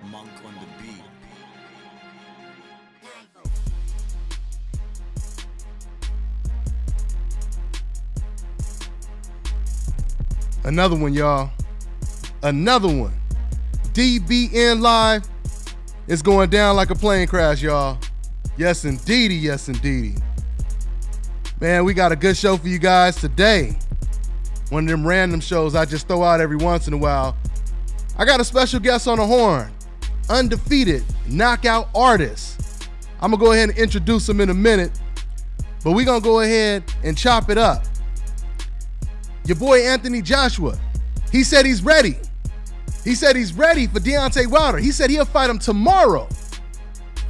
Monk on the beat. Another one, y'all. Another one. DBN Live is going down like a plane crash, y'all. Yes, indeedy. Yes, indeedy. Man, we got a good show for you guys today. One of them random shows I just throw out every once in a while. I got a special guest on the horn. Undefeated knockout artist. I'm going to go ahead and introduce him in a minute. But we're going to go ahead and chop it up. Your boy Anthony Joshua, he said he's ready. He said he's ready for Deontay Wilder. He said he'll fight him tomorrow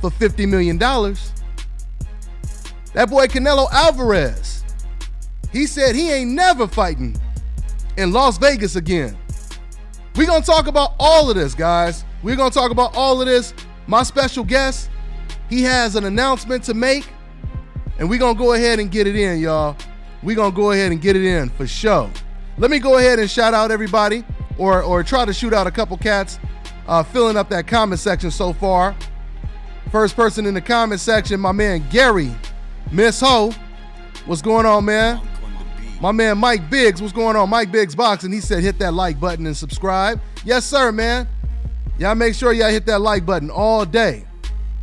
for $50 million. That boy Canelo Alvarez, he said he ain't never fighting in Las Vegas again. We're going to talk about all of this, guys. We're going to talk about all of this. My special guest, he has an announcement to make, and we're going to go ahead and get it in, y'all. We're going to go ahead and get it in for sure. Let me go ahead and shout out everybody or try to shoot out a couple cats filling up that comment section so far. First person in the comment section, my man Gary, Miss Ho. What's going on, man? My man Mike Biggs, what's going on? Mike Biggs Boxing, he said hit that like button and subscribe. Yes, sir, man. Y'all make sure y'all hit that like button all day.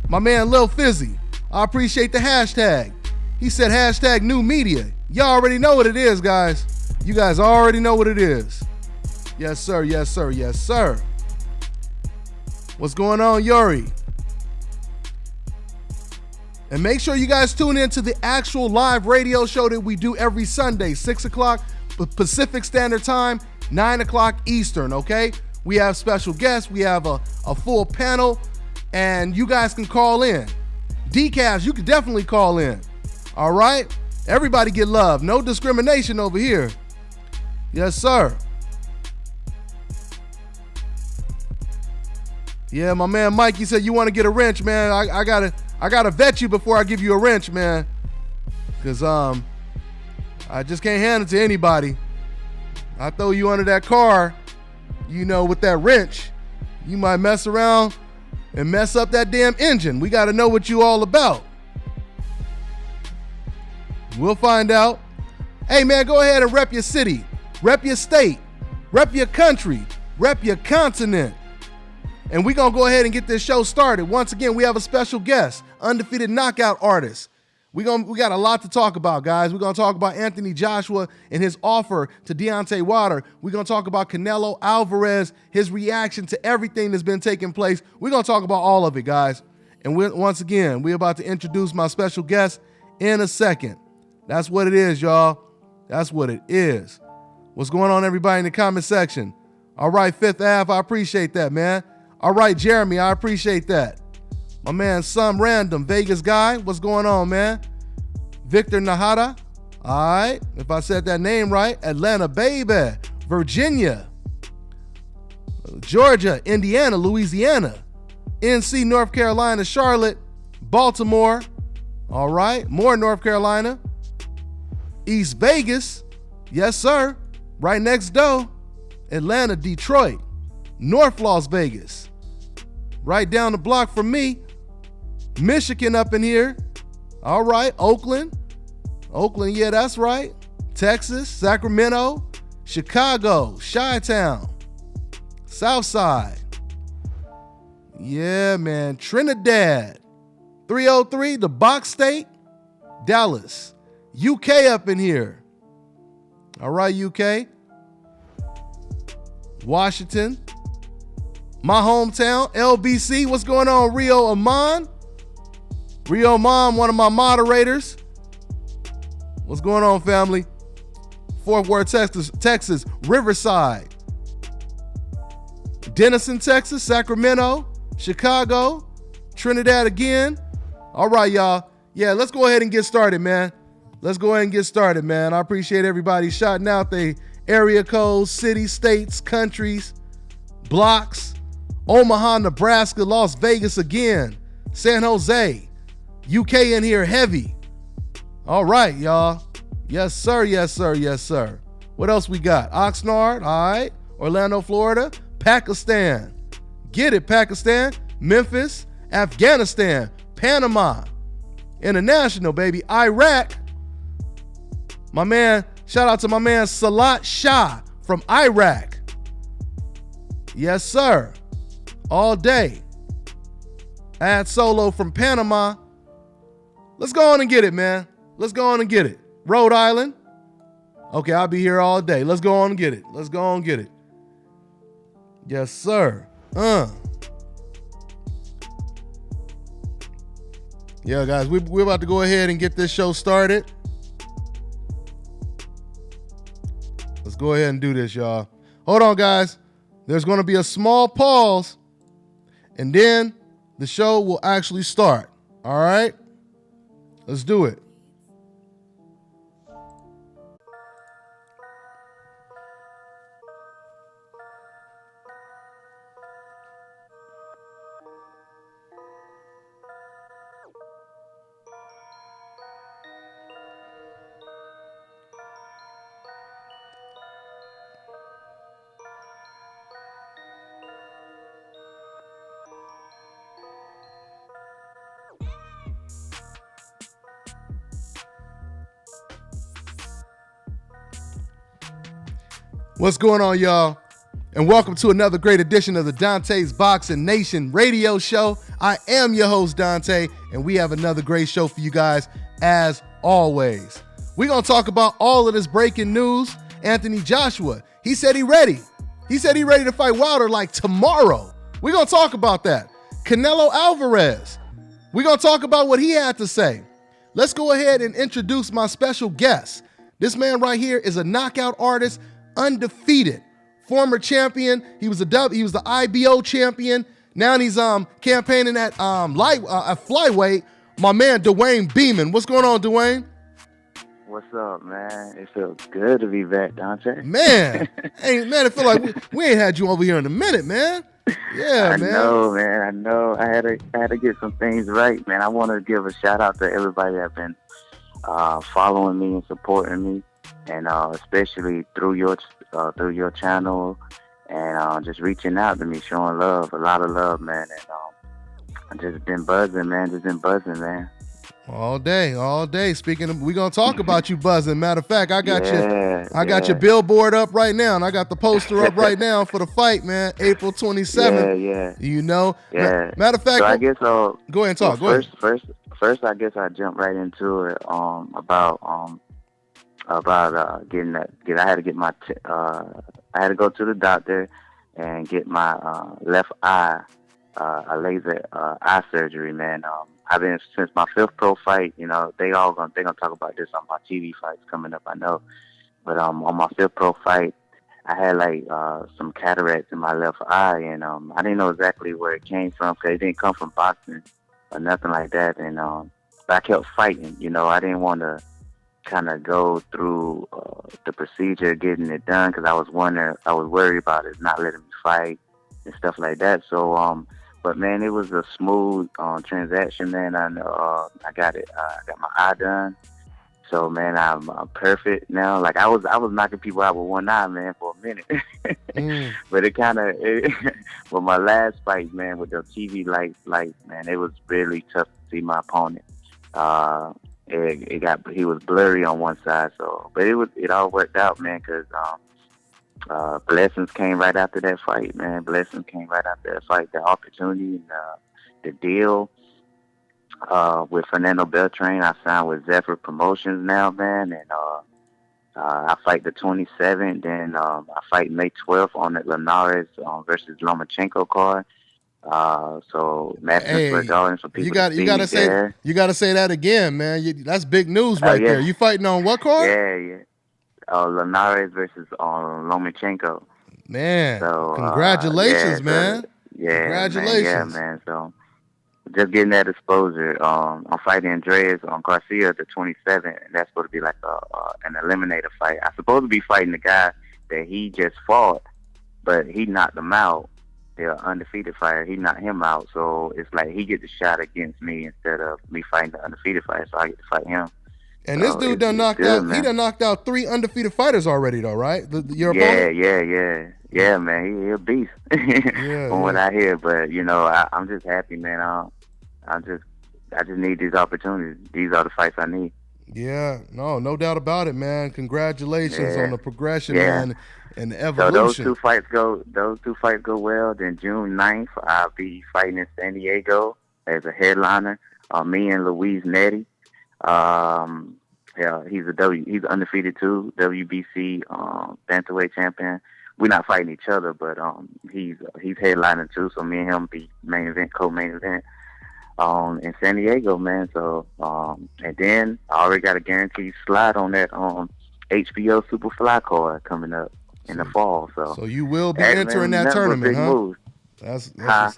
My man Lil Fizzy, I appreciate the hashtag. He said hashtag new media. Y'all already know what it is, guys. You guys already know what it is. Yes, sir. Yes, sir. Yes, sir. What's going on, Yuri? And make sure you guys tune in to the actual live radio show that we do every Sunday, 6 o'clock Pacific Standard Time, 9 o'clock Eastern, okay? We have special guests. We have a full panel, and you guys can call in. Decaf, you can definitely call in, all right? Everybody get love. No discrimination over here. Yes, sir. Yeah, my man Mikey said you want to get a wrench, man. I gotta vet you before I give you a wrench, man. Cause I just can't hand it to anybody. I throw you under that car, you know, with that wrench, you might mess around and mess up that damn engine. We gotta know what you all about. We'll find out. Hey, man, go ahead and rep your city, rep your state, rep your country, rep your continent. And we're going to go ahead and get this show started. Once again, we have a special guest, undefeated knockout artist. We got a lot to talk about, guys. We're going to talk about Anthony Joshua and his offer to Deontay Wilder. We're going to talk about Canelo Alvarez, his reaction to everything that's been taking place. We're going to talk about all of it, guys. And once again, we're about to introduce my special guest in a second. That's what it is, y'all. That's what it is. What's going on, everybody in the comment section? All right, Fifth Ave, I appreciate that, man. All right, Jeremy, I appreciate that. My man, Some Random, Vegas guy, what's going on, man? Victor Nahada, all right, if I said that name right. Atlanta, baby. Virginia, Georgia, Indiana, Louisiana, NC, North Carolina, Charlotte, Baltimore, all right, more North Carolina, East Vegas, yes, sir, right next door, Atlanta, Detroit, North Las Vegas, right down the block from me, Michigan up in here, all right, Oakland, yeah, that's right, Texas, Sacramento, Chicago, Chi-Town, Southside, yeah, man, Trinidad, 303, the Box State, Dallas, UK up in here, all right, UK, Washington, my hometown, LBC. What's going on, Rio Amon? Rio Amon, one of my moderators. What's going on, family? Fort Worth, Texas, Riverside, Denison, Texas, Sacramento, Chicago, Trinidad again. All right, y'all. Yeah, let's go ahead and get started, man. Let's go ahead and get started, man. I appreciate everybody shouting out their area codes, cities, states, countries, blocks. Omaha, Nebraska, Las Vegas again, San Jose, UK in here heavy. All right, y'all. Yes, sir. Yes, sir. Yes, sir. What else we got? Oxnard, all right. Orlando, Florida. Pakistan. Get it, Pakistan, Memphis, Afghanistan, Panama, International, baby, Iraq. My man, shout out to my man Salat Shah from Iraq. Yes, sir. All day. Ad Solo from Panama. Let's go on and get it, man. Let's go on and get it. Rhode Island. Okay, I'll be here all day. Let's go on and get it. Let's go on and get it. Yes, sir. Yeah, guys, we're about to go ahead and get this show started. Let's go ahead and do this, y'all. Hold on, guys. There's going to be a small pause, and then the show will actually start. All right? Let's do it. What's going on, y'all? And welcome to another great edition of the Dante's Boxing Nation radio show. I am your host, Dante, and we have another great show for you guys, as always. We're going to talk about all of this breaking news. Anthony Joshua, he said he ready. He said he ready to fight Wilder like tomorrow. We're going to talk about that. Canelo Alvarez, we're going to talk about what he had to say. Let's go ahead and introduce my special guest. This man right here is a knockout artist, undefeated, former champion. He was the IBO champion. Now he's campaigning at flyweight. My man Dewayne Beamon. What's going on, Dewayne? What's up, man? It feels good to be back, Dante. Man, it feel like we ain't had you over here in a minute, man. Yeah, man. I know. I had to get some things right, man. I want to give a shout out to everybody that's been following me and supporting me. And especially through your channel, and just reaching out to me, showing love, a lot of love, man. And I just been buzzing, man. All day. Speaking of, we're gonna talk about you buzzing. Matter of fact, I got your billboard up right now, and I got the poster up right now for the fight, man. April 27th. Yeah. You know. Yeah. Matter of fact, so I guess go ahead and talk. Go ahead. First, I guess I jump right into it. About getting that. I had to get my. I had to go to the doctor and get my left eye a laser eye surgery. Man, I've been since my 5th pro fight. You know, they're gonna talk about this on my TV fights coming up. I know, but on my 5th pro fight, I had like some cataracts in my left eye, and I didn't know exactly where it came from because it didn't come from boxing or nothing like that. And but I kept fighting. You know, I didn't want to kind of go through the procedure, getting it done, because I was worried about it not letting me fight and stuff like that. So, but man, it was a smooth transaction, man. I got it. I got my eye done. So, man, I'm perfect now. Like I was knocking people out with one eye, man, for a minute. But with my last fight, man, with the TV light, man, it was really tough to see my opponent. He was blurry on one side, but it all worked out, man, because blessings came right after that fight, man. Blessings came right after that fight. The opportunity and the deal with Fernando Beltran. I signed with Zephyr Promotions now, man, and I fight the 27th. Then I fight May 12th on the Linares versus Lomachenko card. So Madison Square Garden for people. You gotta say that again, man. That's big news right there. You fighting on what card? Yeah. Linares versus Lomachenko. Man, so congratulations, man. Congratulations, man. So just getting that exposure. I'm fighting Andreas on Garcia the 27th, and that's supposed to be like an eliminator fight. I'm supposed to be fighting the guy that he just fought, but he knocked him out. The undefeated fighter, he knocked him out, so it's like he gets a shot against me instead of me fighting the undefeated fighter, so I get to fight him. And this dude done knocked out. Man. He done knocked out 3 undefeated fighters already, though, right? Your opponent? Yeah, man, he a beast from what I hear. But you know, I'm just happy, man. I just need these opportunities. These are the fights I need. Yeah, no doubt about it, man. Congratulations on the progression, man, and the evolution. So those two fights go well. Then June 9th, I'll be fighting in San Diego as a headliner. Me and Luis Netty. Yeah, he's undefeated too, WBC bantamweight champion. We're not fighting each other, but he's headlining too. So me and him be co-main event in San Diego, man. So and then I already got a guaranteed slot on that HBO Superfly card coming up in the fall. So you will be entering that tournament, huh?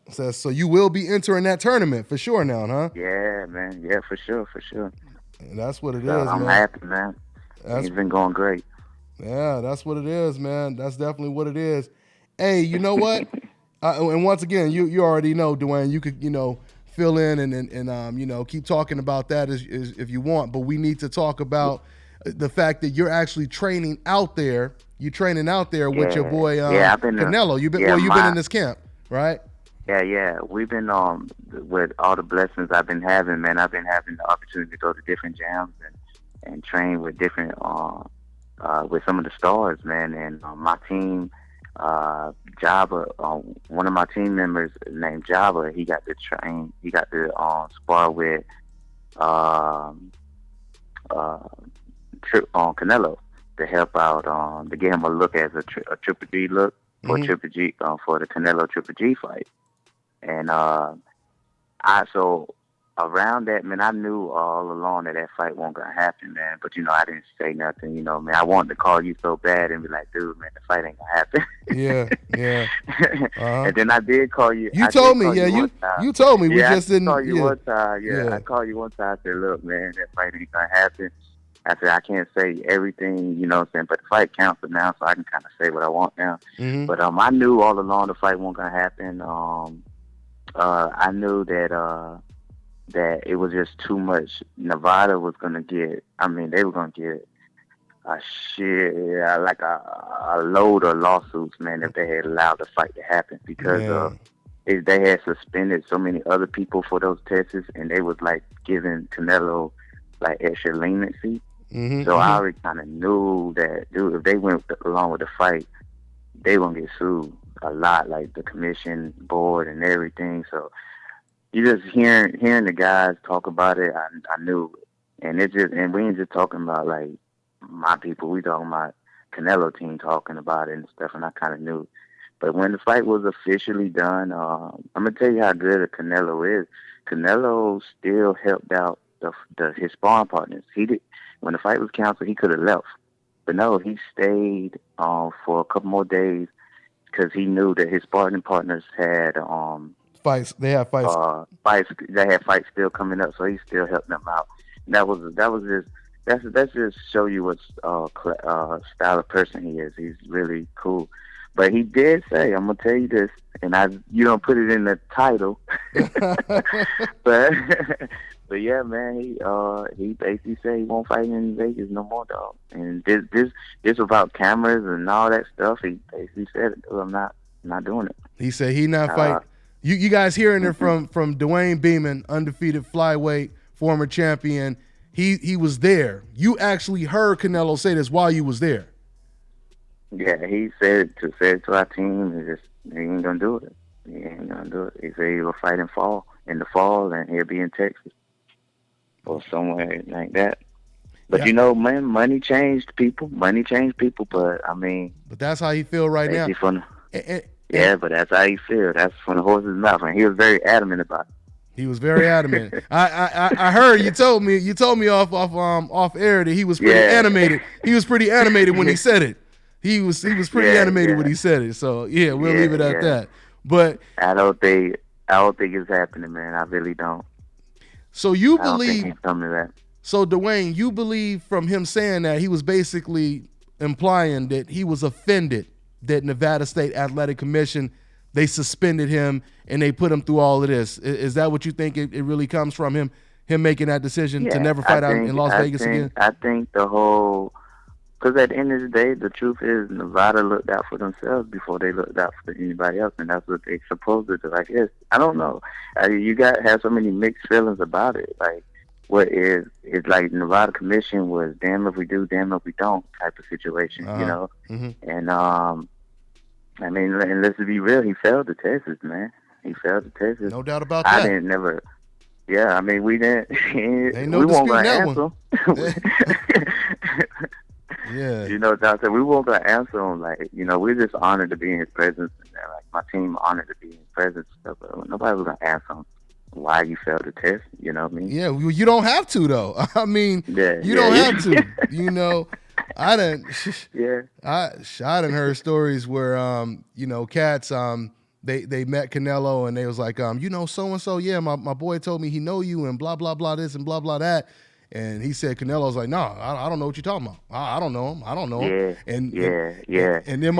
So you will be entering that tournament for sure now, huh? Yeah, man. Yeah, for sure. And that's what it is, man. I'm happy, man. It's been going great. Yeah, that's what it is, man. That's definitely what it is. Hey, you know what? And once again, you already know, Dewayne. You could fill in and keep talking about that as if you want. But we need to talk about the fact that you're actually training out there. You're training out there with your boy I've been Canelo. You've been in this camp, right? Yeah. We've been with all the blessings I've been having, man. I've been having the opportunity to go to different gyms and train with different with some of the stars, man. And my team, Jabba, one of my team members named Jabba, he got to spar with Canelo to help out, to get him a look as a Triple G look for Triple G for the Canelo Triple G fight. And so around that, man, I knew all along that fight wasn't gonna happen, man. But I didn't say nothing, man. I wanted to call you so bad and be like, dude, man, the fight ain't gonna happen. Yeah. And then I did call you. You told me, you told me. We just didn't. I called you one time. I called you one time. I said, look, man, that fight ain't gonna happen. I said, I can't say everything, you know what I'm saying, but the fight counts now, so I can kind of say what I want now. But I knew all along the fight wasn't gonna happen. I knew that it was just too much. Nevada was gonna get. They were gonna get a load of lawsuits, man, if they had allowed the fight to happen, because they had suspended so many other people for those tests, and they was like giving Canelo like extra leniency. So I already kind of knew that, dude, if they went along with the fight, they were gonna get sued a lot, like the commission, board, and everything. So you just hearing the guys talk about it, I knew it. And we ain't just talking about like my people, we talking about Canelo team talking about it and stuff, and I kind of knew. But when the fight was officially done, I'm gonna tell you how good a Canelo is. Canelo still helped out his sparring partners. He did. When the fight was canceled, he could have left, but no, he stayed for a couple more days because he knew that his sparring partners had fights. They had fights. They had fights still coming up, so he still helped them out. And that's just show you what style of person he is. He's really cool. But he did say, I'm gonna tell you this, and you don't put it in the title, but yeah, man, he basically said he won't fight in Vegas no more, dog. And this about cameras and all that stuff. He basically said, I'm not doing it. He said he not fight. You guys hearing it from Dewayne Beamon, undefeated flyweight, former champion. He was there. You actually heard Canelo say this while you was there. Yeah, he said to our team, he ain't gonna do it. He ain't gonna do it. He said he will fight in the fall, and he'll be in Texas or somewhere like that. But man, money changed people. But but that's how he feel right now. But that's how he feel. That's from the horse's mouth, and he was very adamant about it. He was very adamant. I heard you told me off air that he was pretty animated. He was pretty animated when he said it. He was pretty animated when he said it. So we'll leave it at that. But I don't think it's happening, man. I really don't. So you believe? I don't think he's coming to that. So Dewayne, you believe from him saying that he was basically implying that he was offended that Nevada State Athletic Commission, they suspended him and they put him through all of this. Is that what you think it really comes from him making that decision to never fight out in Las Vegas again? I think the whole Because at the end of the day, the truth is Nevada looked out for themselves before they looked out for anybody else, and that's what they supposed to do. I guess I don't know. You got to have so many mixed feelings about it. Like, what is it's like Nevada Commission was damn if we do, damn if we don't type of situation, you know. Mm-hmm. And I mean, and let's be real, he failed the Texas, man. He failed the Texas. No doubt about that. I didn't never. Yeah, I mean, we didn't. Ain't no we won't disputing gonna that answer. Yeah. You know, Doctor, we won't gonna answer him. Like, you know, we're just honored to be in his presence, and like my team honored to be in his presence. But nobody was gonna ask him why you failed the test. You know what I mean? Yeah, well, you don't have to though. I mean, you don't have to. You know, I didn't. Yeah. I done heard stories where you know, cats they met Canelo and they was like, you know, so and so, yeah, my boy told me he know you and blah blah blah this and blah blah that. And he said, Canelo's like, no, I don't know what you're talking about. I don't know him. I don't know him. And then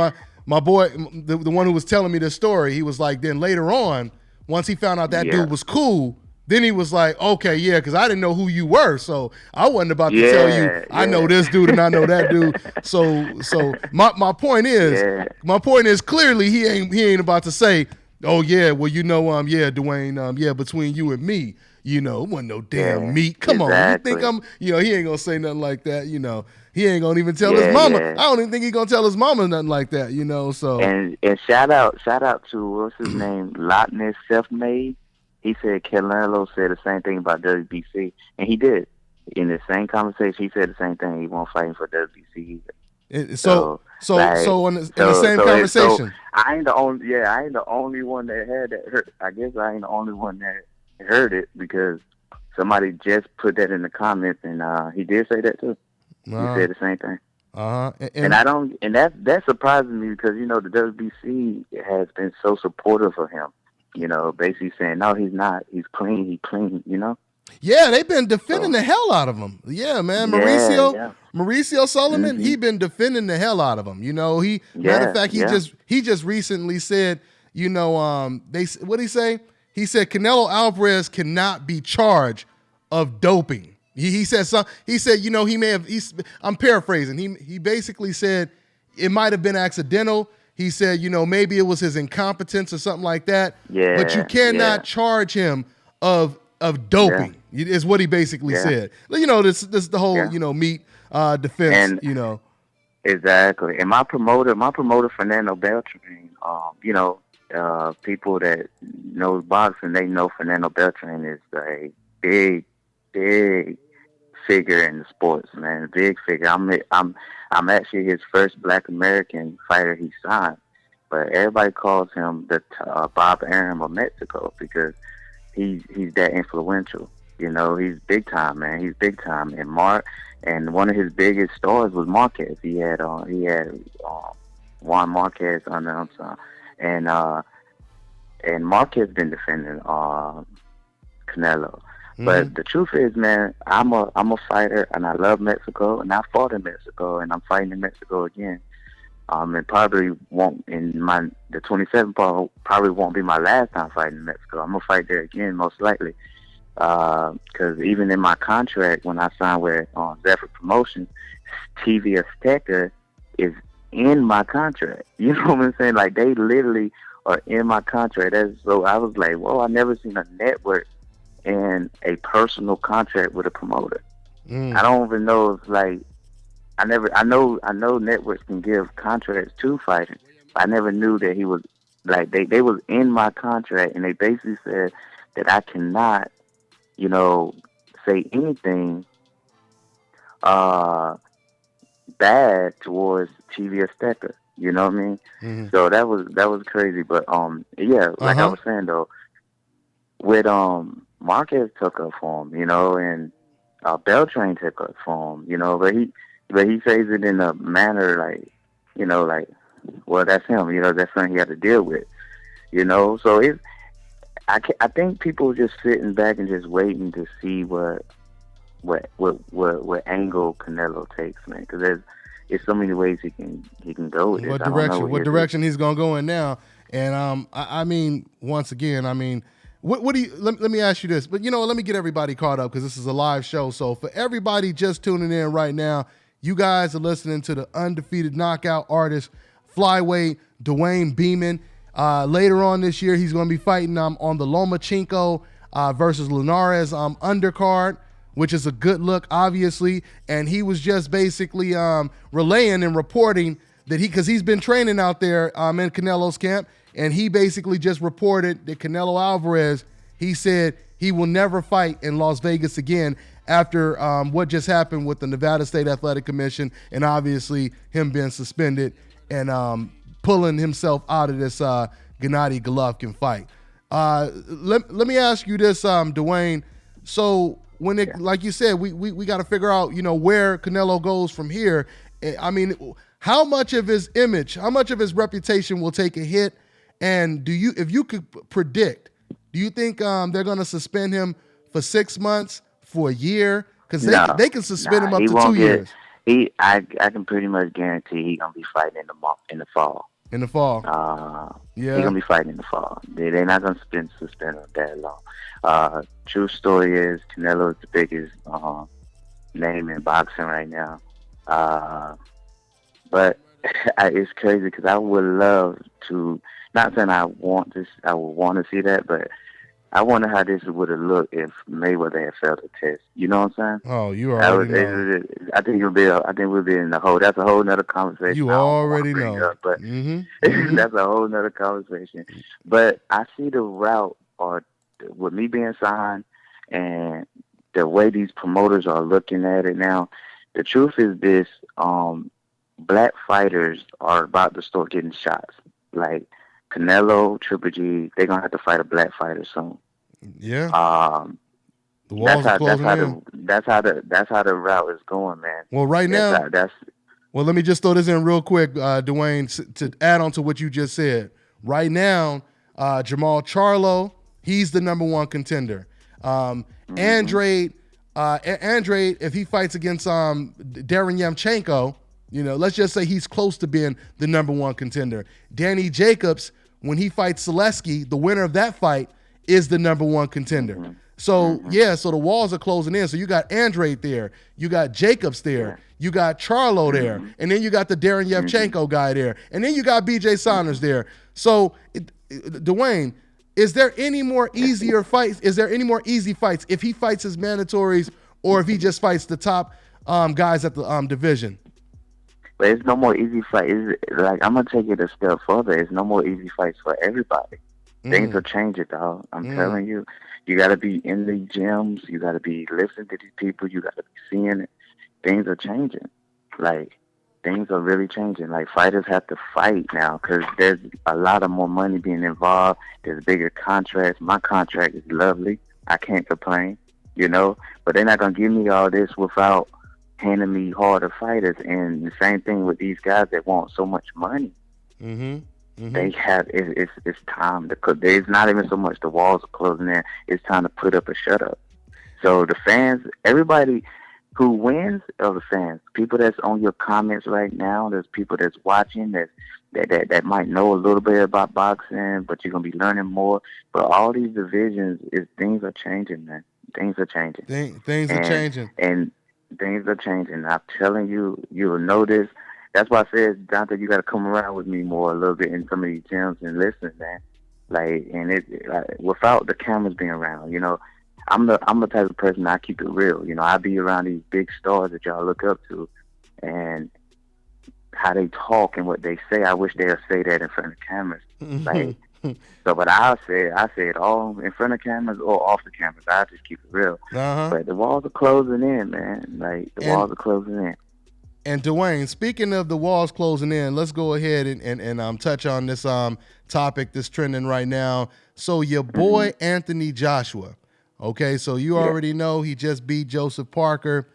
my boy, the one who was telling me this story, he was like, then later on, once he found out that dude was cool, then he was like, okay, yeah, because I didn't know who you were. So I wasn't about to tell you, I know this dude and I know that dude. So my point is clearly he ain't about to say, oh yeah, well, you know, Dewayne, yeah, between you and me, you know, it wasn't no damn meat. Come on, you think I'm, you know, he ain't gonna say nothing like that, you know. He ain't gonna even tell his mama. I don't even think he gonna tell his mama nothing like that, you know. So and shout out to what's his name, Lotless Self-Made. He said Canelo said the same thing about WBC, and he did. In the same conversation, he said the same thing. He won't fight for WBC either. So in the same conversation, I ain't the only one that had that hurt. I guess I ain't the only one that heard it because somebody just put that in the comments, and he did say that too. He said the same thing. And I don't, and that surprises me because, you know, the WBC has been so supportive of him. You know, basically saying, no, he's not. He's clean. You know. Yeah, they've been defending the hell out of him. Yeah, man. Mauricio Sullivan, he been defending the hell out of him. You know, matter of fact, he just recently said, you know, what'd he say? He said Canelo Alvarez cannot be charged of doping. He said you know, he may have. I'm paraphrasing. He basically said it might have been accidental. He said, you know, maybe it was his incompetence or something like that. Yeah. But you cannot charge him of doping. Is what he basically said. You know, this the whole you know, meat defense. And, you know, exactly. And my promoter Fernando Beltran. You know, people that know boxing, they know Fernando Beltran is a big figure in the sports, man. Big figure. I'm actually his first Black American fighter he signed, but everybody calls him the Bob Arum of Mexico because he's that influential. You know, he's big time, man. He's big time. And one of his biggest stars was Marquez. He had Juan Marquez under him, so, and Marquez been defending Canelo. But the truth is, man, I'm a fighter, and I love Mexico, and I fought in Mexico, and I'm fighting in Mexico again. And probably won't the 27th probably won't be my last time fighting in Mexico. I'm gonna fight there again, most likely, because even in my contract when I signed with Zephyr Promotions, TV Azteca is in my contract. You know what I'm saying? Like, they literally are in my contract. So I was like, whoa, I never seen a network and a personal contract with a promoter. I don't even know if, like, I know networks can give contracts to fighters. I never knew that he was, like, they was in my contract, and they basically said that I cannot, you know, say anything bad towards TV Azteca. You know what I mean? So that was crazy. But like I was saying though, with Marquez took up for him, you know, and Beltran took up for him, you know, but he says it in a manner like, you know, like, well, that's him, you know, that's something he had to deal with, you know. So I think people are just sitting back and just waiting to see what angle Canelo takes, man, because there's so many ways he can go with it. What direction he's gonna go in now? And I mean, once again, I mean, what do you? Let me ask you this, but you know, let me get everybody caught up because this is a live show. So for everybody just tuning in right now, You guys are listening to the undefeated knockout artist, flyweight Dewayne Beamon. Later on this year, he's going to be fighting on the Lomachenko versus Linares undercard, which is a good look, obviously. And he was just basically relaying and reporting that because he's been training out there in Canelo's camp, and he basically just reported that Canelo Alvarez, he said he will never fight in Las Vegas again after what just happened with the Nevada State Athletic Commission, and obviously him being suspended and pulling himself out of this Gennady Golovkin fight. Let me ask you this, Dewayne. So when it, like you said, we got to figure out, where Canelo goes from here. I mean, how much of his image, how much of his reputation will take a hit? And if you could predict, do you think they're going to suspend him for 6 months, for a year? Because they can suspend him up to 2 years. I can pretty much guarantee he's gonna be fighting in the fall. In the fall. Yeah. He's gonna be fighting in the fall. They're not gonna suspend him that long. True story is Canelo is the biggest name in boxing right now. But it's crazy because I would love to. Not saying I would want to see that, but I wonder how this would have looked if Mayweather had failed the test. You know what I'm saying? Oh, you already know. I think we'll be in the whole. That's a whole nother conversation. You already know. Up, but that's a whole nother conversation. But I see the route, or with me being signed, and the way these promoters are looking at it now. The truth is this: black fighters are about to start getting shots. Like Canelo, Triple G, they're gonna have to fight a black fighter soon. Yeah. The walls are closing in. That's how the route is going, man. Well, right now, well, let me just throw this in real quick, Dewayne, to add on to what you just said. Right now, Jamal Charlo, he's the number one contender. Andrade, if he fights against Darren Yemchenko, let's just say he's close to being the number one contender. Danny Jacobs, when he fights Zaleski, the winner of that fight is the number one contender. So, so the walls are closing in. So you got Andrade there. You got Jacobs there. You got Charlo there. And then you got the Darren Yevchenko guy there. And then you got BJ Saunders there. So, Dewayne, is there any more easier fights? Is there any more easy fights if he fights his mandatories or if he just fights the top guys at the division? But it's no more easy fight. Like, I'm going to take it a step further. It's no more easy fights for everybody. Things are changing, dog. I'm telling you. You got to be in the gyms. You got to be listening to these people. You got to be seeing it. Things are changing. Like, things are really changing. Like, fighters have to fight now because there's a lot of more money being involved. There's bigger contracts. My contract is lovely. I can't complain, But they're not going to give me all this without handing me harder fighters. And the same thing with these guys that want so much money. They have it's time to cook. There's not even so much the walls are closing in. It's time to put up a shut up. So the fans, everybody who wins are the fans. People that's on your comments right now. There's people that's watching that might know a little bit about boxing, but you're gonna be learning more. But all these divisions things are changing, man. Things are changing. Things are changing. And things are changing. I'm telling you, you'll know this. That's why I said, Dante, you got to come around with me more a little bit in some of these gyms and listen, man. Like, and without the cameras being around, I'm the type of person I keep it real. I be around these big stars that y'all look up to, and how they talk and what they say. I wish they'd say that in front of cameras. Like, but I say it all in front of cameras or off the cameras. I just keep it real. But the walls are closing in, man. Like, walls are closing in. And Dewayne, speaking of the walls closing in, let's go ahead and touch on this topic that's trending right now. So your boy Anthony Joshua, okay, so you already know he just beat Joseph Parker,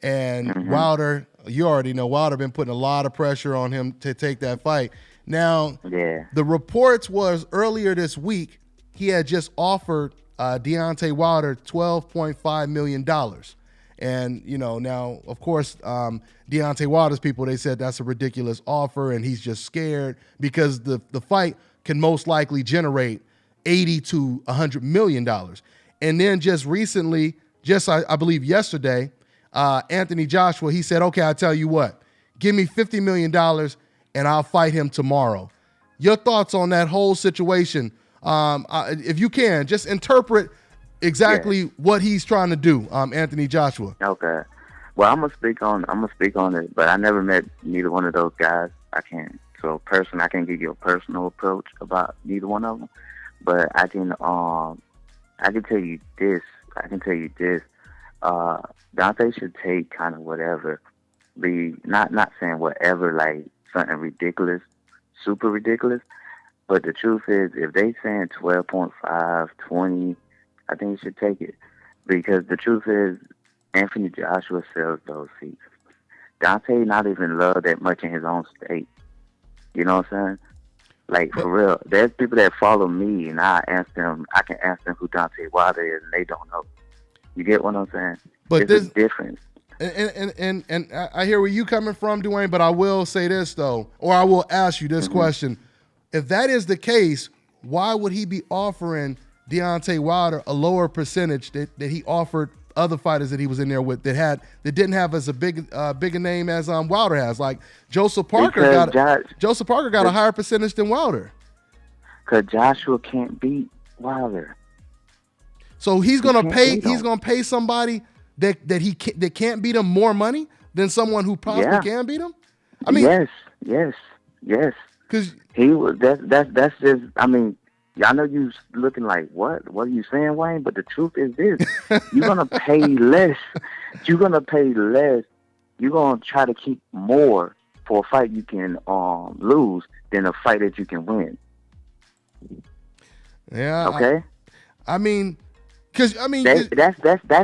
and Wilder. You already know Wilder been putting a lot of pressure on him to take that fight. Now, the reports was earlier this week he had just offered Deontay Wilder $12.5 million. And, now, of course, Deontay Wilder's people, they said that's a ridiculous offer and he's just scared because the fight can most likely generate $80 to $100 million. And then just recently, I believe yesterday, Anthony Joshua, he said, okay, I'll tell you what, give me $50 million and I'll fight him tomorrow. Your thoughts on that whole situation? If you can, just interpret exactly what he's trying to do, Anthony Joshua. Okay. Well, I'm gonna speak on it, but I never met neither one of those guys. I can't. So personally, I can't give you a personal approach about neither one of them. But I can tell you this. Dante should take kind of whatever. Not saying whatever, like something ridiculous, super ridiculous. But the truth is, if they saying 12.5, 20, I think you should take it. Because the truth is, Anthony Joshua sells those seats. Dante not even loved that much in his own state. You know what I'm saying? Like, for real. There's people that follow me, and I can ask them who Dante Wilder is, and they don't know. You get what I'm saying? But there's a difference. And I hear where you coming from, Dewayne, but I will say this, though, or I will ask you this question. If that is the case, why would he be offering Deontay Wilder a lower percentage that he offered other fighters that he was in there with that didn't have as a bigger name as Wilder has? Like Joseph Parker got a higher percentage than Wilder. Because Joshua can't beat Wilder. So he's gonna pay somebody that can't beat him more money than someone who possibly can beat him. I mean, yes. Because he was that's just. I mean, I know you looking like what? What are you saying, Wayne? But the truth is this: you're gonna pay less. You're gonna pay less. You're gonna try to keep more for a fight you can lose than a fight that you can win. Yeah. Okay. That's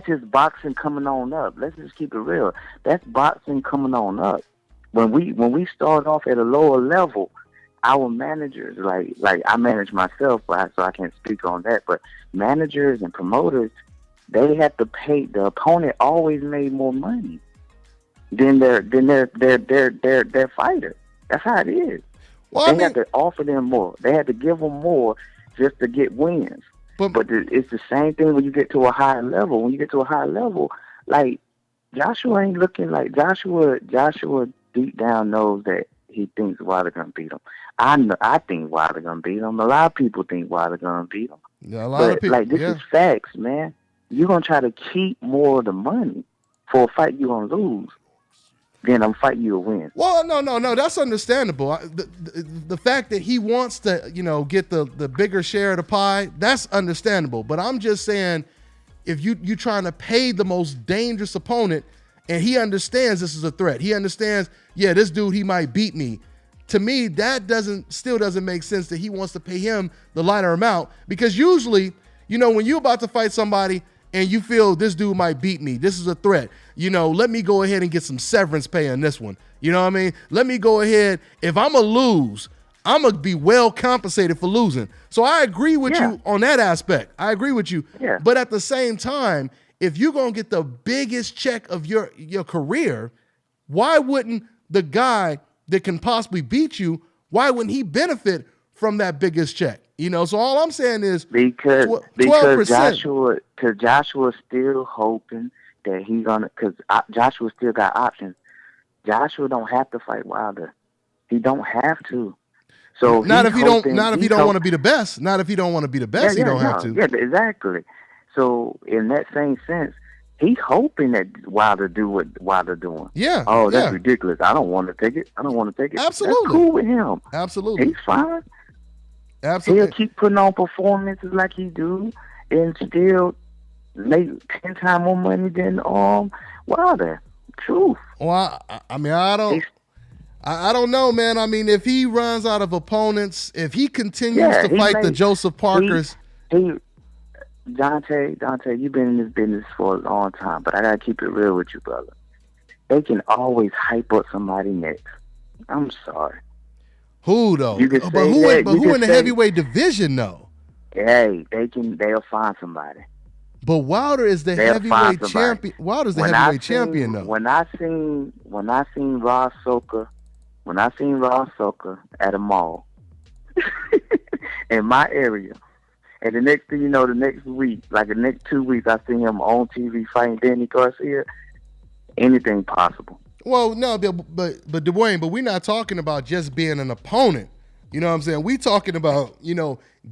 just boxing coming on up. Let's just keep it real. That's boxing coming on up. When we start off at a lower level, our managers, like I manage myself, so I can't speak on that. But managers and promoters, they have to pay. The opponent always made more money than their fighter. That's how it is. Well, they have to offer them more. They have to give them more just to get wins. But it's the same thing when you get to a higher level. When you get to a higher level, like Joshua ain't looking like Joshua deep down knows that he thinks Wilder gonna beat him. I think Wilder gonna beat him. A lot of people think Wilder gonna beat him. Yeah, a lot of people. Like this is facts, man. You're gonna try to keep more of the money for a fight you're gonna lose. Then I'm fighting you to win. Well, no, that's understandable. The fact that he wants to, get the bigger share of the pie, that's understandable. But I'm just saying, if you trying to pay the most dangerous opponent, and he understands this is a threat, he understands, this dude, he might beat me. To me, that still doesn't make sense that he wants to pay him the lighter amount, because usually, when you're about to fight somebody and you feel this dude might beat me, this is a threat, let me go ahead and get some severance pay on this one. You know what I mean? Let me go ahead. If I'm going to lose, I'm going to be well compensated for losing. So I agree with you on that aspect. I agree with you. Yeah. But at the same time, if you're going to get the biggest check of your career, why wouldn't the guy that can possibly beat you, why wouldn't he benefit from that biggest check? So all I'm saying is because 12%. Joshua's still hoping that he's gonna, because Joshua still got options. Joshua don't have to fight Wilder. He don't have to. So not if he don't want to be the best. Not if he don't want to be the best. He don't have to. Yeah, exactly. So in that same sense, he's hoping that Wilder do what Wilder doing. Yeah. Oh, that's ridiculous. I don't want to take it. Absolutely. That's cool with him. Absolutely. He's fine. Absolutely. He'll keep putting on performances like he do and still make 10 times more money than Wilder. Truth. Well, I don't know, man. I mean, if he runs out of opponents, if he continues to fight the Joseph Parkers. Dante, you've been in this business for a long time, but I gotta keep it real with you, brother. They can always hype up somebody next. I'm sorry. Who though? You can but who in the heavyweight division though? Hey, they'll find somebody. But Wilder is the heavyweight champion. Wilder's the heavyweight champion though. When I seen Ross Soka at a mall in my area. And the next thing you know, the next week, like the next 2 weeks, I see him on TV fighting Danny Garcia. Anything possible. Well, no, but Dewayne, but we're not talking about just being an opponent. You know what I'm saying? We talking about,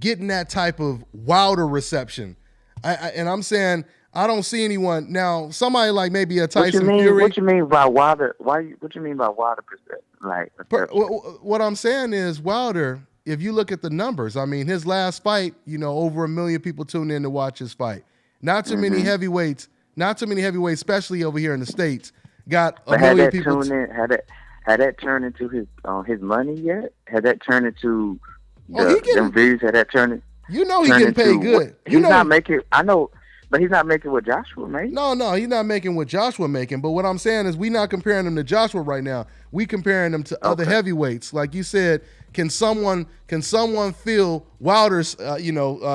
getting that type of Wilder reception. And I'm saying I don't see anyone now. Somebody like maybe a Tyson Fury. What you mean by Wilder? What you mean by Wilder perception? What I'm saying is Wilder. If you look at the numbers, I mean, his last fight, over 1 million people tuned in to watch his fight. Not too many heavyweights. Not too many heavyweights, especially over here in the States, got a million people. Had that turned into his money yet? Had that turned into them views? Had that turned? He getting paid good. He's not making. I know, but he's not making what Joshua made. No, he's not making what Joshua making. But what I'm saying is, we're not comparing him to Joshua right now. We comparing him to other heavyweights. Like you said, can someone fill Wilder's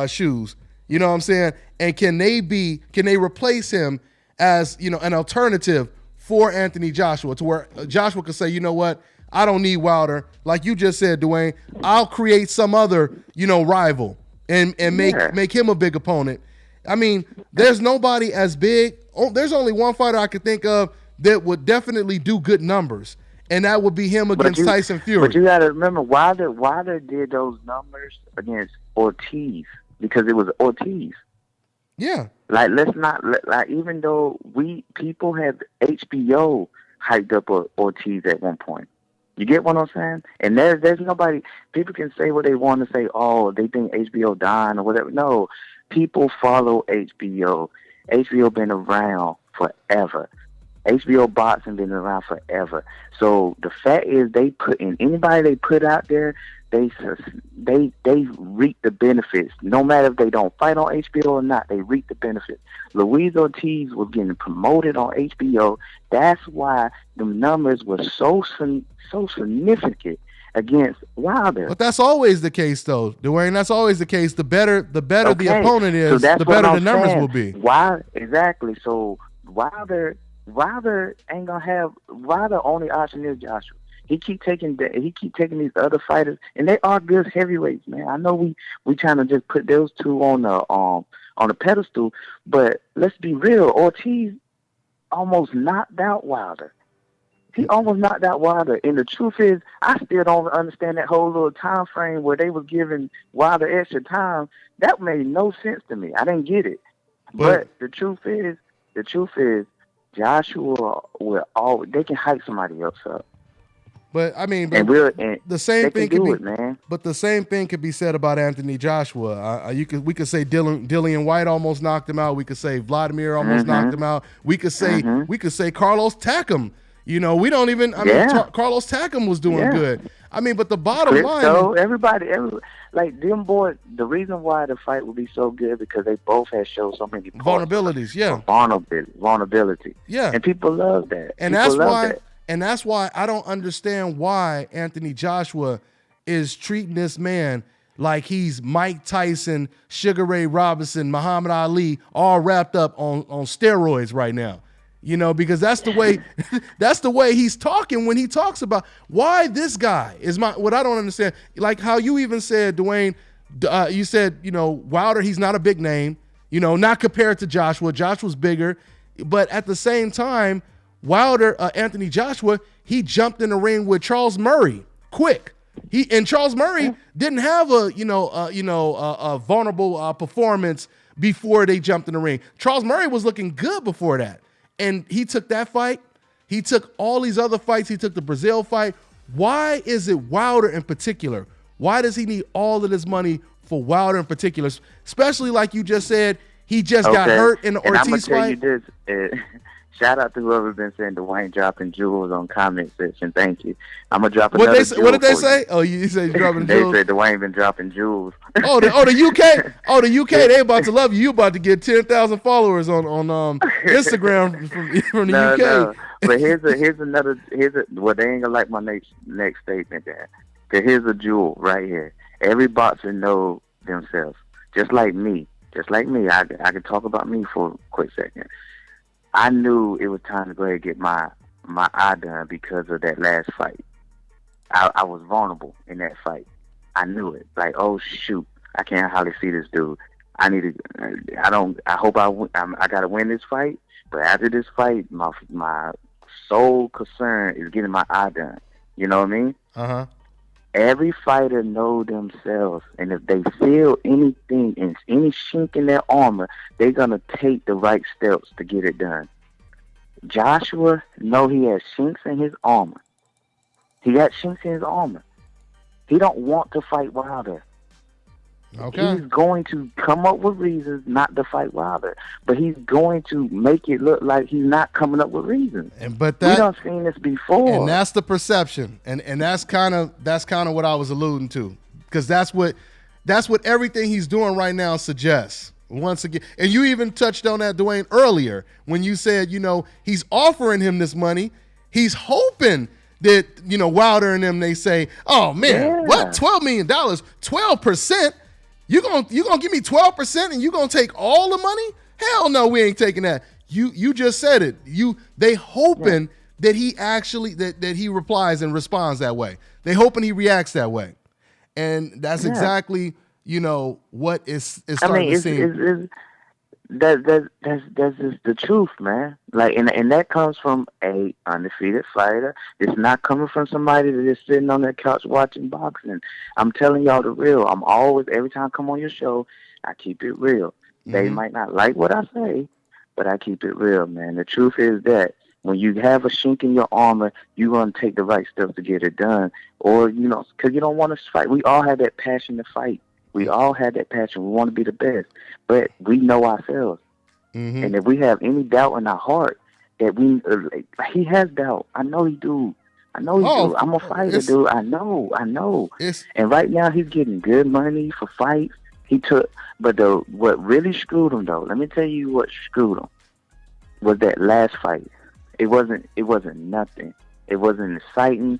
shoes? You know what I'm saying? And can they replace him as an alternative for Anthony Joshua, to where Joshua could say, you know what, I don't need Wilder. Like you just said, Dewayne, I'll create some other, rival and make him a big opponent. I mean, there's nobody as big. There's only one fighter I could think of that would definitely do good numbers, and that would be him against Tyson Fury. But you got to remember, Wilder did those numbers against Ortiz because it was Ortiz. Yeah. Like, let's not, even though people have HBO hyped up Ortiz at one point. You get what I'm saying? And there's nobody, people can say what they want to say, they think HBO dying or whatever. No, people follow HBO. HBO been around forever. HBO boxing been around forever. So the fact is, anybody they put out there, they reap the benefits. No matter if they don't fight on HBO or not, they reap the benefits. Luis Ortiz was getting promoted on HBO. That's why the numbers were so significant against Wilder. But that's always the case, though, Dewayne. That's always the case. The better the opponent is, the better the numbers will be. Why exactly? So Wilder ain't gonna have. Wilder only option is Joshua. He keep taking these other fighters, and they are good heavyweights, man. I know we trying to just put those two on the pedestal, but let's be real. Ortiz almost knocked out Wilder. He almost knocked out Wilder, and the truth is, I still don't understand that whole little time frame where they was giving Wilder extra time. That made no sense to me. I didn't get it. But the truth is, Joshua they can hype somebody else up. But I mean, the same thing could be, man. But the same thing could be said about Anthony Joshua. We could say Dillian White almost knocked him out. We could say Vladimir almost knocked him out. We could say Carlos Takam. We don't even. Carlos Takam was doing good. I mean, but the bottom line. So everybody, like them boys, the reason why the fight would be so good because they both had showed so many vulnerabilities. Yeah, vulnerability. Yeah, and people love that. And that's why. And that's why I don't understand why Anthony Joshua is treating this man like he's Mike Tyson, Sugar Ray Robinson, Muhammad Ali, all wrapped up on steroids right now. Because that's the way he's talking when he talks about why this guy is what I don't understand. Like how you even said, Dewayne, you said, Wilder, he's not a big name, not compared to Joshua. Joshua's bigger, but at the same time, Wilder, Anthony Joshua, he jumped in the ring with Charles Murray quick. Charles Murray didn't have a vulnerable performance before they jumped in the ring. Charles Murray was looking good before that, and he took that fight. He took all these other fights. He took the Brazil fight. Why is it Wilder in particular? Why does he need all of this money for Wilder in particular? Especially like you just said, he just got hurt in the Ortiz fight. I'm gonna tell you this. Shout out to whoever's been saying Dewayne dropping jewels on comment section. Thank you. I'm gonna drop another jewel. What did they say? Oh, you said you're dropping jewels. They said Dewayne been dropping jewels. The UK. The UK. They about to love you. You about to get 10,000 followers on Instagram from the UK. No. But well, they ain't gonna like my next statement there. Cause here's a jewel right here. Every boxer know themselves. Just like me. I can talk about me for a quick second. I knew it was time to go ahead and get my eye done because of that last fight. I was vulnerable in that fight. I knew it. Like, oh shoot, I can't hardly see this dude. I need to. I hope I got to win this fight. But after this fight, my sole concern is getting my eye done. You know what I mean? Uh-huh. Every fighter know themselves, and if they feel anything, any chink in their armor, they're gonna take the right steps to get it done. Joshua know he has chinks in his armor. He got chinks in his armor. He don't want to fight Wilder. Okay. He's going to come up with reasons not to fight Wilder, but he's going to make it look like he's not coming up with reasons. But we done seen this before, and that's the perception, and that's kind of what I was alluding to, because that's what everything he's doing right now suggests. Once again, and you even touched on that, Dewayne, earlier when you said, he's offering him this money, he's hoping that Wilder and them, they say, oh man, what, $12 million, 12%. You gonna give me 12% and you gonna take all the money? Hell no, we ain't taking that. You just said it. They hoping that he actually that he replies and responds that way. They hoping he reacts that way, and that's exactly what is starting to seem. That's just the truth, man. Like, and that comes from a undefeated fighter. It's not coming from somebody that is sitting on their couch watching boxing. I'm telling y'all the real. I'm always, every time I come on your show, I keep it real. Mm-hmm. They might not like what I say, but I keep it real, man. The truth is that when you have a chink in your armor, you're going to take the right steps to get it done. Or, because you don't want to fight. We all have that passion to fight. We all have that passion. We want to be the best, but we know ourselves. Mm-hmm. And if we have any doubt in our heart that he has doubt. I know he do. Do. I'm a fighter, dude. I know. And right now he's getting good money for fights. But what really screwed him, though, let me tell you what screwed him, was that last fight. It wasn't nothing. It wasn't exciting.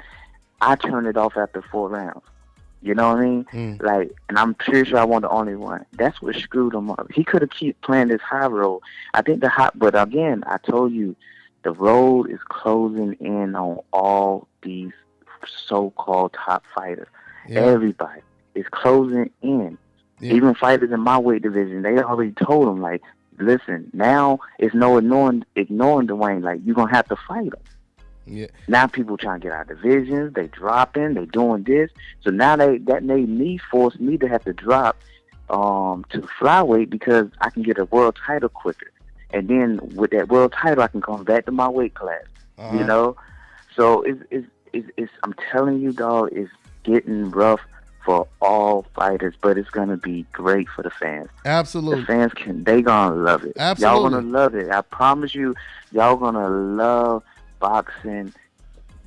I turned it off after 4 rounds. You know what I mean? And I'm pretty sure I wasn't the only one. That's what screwed him up. He could have kept playing this high road. I think but again, I told you, the road is closing in on all these so-called top fighters. Yeah. Everybody is closing in. Yeah. Even fighters in my weight division, they already told him, like, listen, now it's no ignoring Dewayne. Like, you're going to have to fight him. Yeah. Now people trying to get out of divisions, they dropping, they doing this. So now that made me force me to have to drop to flyweight because I can get a world title quicker. And then with that world title I can come back to my weight class. Uh-huh. So it's I'm telling you, dog, it's getting rough for all fighters, but it's gonna be great for the fans. Absolutely. The fans they gonna love it. Absolutely. Y'all gonna love it. I promise you, y'all gonna love boxing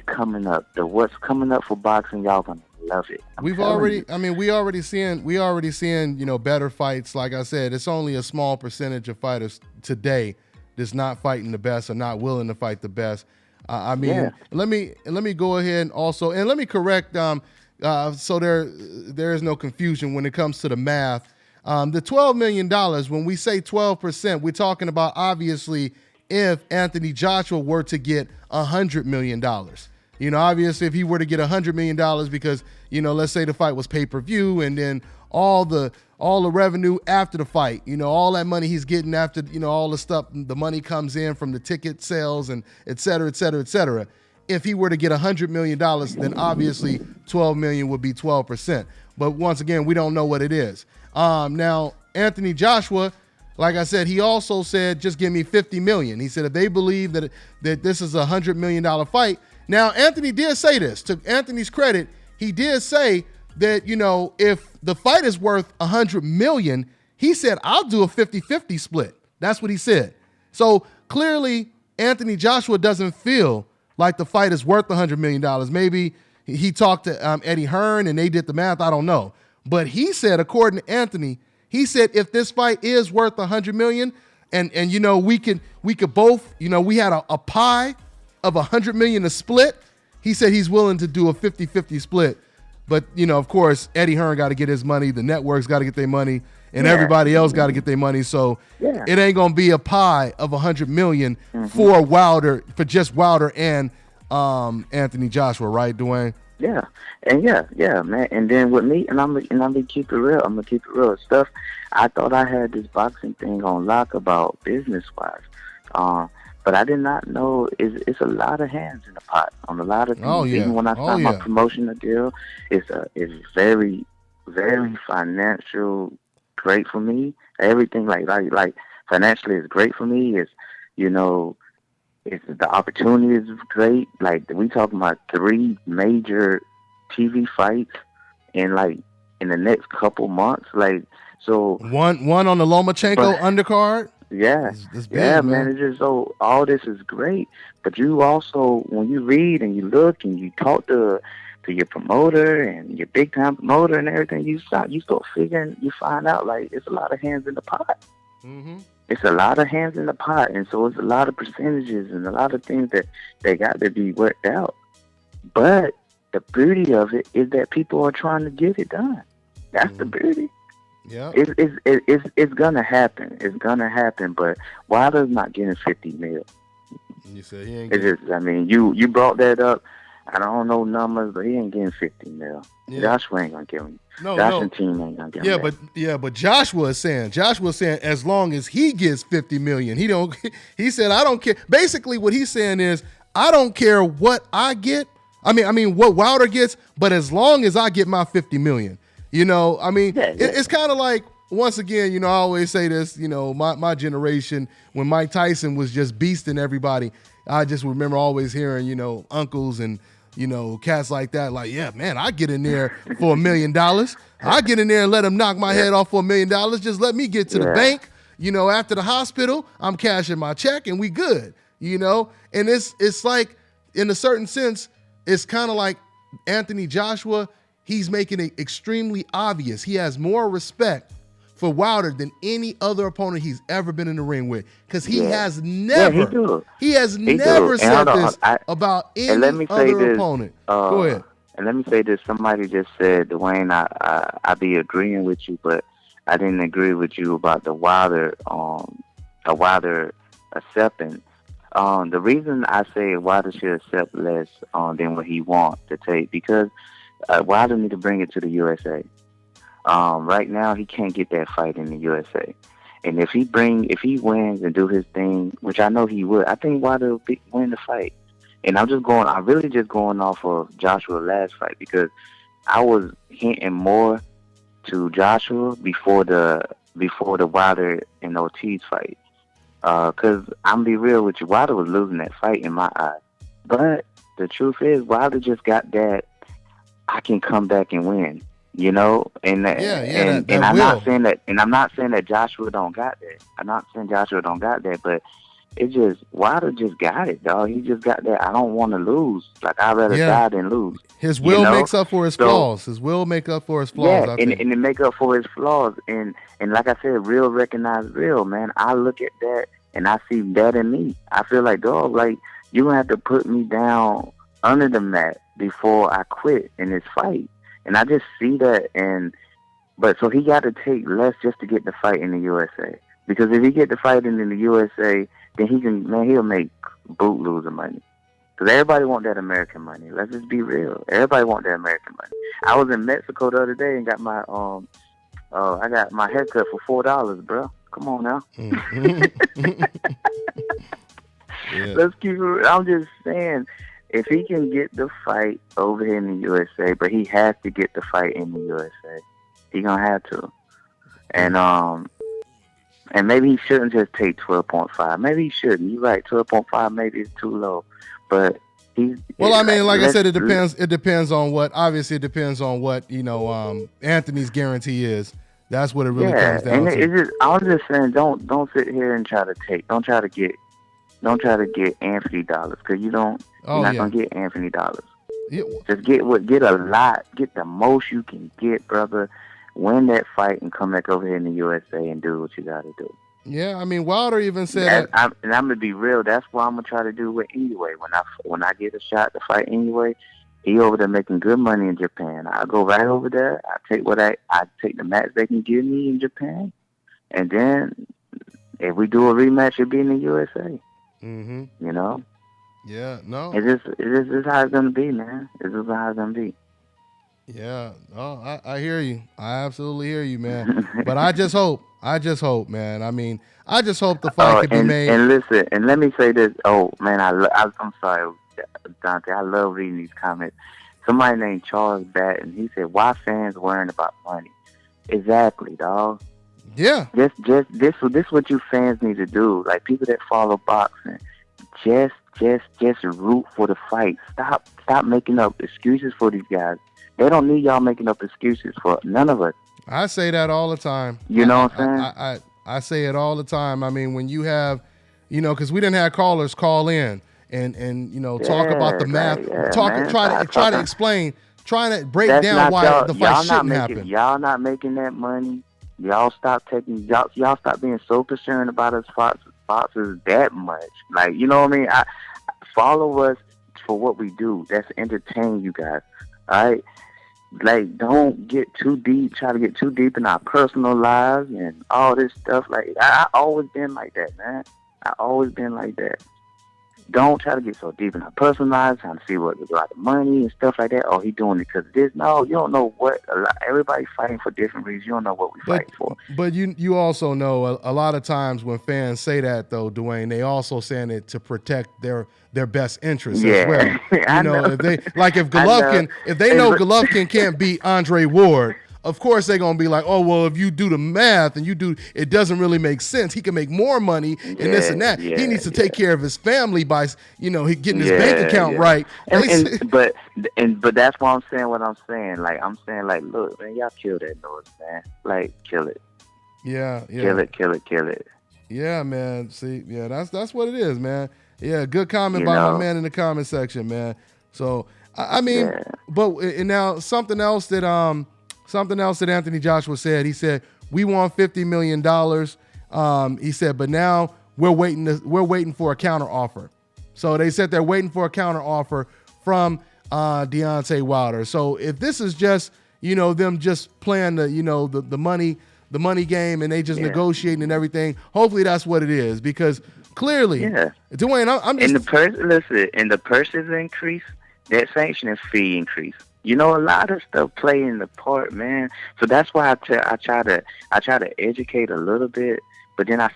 coming up. What's coming up for boxing, y'all gonna love it. We already seeing better fights. Like I said, it's only a small percentage of fighters today that's not fighting the best or not willing to fight the best. Let me go ahead and also, and let me correct so there is no confusion when it comes to the math. The $12 million, when we say 12%, we're talking about obviously if Anthony Joshua were to get $100 million. Obviously if he were to get $100 million because, let's say the fight was pay-per-view and then all the revenue after the fight, all that money he's getting after, all the stuff, the money comes in from the ticket sales and et cetera, et cetera, et cetera. If he were to get $100 million, then obviously $12 million would be 12%. But once again, we don't know what it is. Now, Anthony Joshua, like I said, he also said, just give me $50 million. He said, if they believe that this is a $100 million fight. Now, Anthony did say this. To Anthony's credit, he did say that, if the fight is worth $100 million, he said, I'll do a 50-50 split. That's what he said. So clearly, Anthony Joshua doesn't feel like the fight is worth $100 million. Maybe he talked to Eddie Hearn and they did the math. I don't know. But he said, according to Anthony, he said if this fight is worth $100 million and we could both, we had a pie of $100 million to split, he said he's willing to do a 50-50 split. But, of course, Eddie Hearn got to get his money. The networks got to get their money. And everybody else got to get their money. So it ain't going to be a pie of $100 million for Wilder, for just Wilder and Anthony Joshua, right, Dewayne? Yeah. And yeah, man. And then with me, and I'm gonna keep it real. I'm gonna keep it real. Stuff. I thought I had this boxing thing on lock about business wise. But I did not know it's a lot of hands in the pot on a lot of things. Oh, yeah. Even when I Oh, signed my yeah. promotional deal, it's very, very financial great for me. Everything like financially is great for me. It's, you know, it's the opportunity is great. Like we talking about 3 major TV fights in the next couple months. Like so One on the Lomachenko undercard. Yeah, It's big, yeah, man. man. It's just so all this is great, but you also, when you read and you look and you talk to your promoter and your big time promoter and everything, you start figuring, you find out like it's a lot of hands in the pot. Mm-hmm. It's a lot of hands in the pot, and so it's a lot of percentages and a lot of things that they got to be worked out. But the beauty of it is that people are trying to get it done. That's the beauty. Yeah, it's gonna happen. It's gonna happen. But Wilder's not getting 50 mil. You said he ain't. It's just, I mean, you brought that up. I don't know numbers, but he ain't getting 50 mil. Yeah. Joshua ain't gonna give him. No, Josh no. and team ain't gonna give him. But Joshua is saying as long as he gets 50 million, he said I don't care. Basically, what he's saying is I don't care what I get. I mean what Wilder gets, but as long as I get my 50 million. You know, I mean, it's kind of like, once again, you know, I always say this, you know, my generation, when Mike Tyson was just beasting everybody, I just remember always hearing, you know, uncles and, you know, cats like that, like, yeah, man, I get in there for $1 million. I get in there and let him knock my head off for $1 million. Just let me get to the bank. You know, after the hospital, I'm cashing my check and we good, you know? And it's like, in a certain sense, it's kind of like Anthony Joshua. He's making it extremely obvious. He has more respect for Wilder than any other opponent he's ever been in the ring with, because he has never, he never said this about any other opponent. Go ahead. And let me say this: somebody just said, Dwayne, I be agreeing with you, but I didn't agree with you about the Wilder accepting. The reason I say Wilder should accept less than what he wants to take, because Wilder need to bring it to the USA. Right now, he can't get that fight in the USA. And if he wins and do his thing, which I know he would, I think Wilder will win the fight. And I'm really just going off of Joshua's last fight, because I was hinting more to Joshua before the Wilder and Ortiz fight. Because I'm be real with you, Wilder was losing that fight in my eyes. But the truth is, Wilder just got that I can come back and win, you know, and I'm not saying that Joshua don't got that. I'm not saying Joshua don't got that, but it just Wilder just got it, dog. He just got that. I don't want to lose. Like, I'd rather die than lose. His will makes up for his flaws. His will make up for his flaws. Yeah, and it make up for his flaws. And like I said, real recognize real, man. I look at that and I see that in me. I feel like, dog, like, you gonna have to put me down under the mat before I quit in this fight. And I just see that, but so he got to take less just to get the fight in the USA. Because if he get the fight in the USA, then he'll make bootloads of money. Because everybody want that American money. Let's just be real. Everybody want that American money. I was in Mexico the other day and got my I got my haircut for $4, bro. Come on now. Let's keep it. I'm just saying, if he can get the fight over here in the USA, but he has to get the fight in the USA. He gonna have to. And maybe he shouldn't just take 12.5. Maybe he shouldn't. You're right, 12.5 maybe is too low. But he's I mean, like I said, it depends on what you know, Anthony's guarantee is. That's what it really comes down to. I was just saying, don't sit here and try to get Anthony dollars, because you're not gonna get Anthony dollars. Yeah. Just get a lot, get the most you can get, brother. Win that fight and come back over here in the USA and do what you got to do. Yeah, I mean, Wilder even said, and I'm gonna be real. That's what I'm gonna try to do it anyway. When I get a shot to fight anyway, he over there making good money in Japan. I go right over there. I take the match they can give me in Japan, and then if we do a rematch, it'll be in the USA. Mm-hmm. You know? Yeah. No. It's just how it's gonna be, man. It's just how it's gonna be. Yeah. Oh, I hear you. I absolutely hear you, man. But I just hope I just hope, man. I mean, I just hope the fight could be made. And listen, and let me say this. Oh man, I'm sorry, Dante. I love reading these comments. Somebody named Charles Batten, he said, "Why fans worrying about money?" Exactly, dog. Yeah. This what you fans need to do. Like people that follow boxing, just root for the fight. Stop making up excuses for these guys. They don't need y'all making up excuses for none of us. I say that all the time. You know what I'm saying? I say it all the time. I mean, when you have, because we didn't have callers call in and talk about the math, try to explain, trying to break down why the fight shouldn't happen. Y'all not making that money. Y'all stop being so concerned about us foxes that much. Like, you know what I mean? Follow us for what we do. That's entertain you guys. All right? Like, don't get too deep, try to get too deep in our personal lives and all this stuff. Like, I always been like that, man. I always been like that. Don't try to get so deep in our personal lives, trying to see what a lot of money and stuff like that. Oh, he doing it because of this. No, you don't know what. Everybody fighting for different reasons. You don't know what we fighting for. But you also know a lot of times when fans say that, though, Dewayne, they also saying it to protect their best interests as well. If they know Golovkin can't beat Andre Ward, of course they're gonna be like, oh well, if you do the math and it doesn't really make sense. He can make more money and this and that. He needs to take care of his family by getting his bank account right. But that's why I'm saying what I'm saying. Like I'm saying, like, look, man, y'all kill that noise, man. Like, kill it. Yeah. Kill it. Yeah, man. See, yeah, that's what it is, man. Yeah, good comment by my man in the comment section, man. So I mean, but and now something else that Anthony Joshua said. He said we want $50 million. He said, but now we're waiting for a counter offer. So they said they're waiting for a counter offer from Deontay Wilder. So if this is just them just playing the money game and they just negotiating and everything, hopefully that's what it is, because clearly, Dewayne, I'm just and the purses increase, that sanctioning fee increase. A lot of stuff play in the part, man. So that's why I try to educate a little bit, but then I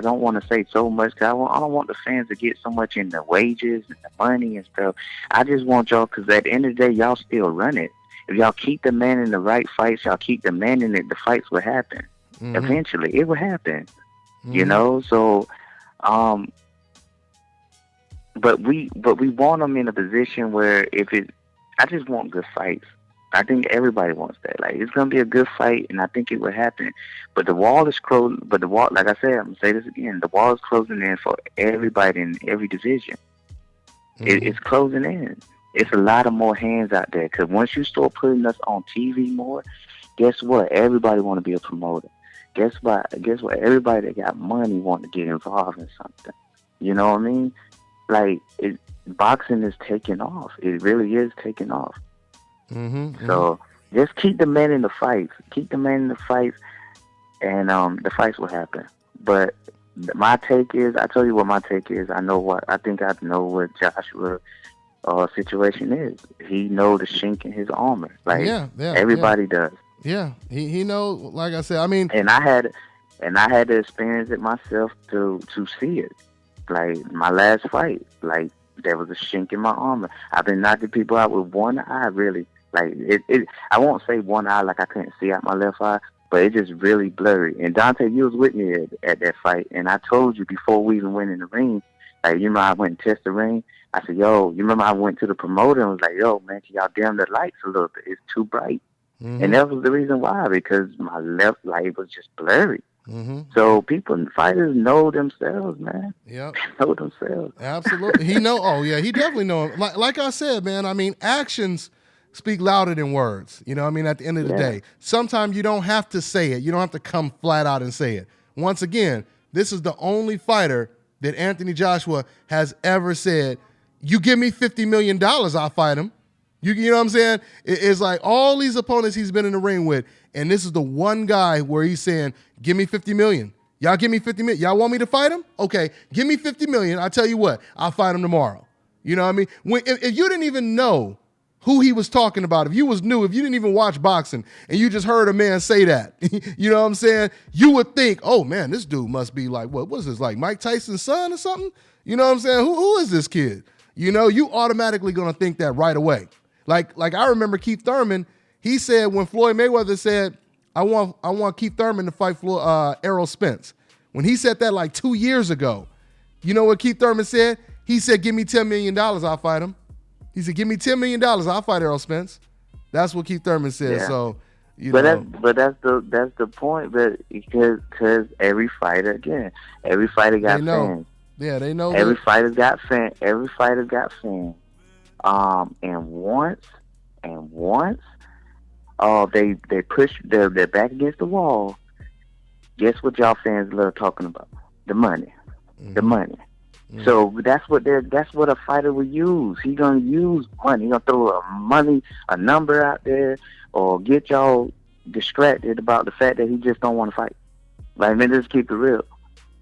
don't want to say so much, because I don't want the fans to get so much in the wages and the money and stuff. I just want y'all, because at the end of the day, y'all still run it. If y'all keep the man in the right fights, y'all keep the man in it, the fights will happen. Mm-hmm. Eventually, it will happen. Mm-hmm. So, but we want them in a position where I just want good fights. I think everybody wants that. Like, it's gonna be a good fight, and I think it will happen. But the wall is closed. But the wall, like I said, I'm gonna say this again: the wall is closing in for everybody in every division. Mm-hmm. It's closing in. It's a lot of more hands out there. Because once you start putting us on TV more, guess what? Everybody want to be a promoter. Guess what? Everybody that got money want to get involved in something. You know what I mean? Like, boxing is taking off. It really is taking off. Mm-hmm, so just keep the men in the fights. Keep the men in the fights, and the fights will happen. But my take is, I tell you what my take is. I know what Joshua situation is. He know the chink in his armor. Like, everybody does. Yeah, he know. Like I said, I mean, and I had to experience it myself to see it. Like, my last fight, like, there was a chink in my armor. I've been knocking people out with one eye, really. Like, it I won't say one eye like I couldn't see out my left eye, but it just really blurry. And Dante, you was with me at that fight, and I told you before we even went in the ring, like, you remember I went and tested the ring? I said, yo, you remember I went to the promoter and was like, yo, man, can y'all dim the lights a little bit? It's too bright. Mm-hmm. And that was the reason why, because my left light was just blurry. Mm-hmm. So fighters know themselves, man. Yep. They know themselves. Absolutely. He know. Oh yeah, he definitely know. Like I said, man. I mean, actions speak louder than words. You know what I mean? At the end of the day, sometimes you don't have to say it. You don't have to come flat out and say it. Once again, this is the only fighter that Anthony Joshua has ever said, you give me $50 million, I'll fight him. You know what I'm saying? It's like all these opponents he's been in the ring with, and this is the one guy where he's saying, give me $50 million. Y'all give me $50 million. Y'all want me to fight him? Okay, give me $50 million. I tell you what, I'll fight him tomorrow. You know what I mean? If you didn't even know who he was talking about, if you was new, if you didn't even watch boxing and you just heard a man say that, you know what I'm saying? You would think, oh man, this dude must be like, what is this, like Mike Tyson's son or something? You know what I'm saying? Who is this kid? You know, you automatically gonna think that right away. Like I remember Keith Thurman, he said when Floyd Mayweather said, I want Keith Thurman to fight Errol Spence. When he said that like 2 years ago, you know what Keith Thurman said? He said, give me $10 million, I'll fight him. He said, give me $10 million, I'll fight Errol Spence. That's what Keith Thurman said. Yeah. So, that's the point. But because every fighter got fans. Yeah, they know. Every fighter's got fans. Every fighter's got fans. And once, they push their back against the wall. Guess what y'all fans love talking about? The money. Mm-hmm. The money. Mm-hmm. So that's what a fighter will use. He's gonna use money. He's gonna throw a number out there, or get y'all distracted about the fact that he just don't want to fight. Like, man, just keep it real.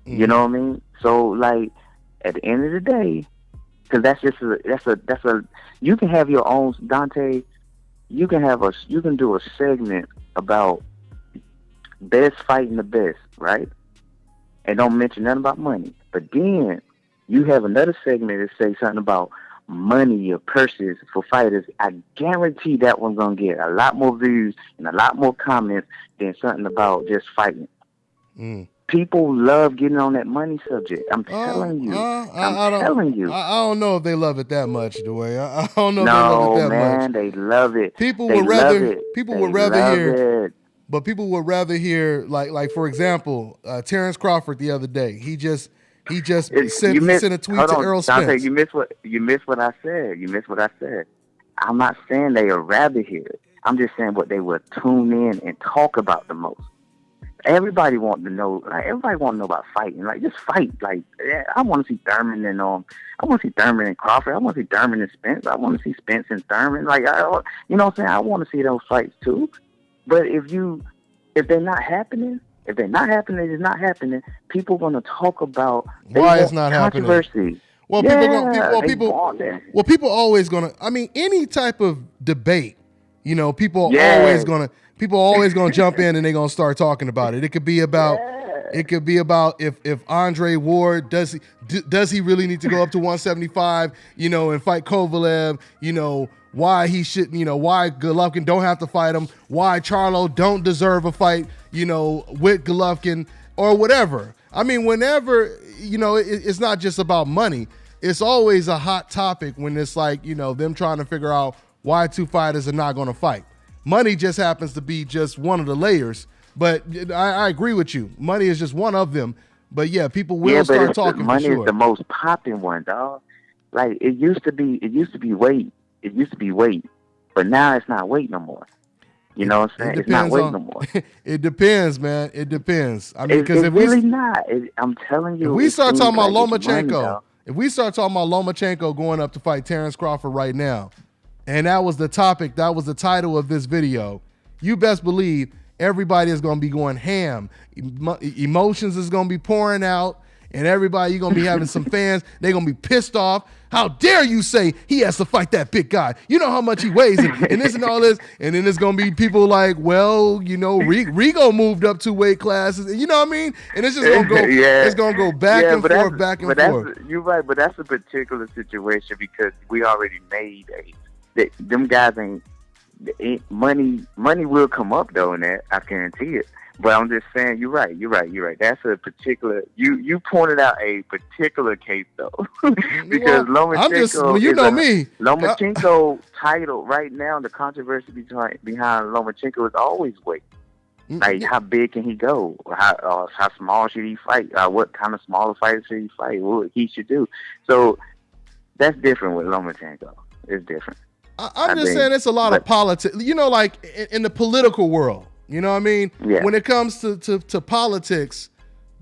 Mm-hmm. You know what I mean? So, like, at the end of the day, because that's a you can have your own, Dante. You can do a segment about best fighting the best, right? And don't mention nothing about money. But then you have another segment that say something about money or purses for fighters. I guarantee that one's gonna get a lot more views and a lot more comments than something about just fighting. Mm. People love getting on that money subject. I'm telling you. I'm telling you. I don't know if they love it that much, Dewayne. I don't know if they love it that much. Man, they love it. People would rather hear, like for example, Terrence Crawford the other day. He sent a tweet to Errol Spence. Dante, you missed what I said. I'm not saying they would rather hear it. I'm just saying what they would tune in and talk about the most. Everybody want to know. Like, everybody want to know about fighting. Like, just fight. Like, I want to see Thurman and I want to see Thurman and Crawford. I want to see Thurman and Spence. I want to see Spence and Thurman. Like, you know what I'm saying? I want to see those fights too. But if they're not happening, it's not happening. People are gonna talk about why it's not controversy. Happening. Well, people always gonna. I mean, any type of debate, you know, people always gonna jump in and they're gonna start talking about it. It could be about if Andre Ward does he really need to go up to 175, you know, and fight Kovalev, you know, why he shouldn't, you know, why Golovkin don't have to fight him, why Charlo don't deserve a fight, you know, with Golovkin or whatever. I mean, whenever, you know, it's not just about money. It's always a hot topic when it's like, you know, them trying to figure out why two fighters are not going to fight. Money just happens to be just one of the layers. But I agree with you. Money is just one of them. But yeah, people will start talking. Money for sure. Is the most popping one, dog. Like, it used to be weight. It used to be weight, but now it's not weight no more. You know what I'm saying? It's not weight no more. It depends, man. It depends. I mean, because I'm telling you. If we start talking about Lomachenko, going up to fight Terrence Crawford right now, and that was the topic, that was the title of this video, you best believe everybody is going to be going ham. Emotions is going to be pouring out. And everybody, you're going to be having some fans. They're going to be pissed off. How dare you say he has to fight that big guy? You know how much he weighs and this and all this. And then there's going to be people like, well, you know, Rigo moved up 2 weight classes. You know what I mean? And it's just going to go, it's going to go back and forth. You're right, but that's a particular situation because we already made them guys money will come up though in that. I guarantee it. But I'm just saying, you're right. That's a particular. You pointed out a particular case though, because Lomachenko. Lomachenko title right now. The controversy behind Lomachenko is always weight. Like, how big can he go? How small should he fight? What kind of smaller fighters should he fight? What he should do? So that's different with Lomachenko. It's different. I'm just saying it's a lot of politics. You know, like in the political world. You know what I mean? Yeah. When it comes to politics,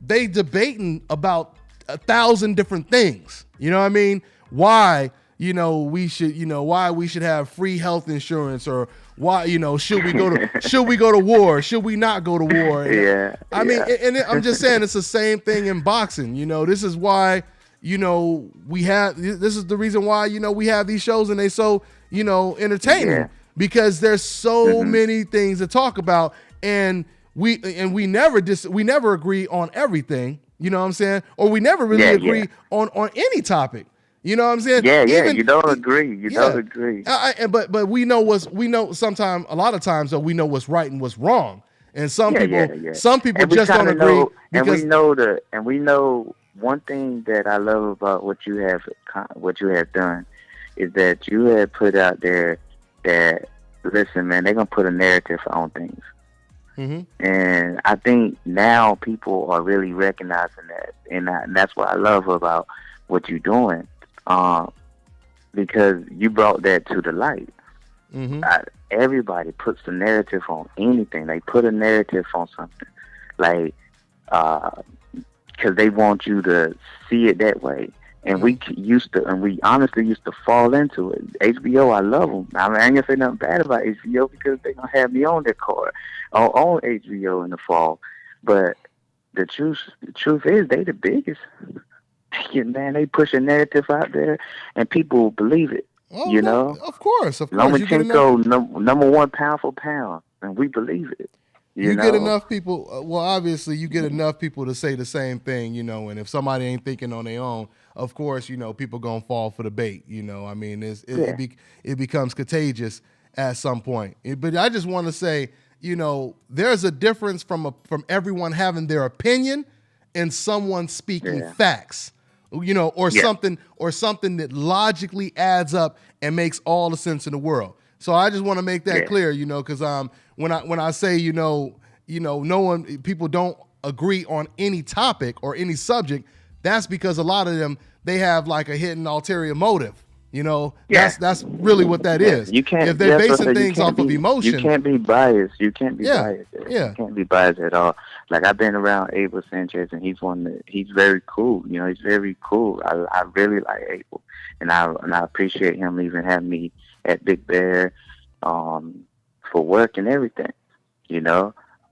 they debating about 1,000 different things. You know what I mean? Why, you know, we should have free health insurance, or why, you know, should we go to war? Should we not go to war? I mean, and I'm just saying it's the same thing in boxing. You know, this is why, you know, this is the reason why, you know, we have these shows and they so, entertaining because there's so many things to talk about, and we never agree on everything. You know what I'm saying? Or we never really agree on any topic. You know what I'm saying? You don't agree. You don't agree. But we know a lot of times though, we know what's right and what's wrong. And some people just don't agree. And we know one thing that I love about what you have done is that you have put out there that, listen, man, they're gonna put a narrative on things. And I think now people are really recognizing that, and that's what I love about what you're doing. Because you brought that to the light. Everybody puts the narrative on anything. They put a narrative on something, like because they want you to see it that way. And we honestly used to fall into it. HBO, I love them. I mean, I ain't gonna say nothing bad about HBO because they gonna have me on their card on HBO in the fall. But the truth is, they the biggest. Man, they push a narrative out there, and people believe it. Of course. Lomachenko, number one pound for pound, and we believe it. You get enough people. Obviously, you get enough people to say the same thing. And if somebody ain't thinking on their own, of course, people gonna fall for the bait. I mean, it becomes contagious at some point. But I just want to say, there's a difference from everyone having their opinion and someone speaking facts. Something that logically adds up and makes all the sense in the world. So I just want to make that clear, because when I say people don't agree on any topic or any subject, that's because a lot of them, they have like a hidden ulterior motive. That's really what that is. You can't, if they're basing things off of emotion. You can't be biased. You can't be biased. Yeah. You can't be biased at all. Like, I've been around Abel Sanchez, and he's very cool. He's very cool. I really like Abel, and I appreciate him even having me at Big Bear for work and everything.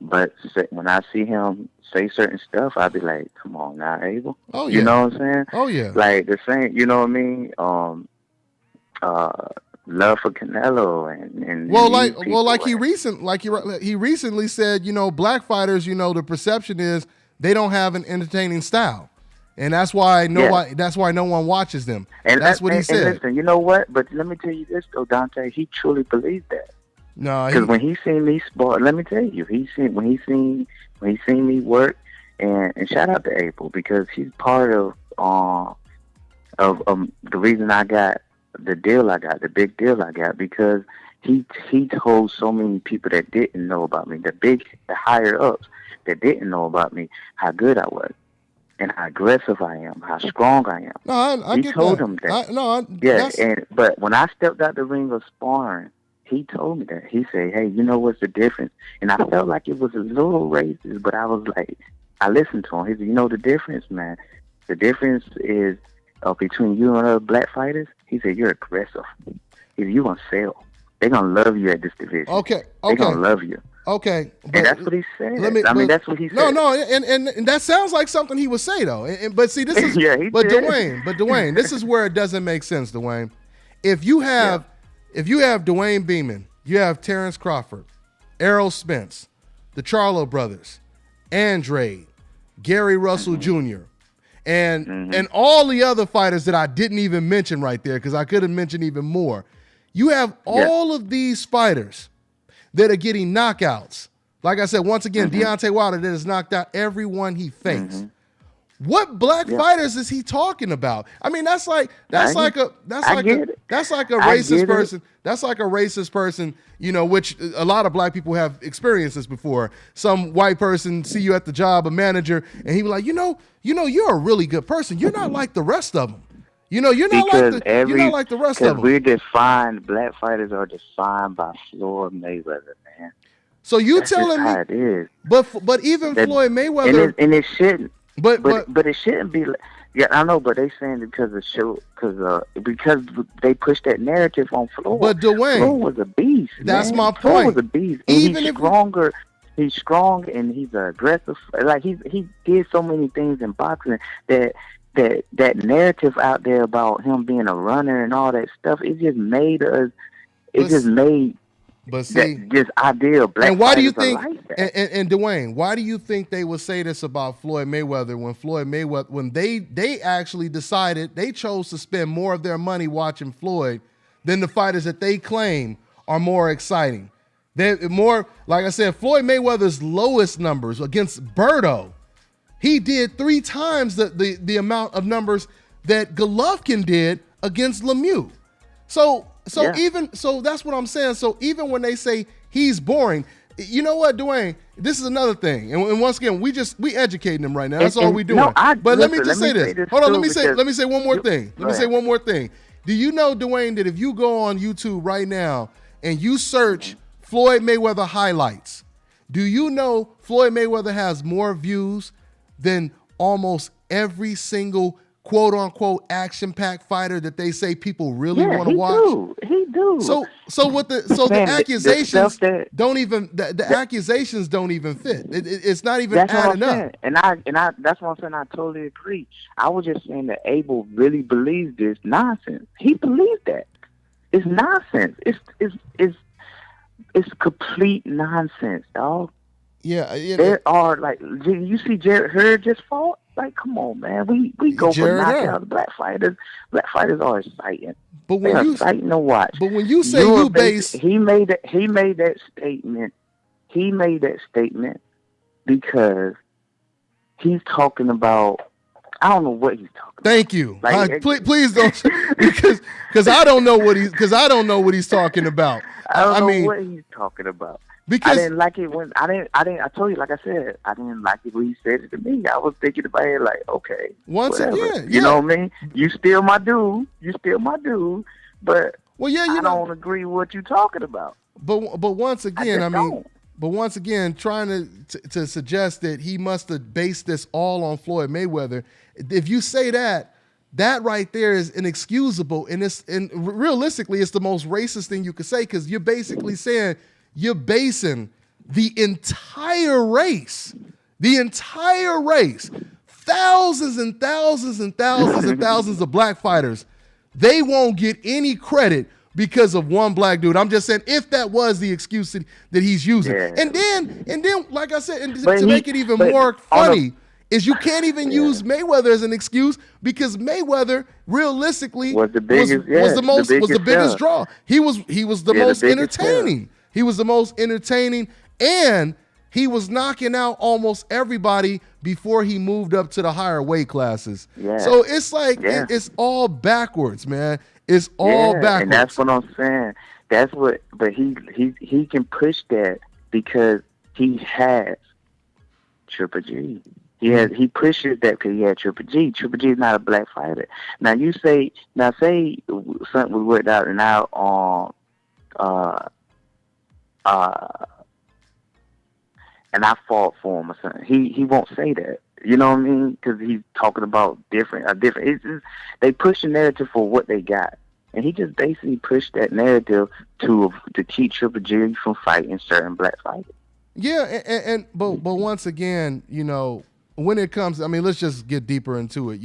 But when I see him say certain stuff, I'll be like, come on now, Abel. Oh, yeah. You know what I'm saying? Oh, yeah. Like the same, you know what I mean? Love for Canelo he recently said, black fighters, the perception is they don't have an entertaining style, and that's why no one watches them. And that's what he said. And listen, you know what? But let me tell you this though, Dante, he truly believed that. No, because when he seen me spar, let me tell you, when he seen me work, and shout out to Abel because he's part of the reason I got the deal I got, the big deal I got, because he told so many people that didn't know about me, the higher ups that didn't know about me, how good I was and how aggressive I am, how strong I am. No, I he get told that. him that. But when I stepped out the ring of sparring, he told me that. He said, hey, you know what's the difference? And I felt like it was a little racist, but I was like, I listened to him. He said, you know the difference, man? The difference is between you and other black fighters. He said, you're aggressive. He said, you're going to sell. They're going to love you at this division. Okay. They're going to love you. Okay. And that's what he said. That's what he said. No, and that sounds like something he would say, though. But see, this is... Dewayne, this is where it doesn't make sense, Dewayne. If you have Dewayne Beamon, you have Terrence Crawford, Errol Spence, the Charlo brothers, Andrade, Gary Russell Jr., and all the other fighters that I didn't even mention right there because I could have mentioned even more. You have all of these fighters that are getting knockouts. Like I said, once again, Deontay Wilder that has knocked out everyone he faced. What black fighters is he talking about? I mean, that's like a racist person. That's like a racist person, which a lot of black people have experienced this before. Some white person see you at the job, a manager, and he be like, you're a really good person. You're not like the rest of them. You're not like the rest of them. We're defined. Black fighters are defined by Floyd Mayweather, man. So that's telling me how it is. But even Floyd Mayweather, and it shouldn't. But it shouldn't be. Yeah, I know, but they saying because they pushed that narrative on Floyd. But Dewayne, Floyd was a beast. That's man. my point. Floyd was a beast. And he's stronger. He's strong and he's aggressive. Like he did so many things in boxing that that narrative out there about him being a runner and all that stuff, it just made us. It just made. But see, just ideal black. And why do you think? Like that. And Dewayne, why do you think they would say this about Floyd Mayweather when they actually decided they chose to spend more of their money watching Floyd than the fighters that they claim are more exciting? They're more, like I said, Floyd Mayweather's lowest numbers against Berto, he did 3 times the amount of numbers that Golovkin did against Lemieux. So that's what I'm saying. So even when they say he's boring, you know what, Dewayne? This is another thing. And once again, we educating them right now. That's all we doing. But let me just say this. Hold on, let me say one more thing. Let me say one more thing. Do you know, Dewayne, that if you go on YouTube right now and you search Floyd Mayweather highlights, do you know Floyd Mayweather has more views than almost every single quote-unquote action-packed fighter that they say people really want to watch? He do. So the accusations don't even the accusations don't even fit. It's not even adding up. And I that's what I'm saying. I totally agree. I was just saying that Abel really believes this nonsense. He believes that. It's nonsense. It's complete nonsense, dog. Yeah, there are, like, you see Jarrett Hurd just fought. Like, come on, man. We go for knockout the black fighters. Black fighters are exciting. But when They're exciting to watch. But when you say you base, he made that statement. He made that statement because he's talking about. I don't know what he's talking about. Thank you. Like, please don't, because I don't know what he's talking about. I don't know what he's talking about. Because I didn't like it when I told you, like I said, I didn't like it when he said it to me. I was thinking about it like, okay, whatever. You know what I mean? You still my dude. But I don't agree with what you're talking about. But once again, trying to suggest that he must have based this all on Floyd Mayweather. If you say that right there is inexcusable, and realistically, it's the most racist thing you could say, because you're basically saying you're basing the entire race, thousands and thousands and thousands and thousands of black fighters, they won't get any credit because of one black dude. I'm just saying, if that was the excuse that he's using. Yeah. And then, like I said, to make it even more funny, is you can't even use Mayweather as an excuse, because Mayweather realistically was the biggest draw. He was the most entertaining. He was the most entertaining, and he was knocking out almost everybody before he moved up to the higher weight classes. Yeah. So it's like it's all backwards, man. It's all backwards. And that's what I'm saying. But he can push that because he has Triple G. He pushes that because he had Triple G. Triple G is not a black fighter. Now say something we worked out and now on and I fought for him or something. He won't say that. You know what I mean? Because he's talking about different. They push the narrative for what they got, and he just basically pushed that narrative to keep Triple G from fighting certain black fighters. Yeah, but once again, when it comes, let's just get deeper into it.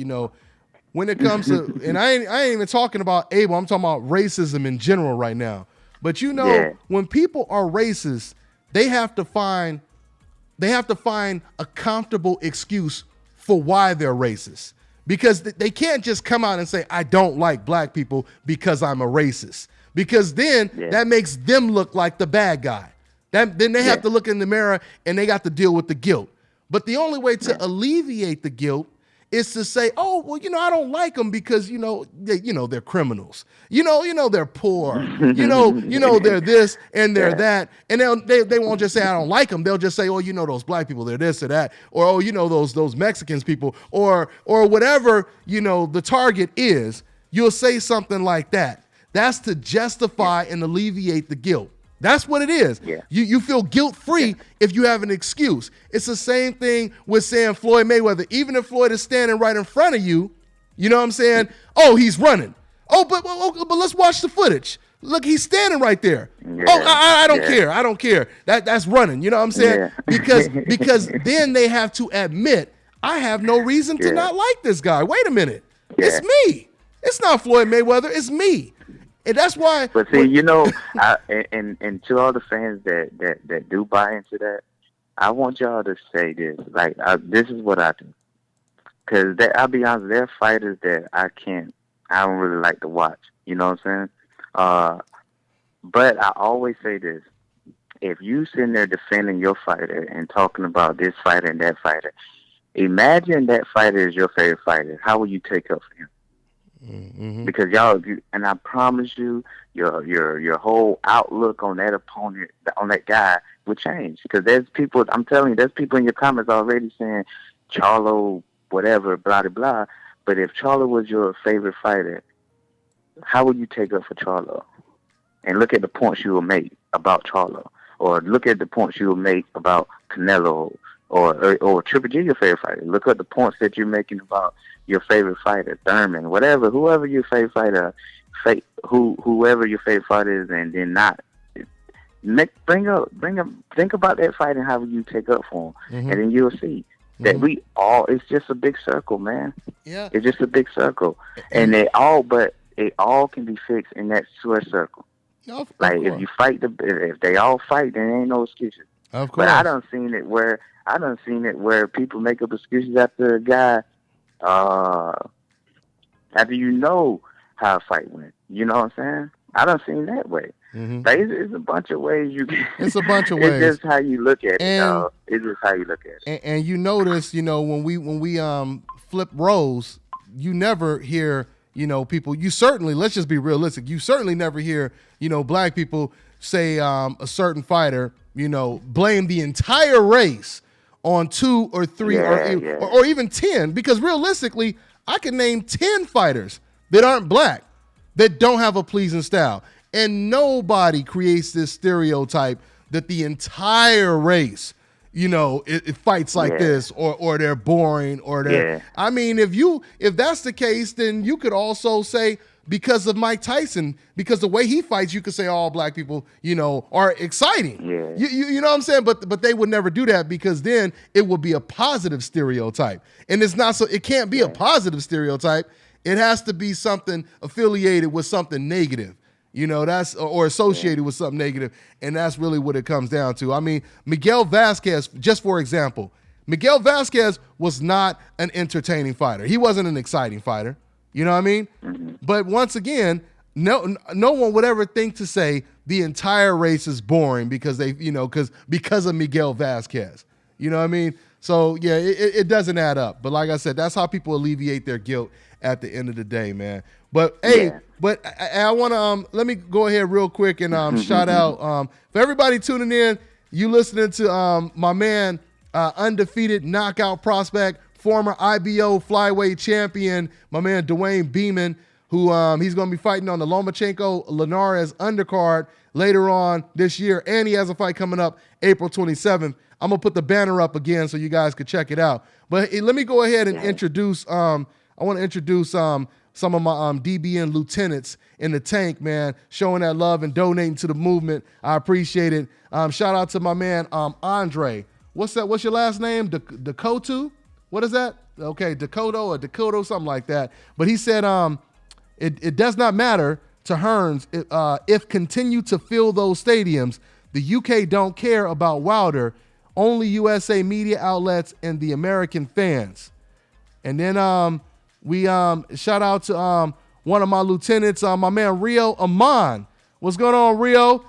When it comes to, and I ain't even talking about Abel. I'm talking about racism in general right now. But when people are racist, they have to find a comfortable excuse for why they're racist, because they can't just come out and say, I don't like black people because I'm a racist, because then that makes them look like the bad guy. Then they have to look in the mirror and they got to deal with the guilt. But the only way to alleviate the guilt is to say, oh, well, I don't like them because, they're criminals. They're poor. They're this and they're that. And they won't just say, I don't like them. They'll just say, oh, those black people, they're this or that. Or, oh, those Mexicans people, or whatever, the target is. You'll say something like that. That's to justify and alleviate the guilt. That's what it is. Yeah. You feel guilt-free if you have an excuse. It's the same thing with saying Floyd Mayweather. Even if Floyd is standing right in front of you, you know what I'm saying? Oh, he's running. Oh, but let's watch the footage. Look, he's standing right there. Yeah. Oh, I don't care. I don't care. That's running. You know what I'm saying? Yeah. Because then they have to admit, I have no reason to Yeah. not like this guy. Wait a minute. Yeah. It's me. It's not Floyd Mayweather. It's me. And that's why. But see, and to all the fans that do buy into that, I want y'all to say this. Like, this is what I do. Because I'll be honest, there are fighters that I don't really like to watch. You know what I'm saying? But I always say this. If you sitting there defending your fighter and talking about this fighter and that fighter, imagine that fighter is your favorite fighter. How will you take up for him? Mm-hmm. Because and I promise you, your whole outlook on that opponent, on that guy, will change. Because there's people, I'm telling you, there's people in your comments already saying Charlo, whatever, blah blah blah. But if Charlo was your favorite fighter, how would you take up for Charlo? And look at the points you will make about Charlo, or look at the points you will make about Canelo, or Triple G, your favorite fighter. Look at the points that you're making about your favorite fighter, Thurman, whoever your favorite fighter, whoever your favorite fighter is, and then not think about that fight and how you take up for him, and then you'll see that it's just a big circle, man. Yeah, it's just a big circle, and it all can be fixed in that square circle. Like if you fight if they all fight, then ain't no excuses. Of course. But I done seen it where people make up excuses after a guy, after you know how a fight went. You know what I'm saying? I done seen that way. Mm-hmm. Like it's a bunch of ways you can. It's a bunch of ways. It's just how you look at it. It's just how you look at it. And you notice, when we flip roles, you never hear. People, you certainly, let's just be realistic, you certainly never hear, black people say a certain fighter, blame the entire race on 2 or 3 or even 10, because realistically, I can name 10 fighters that aren't black that don't have a pleasing style. And nobody creates this stereotype that the entire race it fights like this, or they're boring, or they're. I mean, if that's the case, then you could also say because of Mike Tyson, because the way he fights, you could say all black people, are exciting. Yeah. You know what I'm saying? But they would never do that, because then it would be a positive stereotype, and it's not. So it can't be a positive stereotype. It has to be something affiliated with something negative. That's or associated with something negative, and that's really what it comes down to. I mean, Miguel Vasquez, just for example, Miguel Vasquez was not an entertaining fighter. He wasn't an exciting fighter. You know what I mean? Mm-hmm. But once again, no one would ever think to say the entire race is boring because because of Miguel Vasquez. You know what I mean? So yeah, it doesn't add up. But like I said, that's how people alleviate their guilt at the end of the day, man. But hey, but I want to let me go ahead real quick and shout out for everybody tuning in. You listening to my man, undefeated knockout prospect, former IBO flyweight champion, my man Dewayne Beamon, who he's going to be fighting on the Lomachenko-Linares undercard later on this year, and he has a fight coming up April 27th. I'm gonna put the banner up again so you guys can check it out. But let me go ahead and introduce. I want to introduce some of my DBN lieutenants in the tank, man, showing that love and donating to the movement. I appreciate it. Shout out to my man Andre. What's that? What's your last name? Dakoto? What is that? Okay, Dakota or Dakota, something like that. But he said it does not matter to Hearns if continue to fill those stadiums. The UK don't care about Wilder. Only USA media outlets and the American fans. And then we shout out to one of my lieutenants, my man Rio Amon. What's going on, Rio?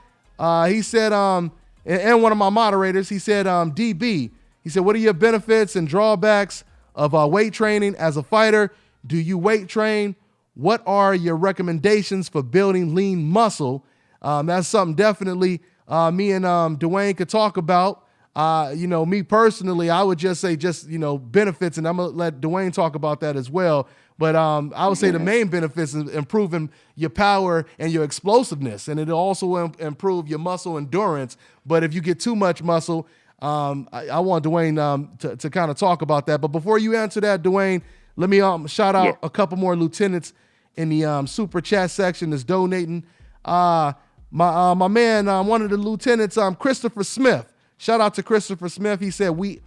He said, and one of my moderators, he said, DB, he said, what are your benefits and drawbacks of weight training as a fighter? Do you weight train? What are your recommendations for building lean muscle? That's something definitely me and Dewayne could talk about. Me personally, I would just say benefits, and I'm going to let Dewayne talk about that as well. But I would say the main benefits is improving your power and your explosiveness, and it'll also improve your muscle endurance. But if you get too much muscle, I want Dewayne to kind of talk about that. But before you answer that, Dewayne, let me shout out a couple more lieutenants in the super chat section that's donating. My man, one of the lieutenants, Christopher Smith. Shout out to Christopher Smith. He said we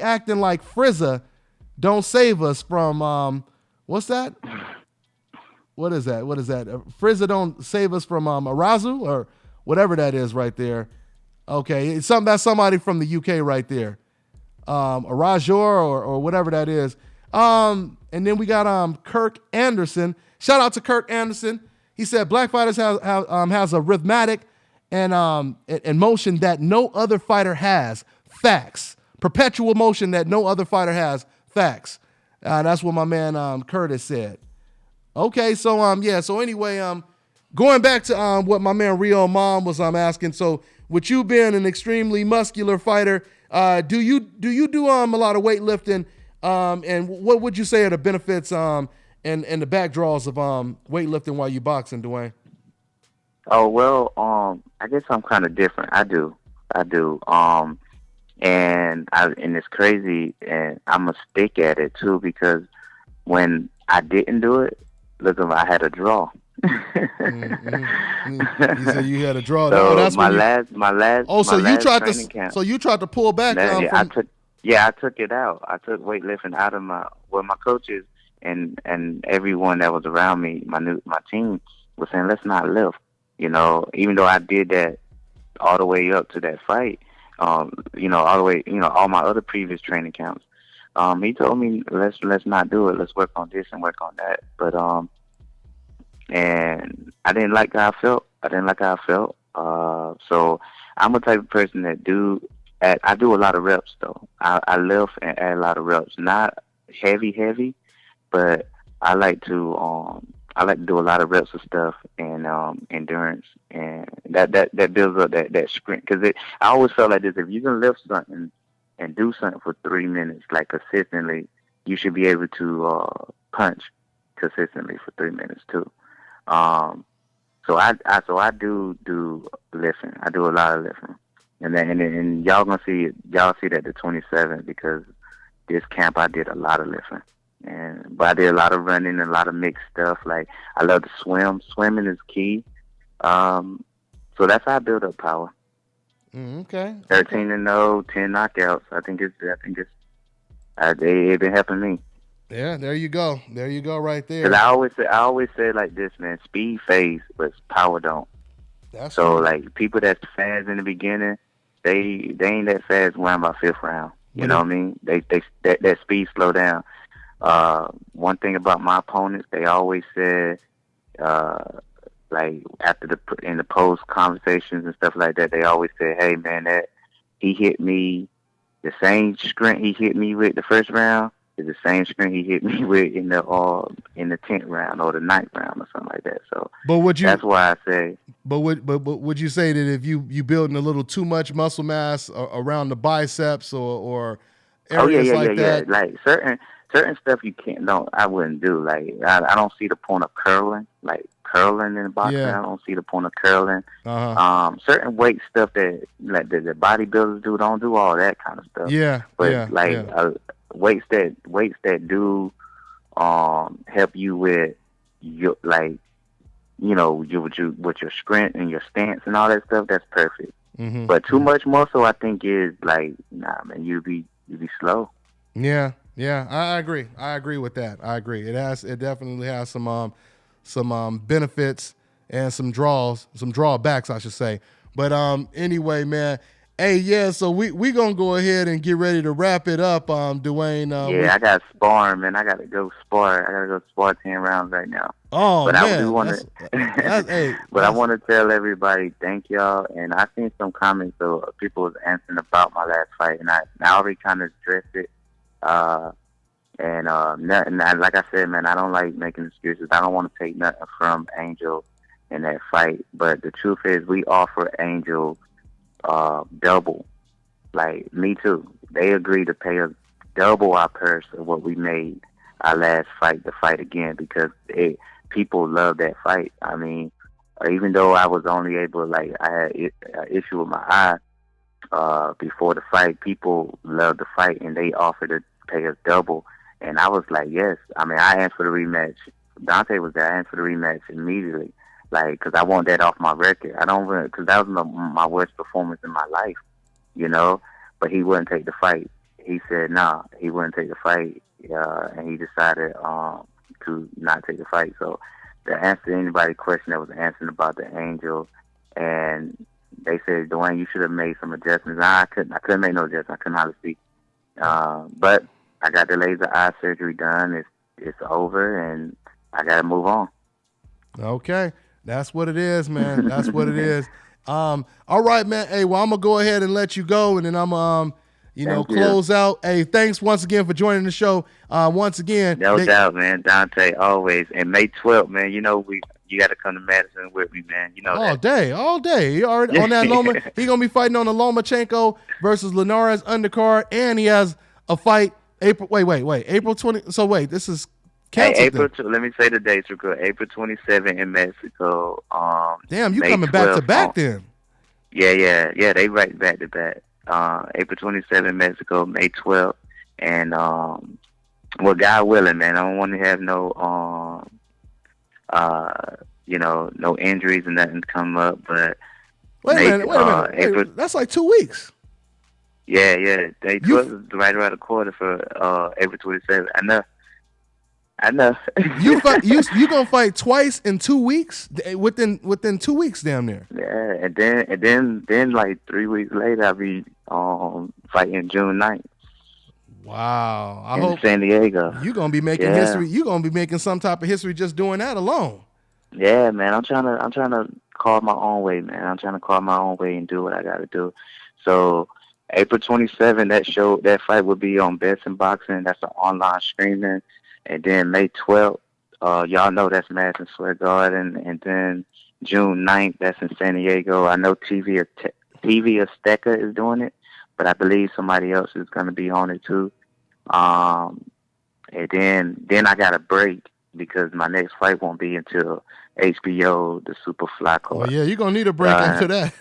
acting like Frizza don't save us from what's that? What is that? Frizza don't save us from Arazu or whatever that is right there. Okay, that's somebody from the UK right there. Arajor or whatever that is. And then we got Kirk Anderson. Shout out to Kirk Anderson. He said Black Fighters has a rhythmic and motion that no other fighter has. Facts. Perpetual motion that no other fighter has. Facts. That's what my man Curtis said. Okay, so so anyway, going back to what my man Rio Mom was asking. So with you being an extremely muscular fighter, do you do a lot of weightlifting? And what would you say are the benefits and the backdraws of weightlifting while you boxing, Dewayne? Oh well, I guess I'm kind of different. I do. And it's crazy, and I'm a stick at it too, because when I didn't do it, look, I had a draw. You said you had a draw. So that's my last. Oh, so you tried to. Camp, so you tried to pull back. I took it out. I took weightlifting out of my coaches and everyone that was around me. My team was saying, let's not lift. Even though I did that all the way up to that fight. All the way. All my other previous training camps. He told me let's not do it. Let's work on this and work on that. But and I didn't like how I felt. So I'm a type of person that I do a lot of reps though. I lift and add a lot of reps. Not heavy, but I like to do a lot of reps of stuff and endurance, and that builds up that sprint. Because I always felt like this: if you can lift something and do something for 3 minutes, like consistently, you should be able to punch consistently for 3 minutes too. So I do lifting. I do a lot of lifting, and y'all gonna see that the 27th, because this camp I did a lot of lifting, but I did a lot of running and a lot of mixed stuff. Like I love to swim. Swimming is key. So that's how I build up power. Okay. 13-0, 10 knockouts. I think it's been helping me. Yeah, there you go right there. Because I always say like this, man. Speed fades, but power don't. That's so right. Like people that's fast in the beginning, they ain't that fast around by 5th round. You know what I mean? That speed slow down. One thing about my opponents, they always said, like in the post conversations and stuff like that, they always say, "Hey man, that he hit me the same sprint he hit me with the first round is the same sprint he hit me with in the 10th round or the 9th round or something like that." So, that's why I say. But would you say that if you building a little too much muscle mass around the biceps or areas that? Yeah. Like certain stuff you can't. No, I wouldn't do. Like I don't see the point of curling. Like curling in boxing, I don't see the point of curling. Certain weight stuff that like the bodybuilders do, don't do all that kind of stuff. Weights that do help you with your with your sprint and your stance and all that stuff. That's perfect. But too much muscle, I think, is like, nah, man, you be slow. Yeah, I agree. I agree with that. I agree. It definitely has some benefits and some drawbacks, I should say. But anyway, man. Hey, yeah, so we gonna go ahead and get ready to wrap it up, Dewayne. I got sparring, man. I gotta go spar 10 rounds right now. Oh, but man. I want to tell everybody thank y'all. And I seen some comments of people was answering about my last fight, and I already kind of addressed it. And like I said, man, I don't like making excuses. I don't want to take nothing from Angel in that fight. But the truth is, we offer Angel double. Like, me too. They agreed to pay us double our purse of what we made our last fight to fight again, because people love that fight. I mean, even though I was only able, like, I had an issue with my eye before the fight, people loved the fight and they offered to pay us double. And I was like, yes. I mean, I asked for the rematch. Dante was there. I asked for the rematch immediately. Like, because I want that off my record. I don't really, because that was my worst performance in my life, you know. But he wouldn't take the fight. He said, nah, he wouldn't take the fight. and he decided to not take the fight. So the answer to anybody's question that was answering about the Angel, and they said, Dwayne, you should have made some adjustments. I couldn't make no adjustments. I couldn't hardly speak. But I got the laser eye surgery done. It's over, and I got to move on. Okay. That's what it is, man. That's what it is. All right, man. Hey, well, I'm going to go ahead and let you go, and then I'm close out. Hey, thanks once again for joining the show. Once again. No doubt, man. Dante, always. And May 12th, man, you got to come to Madison with me, man. You know all day. He already on that Loma. He going to be fighting on the Lomachenko versus Linares undercard, and he has a fight April 20. So wait, this is canceled. Let me say the dates real quick. April 27 in Mexico. Damn, you May coming 12th, back to back then. Yeah. They right back to back. April 27 Mexico, May 12th. And, well, God willing, man, I don't want to have no injuries and nothing come up, but wait a minute. April, that's like 2 weeks. Yeah. Day 12 is right around the corner for April 27th. I know. you gonna fight twice in 2 weeks? Within 2 weeks, damn near. Yeah, and then like 3 weeks later, I'll be fighting June 9th. Wow! I in hope San Diego. You gonna be making history. You gonna be making some type of history just doing that alone. Yeah, man. I'm trying to carve my own way, man. I'm trying to carve my own way and do what I got to do. So April 27th, that fight will be on Bets and Boxing. That's an online streaming. And then May 12th, y'all know that's Madison Square Garden. And then June 9th, that's in San Diego. I know TV Azteca is doing it, but I believe somebody else is going to be on it too. And then I got a break because my next fight won't be until HBO, the Superfly card. Oh yeah, you're going to need a break after that.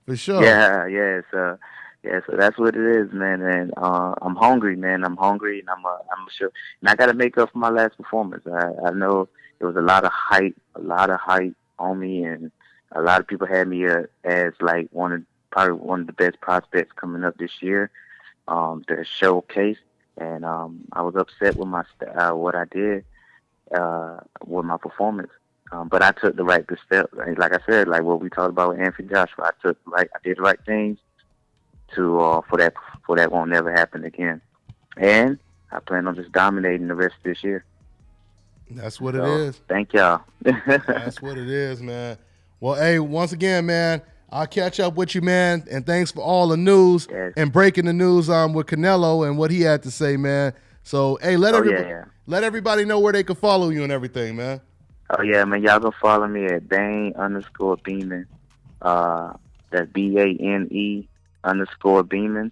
For sure. Yeah. So that's what it is, man. And I'm hungry, man. I'm hungry, and I'm sure. And I got to make up for my last performance. I know there was a lot of hype on me, and a lot of people had me as like probably one of the best prospects coming up this year. The showcase, and I was upset with what I did with my performance. But I took the right steps. Like I said, like what we talked about with Anthony Joshua, I did the right things to for that won't never happen again. And I plan on just dominating the rest of this year. That's what it is. Thank y'all. That's what it is, man. Well, hey, once again, man, I'll catch up with you, man, and thanks for all the news and breaking the news with Canelo and what he had to say, man. So, hey, let everybody know where they can follow you and everything, man. Oh, yeah, man. Y'all go follow me at Dane_Beamon. That's BANE _Beamon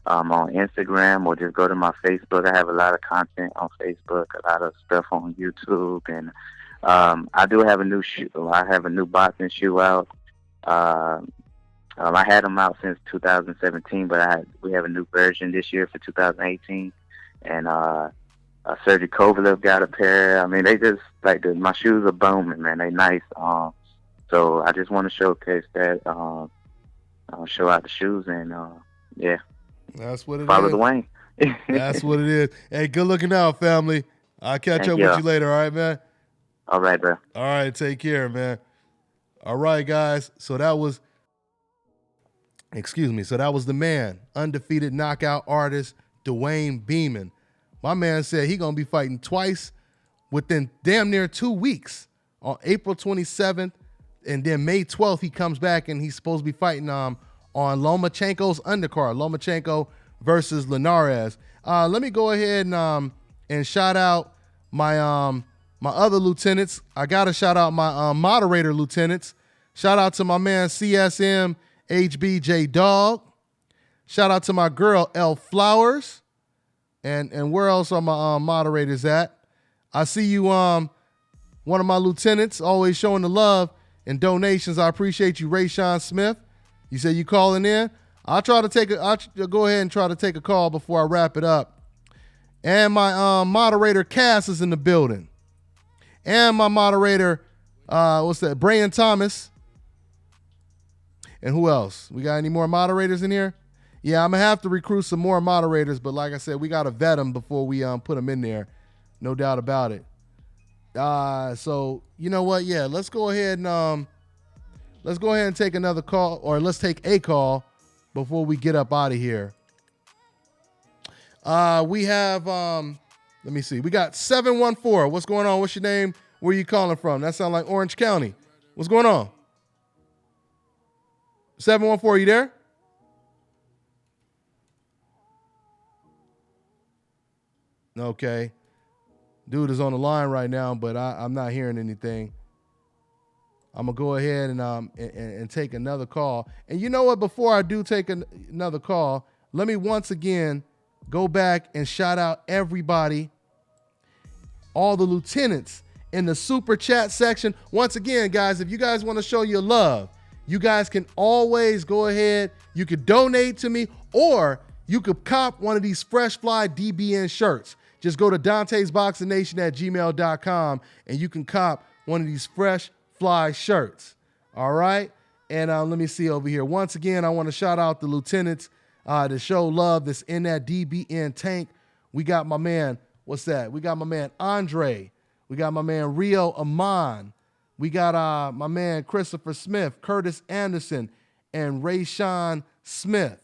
on Instagram, or just go to my Facebook. I have a lot of content on Facebook, a lot of stuff on YouTube, and I do have a new shoe. I have a new boxing shoe out. I had them out since 2017, but we have a new version this year for 2018, and Sergey Kovalev got a pair. I mean, they just my shoes are booming, man. They nice. So I just want to showcase that. Show out the shoes, and yeah. That's what it Follow is. Dwayne. That's what it is. Hey, good looking out, family. I'll catch up with you later, all right, man? All right, bro. All right, take care, man. All right, guys. So that was the man, undefeated knockout artist, Dewayne Beamon. My man said he going to be fighting twice within damn near 2 weeks, on April 27th. And then May 12th, he comes back and he's supposed to be fighting on Lomachenko's undercard, Lomachenko versus Linares. Let me go ahead and shout out my other lieutenants. I got to shout out my moderator lieutenants. Shout out to my man CSM HBJ Dog. Shout out to my girl L Flowers. And where else are my moderators at? I see you, one of my lieutenants, always showing the love and donations. I appreciate you, Rayshawn Smith. You say you calling in? I'll go ahead and try to take a call before I wrap it up. And my moderator Cass is in the building. And my moderator, Brian Thomas. And who else? We got any more moderators in here? Yeah, I'm gonna have to recruit some more moderators, but like I said, we gotta vet them before we put them in there. No doubt about it. So you know what? Yeah, let's go ahead and take another call, or let's take a call before we get up out of here. We have let me see. We got 714. What's going on? What's your name? Where you calling from? That sounds like Orange County. What's going on? 714, you there? Okay. Dude is on the line right now, but I'm not hearing anything. I'm going to go ahead and take another call. And you know what? Before I do take another call, let me once again go back and shout out everybody, all the lieutenants in the super chat section. Once again, guys, if you guys want to show your love, you guys can always go ahead. You could donate to me, or you could cop one of these Fresh Fly DBN shirts. Just go to Dante'sBoxingNation@gmail.com and you can cop one of these Fresh Fly shirts. All right. And let me see over here. Once again, I want to shout out the lieutenants to show love that's in that DBN tank. We got my man, what's that? We got my man Andre. We got my man Rio Amon. We got my man Christopher Smith, Curtis Anderson, and Rayshawn Smith.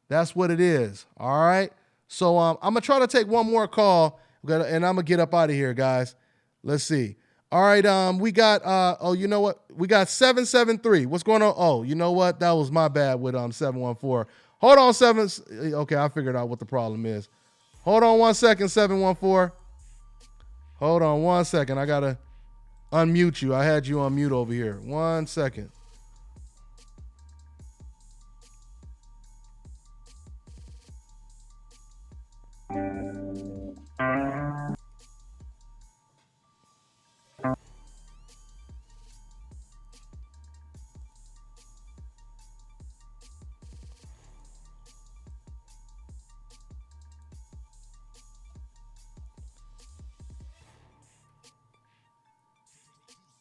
That's what it is. All right. So I'm going to try to take one more call, and I'm going to get up out of here, guys. Let's see. All right, we got, you know what? We got 773. What's going on? Oh, you know what? That was my bad with 714. Hold on, okay, I figured out what the problem is. Hold on 1 second, 714. Hold on 1 second. I got to unmute you. I had you on mute over here. 1 second.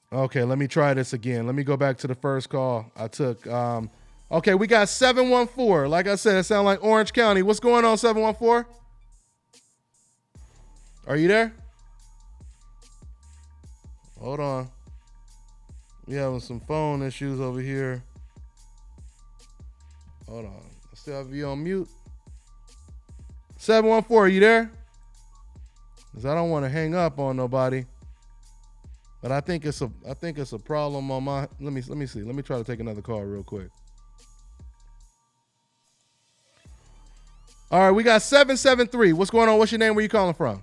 Okay, let me try this again. Let me go back to the first call I took. Okay, we got 714. Like I said, it sounds like Orange County. What's going on, 714? Are you there? Hold on. We having some phone issues over here. Hold on. I still have you on mute. 714, are you there? Because I don't want to hang up on nobody. But I think it's a problem on my. Let me see. Let me try to take another call real quick. All right, we got 773. What's going on? What's your name? Where you calling from?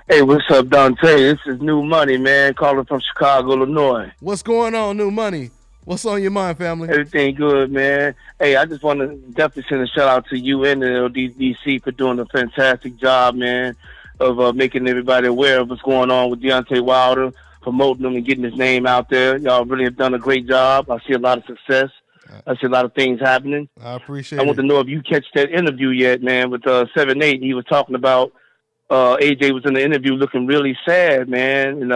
Hey, what's up, Dante? This is New Money, man, calling from Chicago, Illinois. What's going on, New Money? What's on your mind, family? Everything good, man. Hey, I just want to definitely send a shout out to you and the LDDC for doing a fantastic job, man, of making everybody aware of what's going on with Deontay Wilder, promoting him and getting his name out there. Y'all really have done a great job. I see a lot of success. I see a lot of things happening. I appreciate it. I want to know if you catch that interview yet, man, with 7-8. He was talking about AJ was in the interview looking really sad, man, and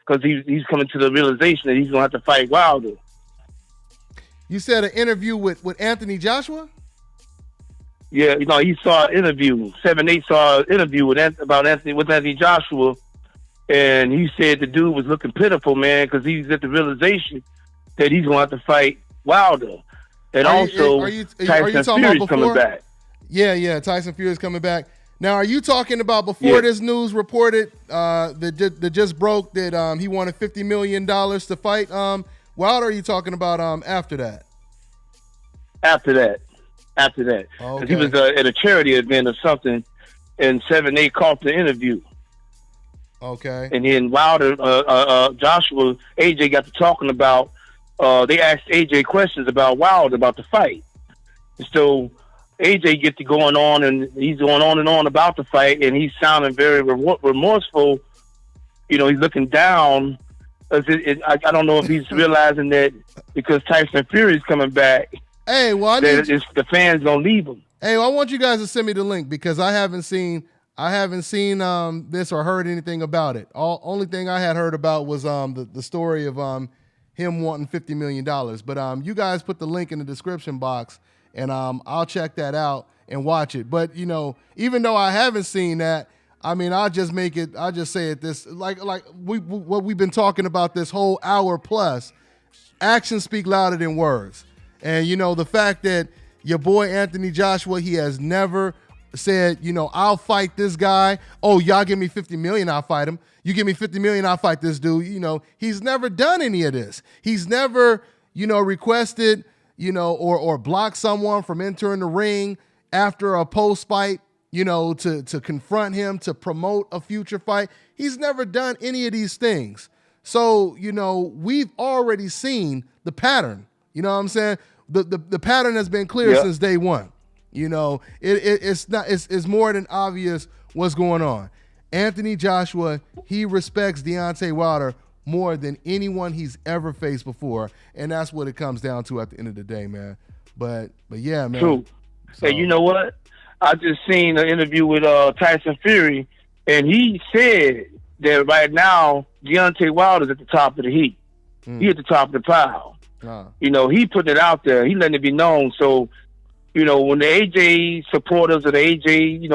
because he's coming to the realization that he's going to have to fight Wilder. You said an interview with Anthony Joshua? Yeah, he saw an interview. 7-8 saw an interview about Anthony Joshua, and he said the dude was looking pitiful, man, because he's at the realization that he's going to have to fight Wilder. And Tyson Fury's coming back. Yeah, Tyson Fury's coming back. Now, are you talking about before this news reported that just broke that he wanted $50 million to fight Wilder, or are you talking about after that? After that. Okay. He was at a charity event or something, and 7-8 caught the interview. Okay. And then Wilder, Joshua, AJ got to talking about, they asked AJ questions about Wilder, about the fight. And so AJ gets to going on, and he's going on and on about the fight, and he's sounding very remorseful. He's looking down. I don't know if he's realizing that because Tyson Fury's coming back, hey, well, the fans gonna leave him. Hey, well, I want you guys to send me the link because I haven't seen this or heard anything about it. Only thing I had heard about was the story of him wanting $50 million. But you guys put the link in the description box, and I'll check that out and watch it. But even though I haven't seen that, I mean, I'll just say it this like what we've been talking about this whole hour plus. Actions speak louder than words, and the fact that your boy Anthony Joshua, he has never said, I'll fight this guy. Oh, y'all give me $50 million, I'll fight him. You give me $50 million, I'll fight this dude. He's never done any of this. He's never, requested, or blocked someone from entering the ring after a post fight, to confront him, to promote a future fight. He's never done any of these things. So, we've already seen the pattern. You know what I'm saying? The pattern has been clear since day one. It's more than obvious what's going on. Anthony Joshua, he respects Deontay Wilder more than anyone he's ever faced before, and that's what it comes down to at the end of the day, man. But yeah, man. True. So, hey, you know what? I just seen an interview with Tyson Fury, and he said that right now Deontay Wilder's at the top of the heap. He at the top of the pile. He put it out there. He letting it be known. So, when the AJ supporters or the AJ,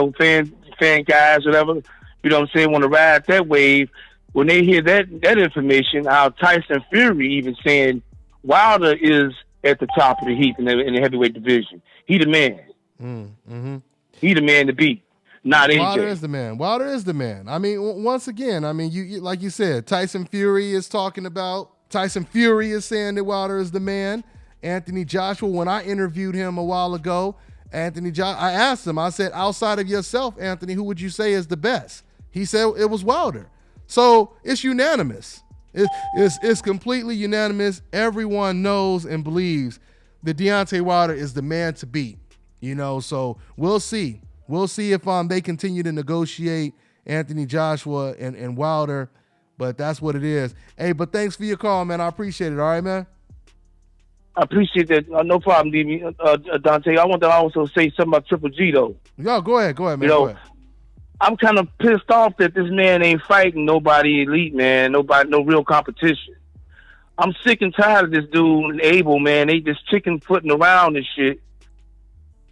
fan guys, whatever, want to ride that wave, when they hear that information, how Tyson Fury even saying Wilder is at the top of the heap in the heavyweight division. He the man. Mm-hmm. He the man to beat, not AJ. Wilder is the man. Wilder is the man. I mean, once again, you like you said, Tyson Fury is saying that Wilder is the man. Anthony Joshua, when I interviewed him a while ago, I asked him, I said, outside of yourself, Anthony, who would you say is the best? He said it was Wilder. So it's unanimous. It's completely unanimous. Everyone knows and believes that Deontay Wilder is the man to beat. So we'll see. We'll see if they continue to negotiate Anthony Joshua and Wilder, but that's what it is. Hey, but thanks for your call, man. I appreciate it. All right, man? I appreciate that. No problem, Dante. I want to also say something about Triple G, though. Yo, go ahead, man. Go ahead. I'm kind of pissed off that this man ain't fighting nobody elite, man. No real competition. I'm sick and tired of this dude and Abel, man. They just chicken footing around and shit.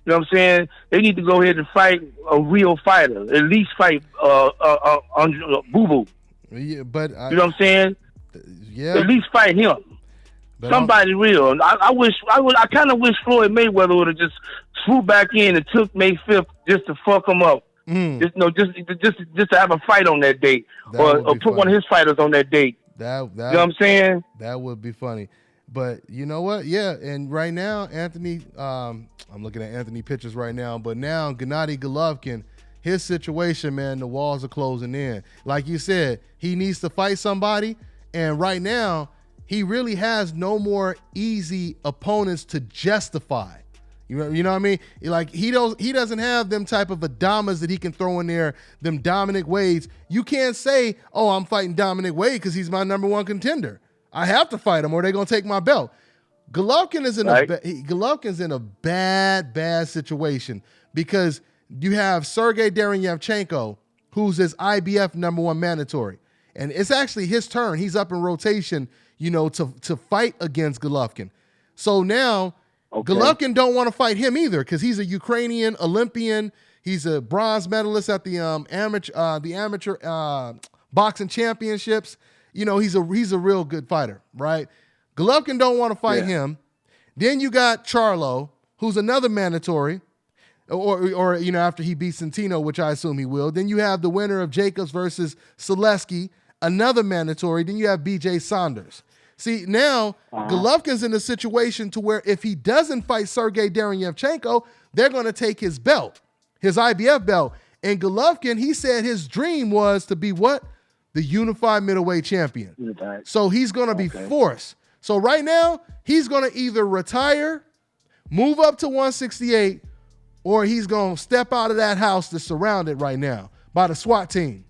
You know what I'm saying? They need to go ahead and fight a real fighter. At least fight Boo Boo. Yeah, but you know what I'm saying? Yeah. At least fight him. But somebody real. I kind of wish Floyd Mayweather would have just swooped back in and took May 5th just to fuck him up. Just to have a fight on that date, or put one of his fighters on that date. You know what I'm saying? That would be funny. But you know what? Yeah, and right now, Anthony, I'm looking at Anthony pictures right now, but now Gennady Golovkin, his situation, man, the walls are closing in. Like you said, he needs to fight somebody, and right now, he really has no more easy opponents to justify. You know what I mean? Like he doesn't have them type of Adamas that he can throw in there, them Dominic Wades. You can't say, oh, I'm fighting Dominic Wade because he's my number one contender. I have to fight him or they're going to take my belt. Golovkin is Golovkin's in a bad situation because you have Sergey Derenyevchenko, who's his IBF number one mandatory. And it's actually his turn. He's up in rotation, to fight against Golovkin. So now Golovkin don't want to fight him either because he's a Ukrainian Olympian. He's a bronze medalist at the amateur boxing championships. He's a real good fighter, right? Golovkin don't want to fight him. Then you got Charlo, who's another mandatory, or after he beats Centino, which I assume he will. Then you have the winner of Jacobs versus Selesky, another mandatory. Then you have BJ Saunders. See, now Golovkin's in a situation to where if he doesn't fight Sergey Derenyevchenko, they're going to take his belt, his IBF belt. And Golovkin, he said his dream was to be what? The unified middleweight champion. So he's going to be forced. So right now, he's going to either retire, move up to 168, or he's going to step out of that house that's surrounded right now by the SWAT team.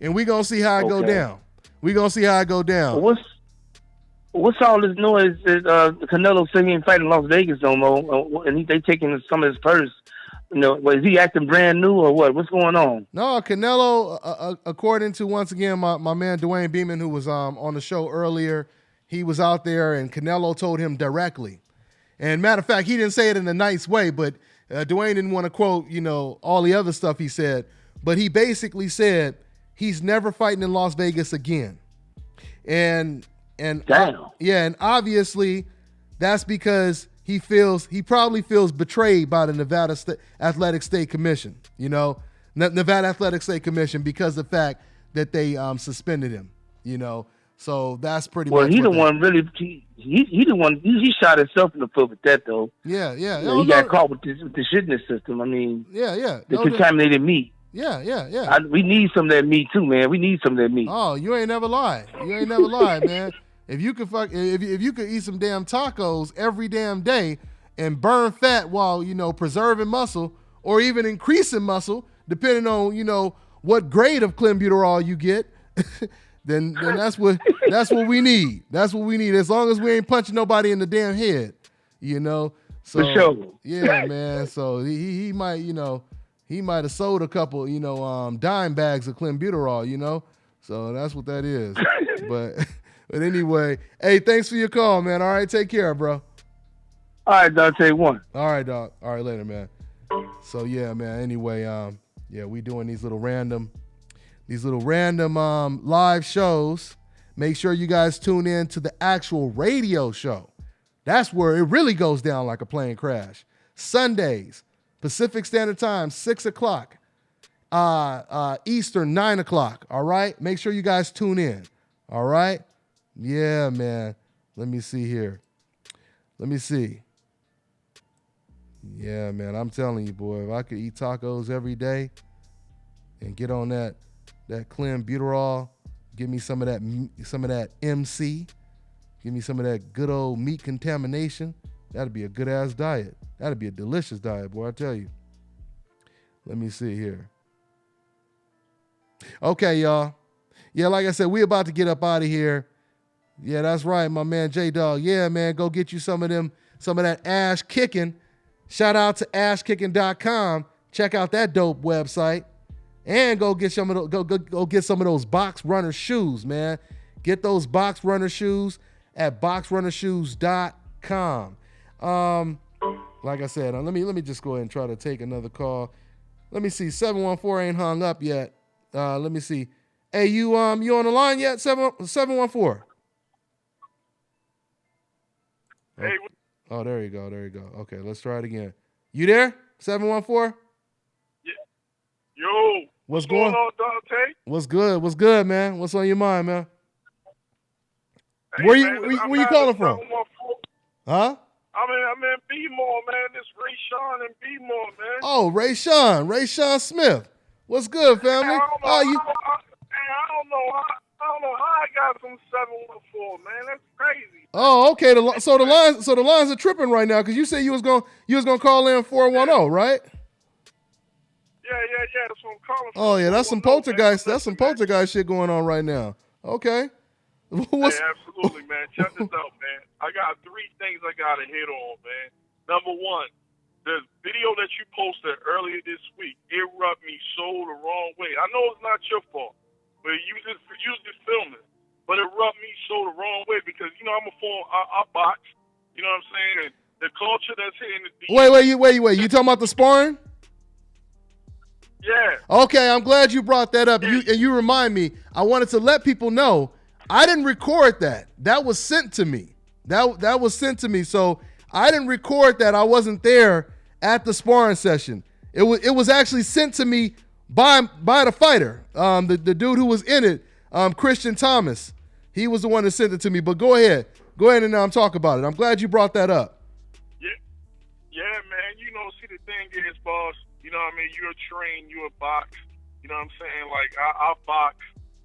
And we're going to see how it go down. We're going to see how it go down. What's all this noise that Canelo said he ain't fighting Las Vegas no more, and they taking some of his purse? Is he acting brand new or what? What's going on? No, Canelo, according to, once again, my man Dewayne Beamon, who was on the show earlier, he was out there and Canelo told him directly. And matter of fact, he didn't say it in a nice way, but Dewayne didn't want to quote, all the other stuff he said. But he basically said he's never fighting in Las Vegas again. And Damn. and obviously that's because he probably feels betrayed by the Nevada Athletic State Commission, Nevada Athletic State Commission, because of the fact that they suspended him, So that's pretty much. Well, he the one really. He the one. He shot himself in the foot with that though. Yeah. He got caught with the shit in the system. I mean. Yeah. The contaminated meat. Yeah. We need some of that meat too, man. We need some of that meat. Oh, you ain't never lied. Man. If you could if you could eat some damn tacos every damn day and burn fat while preserving muscle or even increasing muscle, depending on what grade of clenbuterol you get, then that's what we need. That's what we need. As long as we ain't punching nobody in the damn head, So for sure. Yeah, man. So he might he might have sold a couple dime bags of clenbuterol, So that's what that is. But anyway, hey, thanks for your call, man. All right, take care, bro. All right, Dante, one. All right, dog. All right, later, man. So yeah, man. Anyway, we doing these little random live shows. Make sure you guys tune in to the actual radio show. That's where it really goes down like a plane crash. Sundays, Pacific Standard Time, 6 o'clock. Eastern, 9 o'clock. All right. Make sure you guys tune in. All right. Yeah, man. Let me see here. Yeah, man. I'm telling you, boy, if I could eat tacos every day and get on that clenbuterol, give me some of that MC, give me some of that good old meat contamination, that'd be a good ass diet. That'd be a delicious diet, boy, I tell you. Let me see here. Okay, y'all. Yeah, like I said, we about to get up out of here. Yeah, that's right, my man J-Dog. Yeah, man, go get you some of that ash kicking. Shout out to ashkicking.com. Check out that dope website. And go get some of those box runner shoes, man. Get those box runner shoes at boxrunnershoes.com. Like I said, let me just go ahead and try to take another call. Let me see. 714 ain't hung up yet. Let me see. Hey, you on the line yet? 714. Hey. Oh, there you go. Okay, let's try it again. You there? 714? Yeah. Yo. What's going on, Dante? What's good, man? What's on your mind, man? Hey, where man, you calling from? Huh? I'm in B-More, man. This Ray Sean and B-More, man. Oh, Ray Sean Smith. What's good, family? I don't know how I got from 714, man. That's crazy. Oh, okay. So the lines are tripping right now because you said you was gonna call in 410, right? Yeah. That's what I'm calling for. Oh yeah, that's some poltergeist. That's some poltergeist shit going on right now. Okay. Hey, absolutely, man. Check this out, man. I got 3 things I gotta hit on, man. Number 1, the video that you posted earlier this week, it rubbed me so the wrong way. I know it's not your fault, but you just filmed it. But it rubbed me so the wrong way because I'm a I box. You know what I'm saying? And the culture that's here in the Wait. You talking about the sparring? Yeah. Okay, I'm glad you brought that up. Yeah. You remind me. I wanted to let people know I didn't record that. That was sent to me. That was sent to me. So I didn't record that. I wasn't there at the sparring session. It was actually sent to me by the fighter, the dude who was in it, Christian Thomas. He was the one that sent it to me. But go ahead and talk about it. I'm glad you brought that up. Yeah, man. See, the thing is, boss. You're trained. You're a box. You know what I'm saying? Like I box.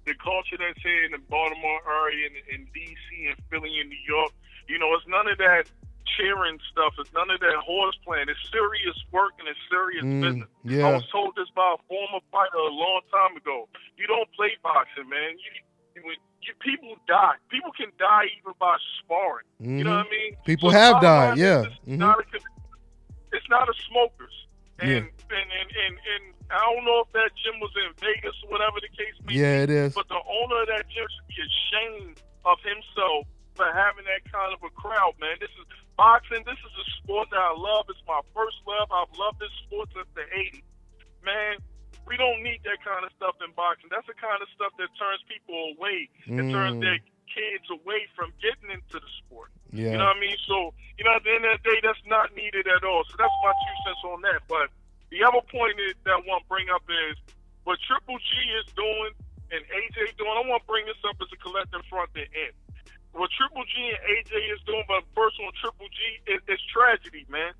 The culture that's here in the Baltimore area and in D.C. and Philly and New York, it's none of that cheering stuff. It's none of that horse playing. It's serious work and it's serious business. Yeah. I was told this by a former fighter a long time ago. You don't play boxing, man. People die. People can die even by sparring. Mm-hmm. You know what I mean? People have died, yeah. It's not a smokers. And I don't know if that gym was in Vegas or whatever the case may be. Yeah, it is. But the owner of that gym should be ashamed of himself for having that kind of a crowd, man. This is boxing. This is a sport that I love. It's my first love. I've loved this sport since the 80s. Man, we don't need that kind of stuff in boxing. That's the kind of stuff that turns people away and turns their kids away from getting into the sport. Yeah. You know what I mean? So, at the end of the day, that's not needed at all. So that's my 2 cents on that. But the other point that I want to bring up is what Triple G is doing and AJ doing. I want to bring this up as a collective front and end. What Triple G and AJ is doing, but first on Triple G, is tragedy, man.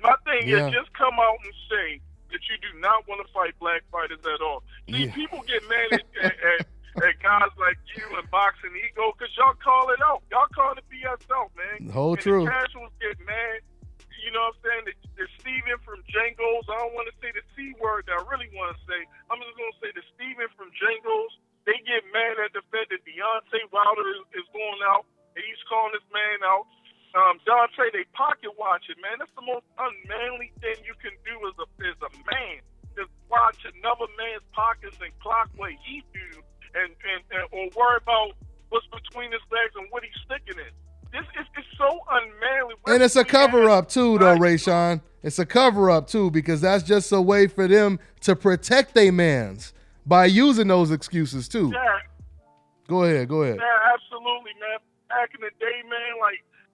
My thing is just come out and say that you do not want to fight black fighters at all. See, people get mad at guys like you and Boxing Ego because y'all call it out. Y'all call it BS out, man. The whole and truth. The casuals get mad. You know what I'm saying? The Steven from Django's. I don't want to say the C word that I really want to say. I'm just going to say the Steven from Django's. They get mad at the fact that Deontay Wilder is going out and he's calling this man out. Dante, they pocket watching, man. That's the most unmanly thing you can do as a man. Just watch another man's pockets and clock what he do. Or worry about what's between his legs and what he's sticking in. It's so unmanly. And it's a cover-up, too, though, Rayshawn. It's a cover-up, too, because that's just a way for them to protect their mans by using those excuses, too. Yeah. Go ahead. Yeah, absolutely, man. Back in the day, man,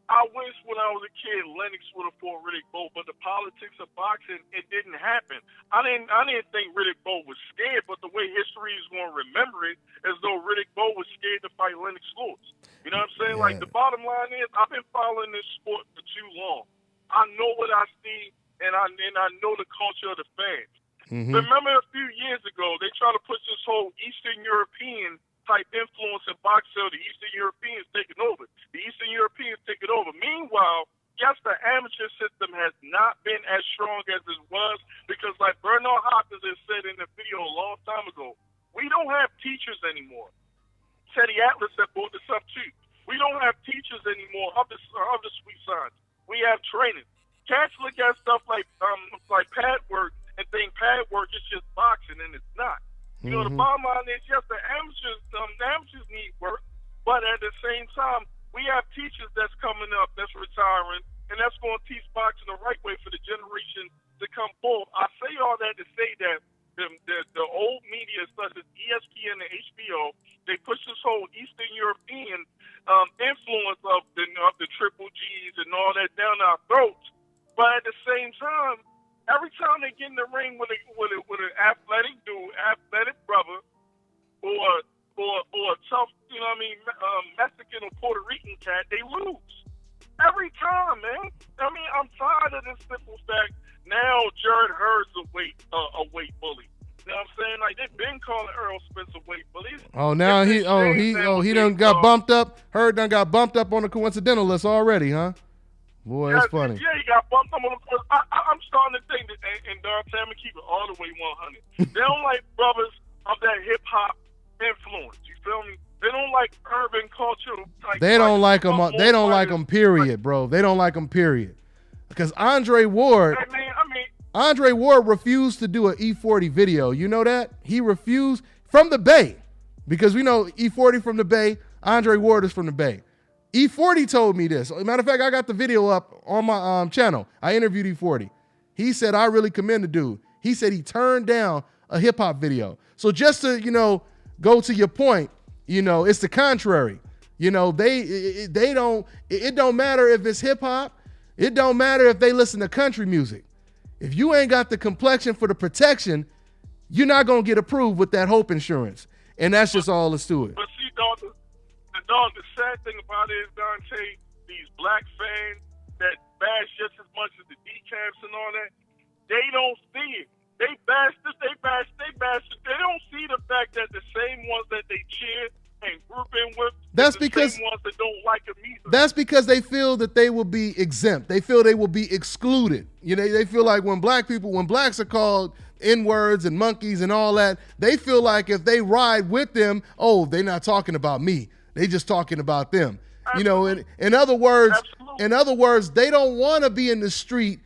I wish when I was a kid Lennox would have fought Riddick Bowe, but the politics of boxing, it didn't happen. I didn't think Riddick Bowe was scared, but the way history is going to remember it, as though Riddick Bowe was scared to fight Lennox Lewis. You know what I'm saying? Yeah. The bottom line is, I've been following this sport for too long. I know what I see, and I know the culture of the fans. Remember a few years ago, they tried to push this whole Eastern European type influence in boxing. The Eastern Europeans taking over. The Eastern Europeans taking over. Meanwhile, yes, the amateur system has not been as strong as it was because, like Bernard Hopkins has said in the video a long time ago, we don't have teachers anymore. Teddy Atlas had brought this up too. We don't have teachers anymore of the sweet science. We have training. Cats look at stuff like pad work and think pad work is just boxing, and it's not. You know, the bottom line is, yes, the amateurs need work, but at the same time, we have teachers that's coming up, that's retiring, and that's going to teach boxing the right way for the generation to come forward. I say all that to say that the old media, such as ESPN and HBO, they push this whole Eastern European influence of the Triple Gs and all that down our throats. But at the same time, every time they get in the ring with an athletic dude, athletic brother, or a tough, Mexican or Puerto Rican cat, they lose. Every time, man. I'm tired of this simple fact. Now Jared Hurd's a weight bully. You know what I'm saying? They've been calling Earl Spence a weight bully. Oh, now he done got bumped up. Hurd done got bumped up on the coincidental list already, huh? Boy, that's funny. Yeah, he got bumped up on the course. I'm starting to think that, and Dante, I'm going to keep it all the way 100. They don't like brothers of that hip-hop influence. You feel me? They don't like urban culture. They don't like them. They don't like them, period, bro. They don't like them, period. Because Andre Ward refused to do an E40 video. You know that? He refused from the Bay. Because we know E40 from the Bay, Andre Ward is from the Bay. E40 told me this. Matter of fact, I got the video up on my channel. I interviewed E40. He said, I really commend the dude. He said he turned down a hip-hop video. So just to, go to your point, it's the contrary. They don't, it don't matter if it's hip-hop. It don't matter if they listen to country music. If you ain't got the complexion for the protection, you're not going to get approved with that Hope insurance. And that's just all that's to it. But see, the sad thing about it is, Dante, these black fans that bash just as much as the decaps and all that, they don't see it. They bash this, they bash it. They don't see the fact that the same ones that they cheer and group in with, that's the because same ones that don't like them either. That's because they feel that they will be exempt. They feel they will be excluded. They feel like when blacks are called N-words and monkeys and all that, they feel like if they ride with them, they're not talking about me. They just talking about them. Absolutely. In other words, Absolutely. they don't want to be in the street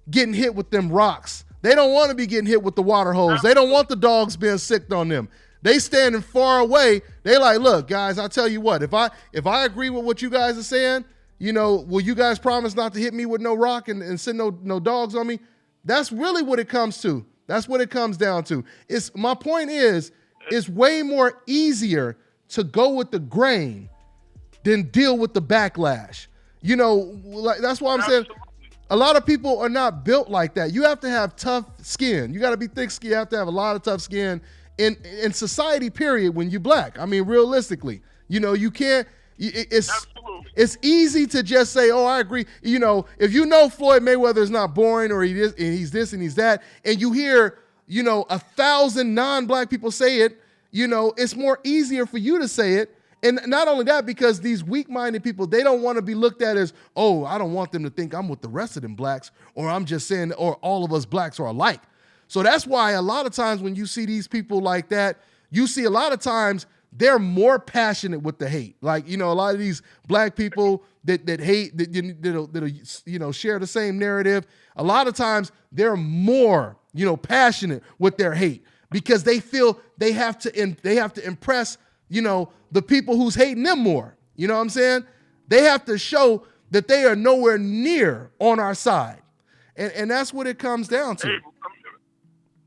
getting hit with them rocks. They don't want to be getting hit with the water hose. They don't want the dogs being sicked on them. They standing far away. They like, look, guys, I tell you what, if I agree with what you guys are saying, you know, will you guys promise not to hit me with no rock and send no dogs on me? That's really what it comes to. That's what it comes down to. My point is, it's way more easier to go with the grain than deal with the backlash. You know, like that's why I'm saying a lot of people are not built like that. You have to have tough skin. You got to be thick-skinned. You have to have a lot of tough skin in society, period, when you're black. I mean, realistically, you know, you can't, it's easy to just say, oh, I agree. You know, if you know Floyd Mayweather is not boring or he's this and he's that, and you hear, you know, 1,000 non-black people say it, you know, it's more easier for you to say it. And not only that, because these weak-minded people, they don't want to be looked at as, oh, I don't want them to think I'm with the rest of them blacks, or I'm just saying, or all of us blacks are alike. So that's why a lot of times when you see these people like that, you see a lot of times they're more passionate with the hate. Like, you know, a lot of these black people that hate, that'll you know, share the same narrative, a lot of times they're more, you know, passionate with their hate because they feel they have to impress, you know, the people who's hating them more. You know what I'm saying? They have to show that they are nowhere near on our side. And that's what it comes down to.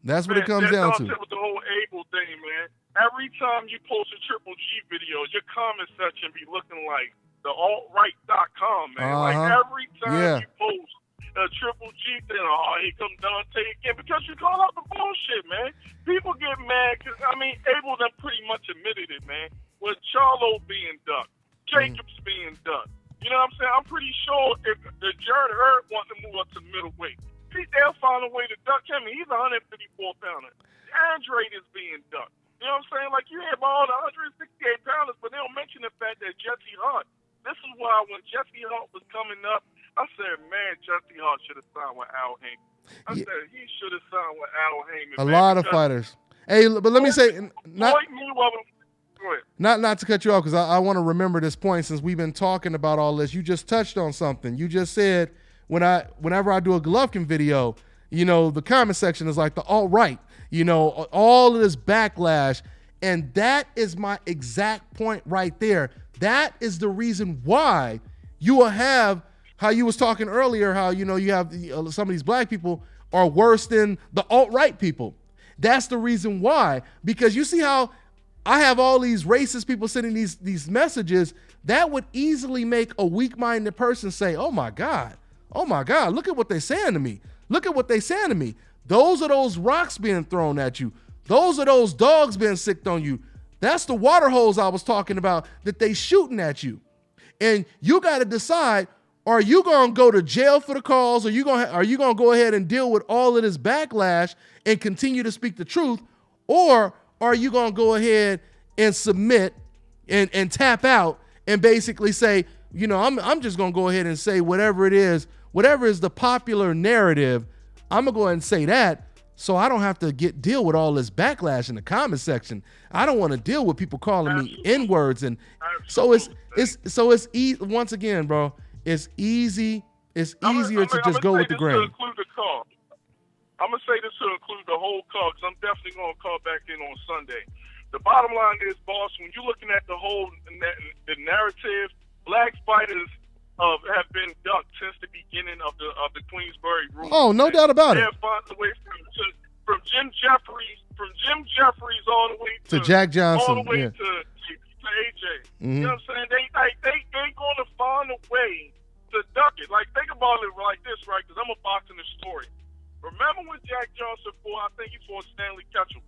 That's what it comes down to. With the whole Abel thing, man. Every time you post a Triple G video, your comment section be looking like the altright.com, man. Like every time you post a Triple G thing, oh, here come Dante again, because you call out the bullshit, man. People get mad because, I mean, Abel done pretty much admitted it, man. With Charlo being ducked, Jacobs being ducked. You know what I'm saying? I'm pretty sure if the Jared Hurd wants to move up to middleweight, they'll find a way to duck him. He's a 154-pounder. Andrade is being ducked. You know what I'm saying? Like, you have all the 168-pounders, but they don't mention the fact that Jesse Hart. This is why when Jesse Hart was coming up, I said, man, Jesse Hart should have signed with Al Heyman. I said he should have signed with Al Heyman. A lot of fighters. Hey, but let me say, not to cut you off, because I want to remember this point since we've been talking about all this. You just touched on something. You just said, whenever I do a Golovkin video, you know, the comment section is like the alt-right, you know, all of this backlash. And that is my exact point right there. That is the reason why you will have, how you was talking earlier, how, you know, you have some of these black people are worse than the alt-right people. That's the reason why. Because you see how I have all these racist people sending these messages. That would easily make a weak-minded person say, oh my God, look at what they're saying to me. Look at what they're saying to me. Those are those rocks being thrown at you. Those are those dogs being sicked on you. That's the water holes I was talking about that they shooting at you. And you got to decide, are you going to go to jail for the cause, or are you going to go ahead and deal with all of this backlash and continue to speak the truth, or are you going to go ahead and submit and tap out and basically say, you know, I'm just going to go ahead and say whatever it is, whatever is the popular narrative, I'm going to go ahead and say that so I don't have to deal with all this backlash in the comment section. I don't want to deal with people calling me N-words. And so it's once again, bro, it's easier to just go with the grain. I'm going to say this to include the whole call, because I'm definitely going to call back in on Sunday. The bottom line is, boss, when you're looking at the whole the narrative, black fighters have been ducked since the beginning of the Queensberry rules. Oh, no doubt about it. They have found a way from Jim Jeffries all the way to Jack Johnson, all the way to AJ. You know what I'm saying? They going to find a way to duck it. Like, think about it like this, right? Because I'm a boxing historian. Remember when Jack Johnson fought? I think he fought Stanley Ketchel,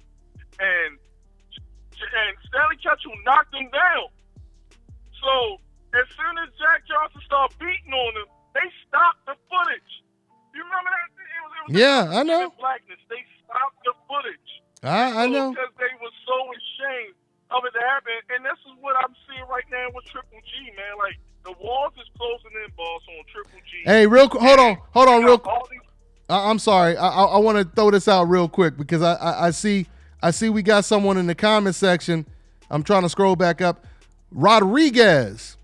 and Stanley Ketchel knocked him down. So as soon as Jack Johnson started beating on him, they stopped the footage. You remember that? It was I know. Blackness. They stopped the footage. I know. Because they were so ashamed of it to happen. And this is what I'm seeing right now with Triple G, man. Like, the walls is closing in, boss, on Triple G. Hey, hold on, real quick. I'm sorry. I want to throw this out real quick because I see we got someone in the comment section. I'm trying to scroll back up. Rodriguez,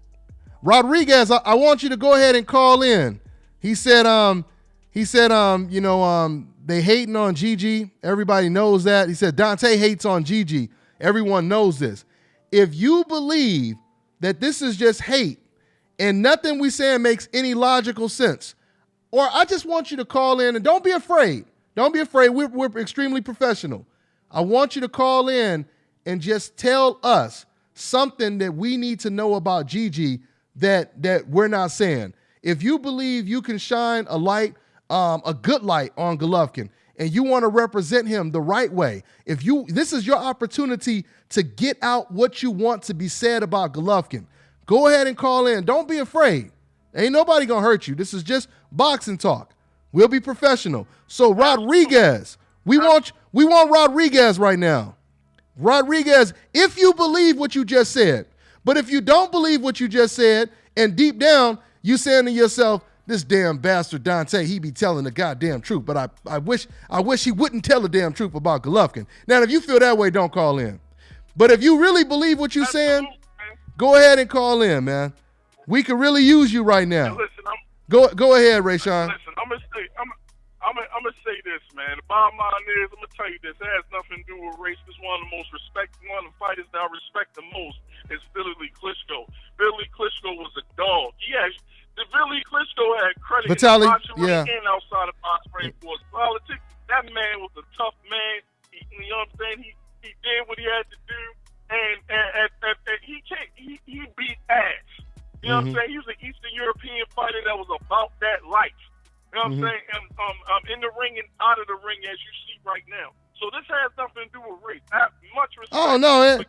I want you to go ahead and call in. He said, you know, they hating on Gigi. Everybody knows that. He said Dante hates on Gigi. Everyone knows this. If you believe that this is just hate and nothing we saying makes any logical sense, or I just want you to call in and don't be afraid. Don't be afraid. We're extremely professional. I want you to call in and just tell us something that we need to know about Gigi that we're not saying. If you believe you can shine a light, a good light on Golovkin, and you want to represent him the right way, this is your opportunity to get out what you want to be said about Golovkin. Go ahead and call in. Don't be afraid. Ain't nobody gonna hurt you. This is just boxing talk. We'll be professional. So Rodriguez, we want Rodriguez right now. Rodriguez, if you believe what you just said, but if you don't believe what you just said, and deep down you saying to yourself, this damn bastard Dante, he be telling the goddamn truth, but I wish he wouldn't tell the damn truth about Golovkin. Now, if you feel that way, don't call in. But if you really believe what you're saying, go ahead and call in, man. We could really use you right now. Listen, Go ahead, Rayshawn. Listen, I'm gonna say this, man. The bottom line is, I'm gonna tell you this. It has nothing to do with race. This is one of the fighters that I respect the most is Billy Klitschko. Billy Klitschko was a dog. Billy Klitschko had credit Vitaly, in boxing yeah. and outside of boxing for his politics. That man was a tough man. You know what I'm saying? He did what he had to do, and he beat ass. You know what I'm saying? He was an Eastern European fighter that was about that life. You know what I'm saying? And in the ring and out of the ring, as you see right now. So this has nothing to do with race. I have much respect. Oh no!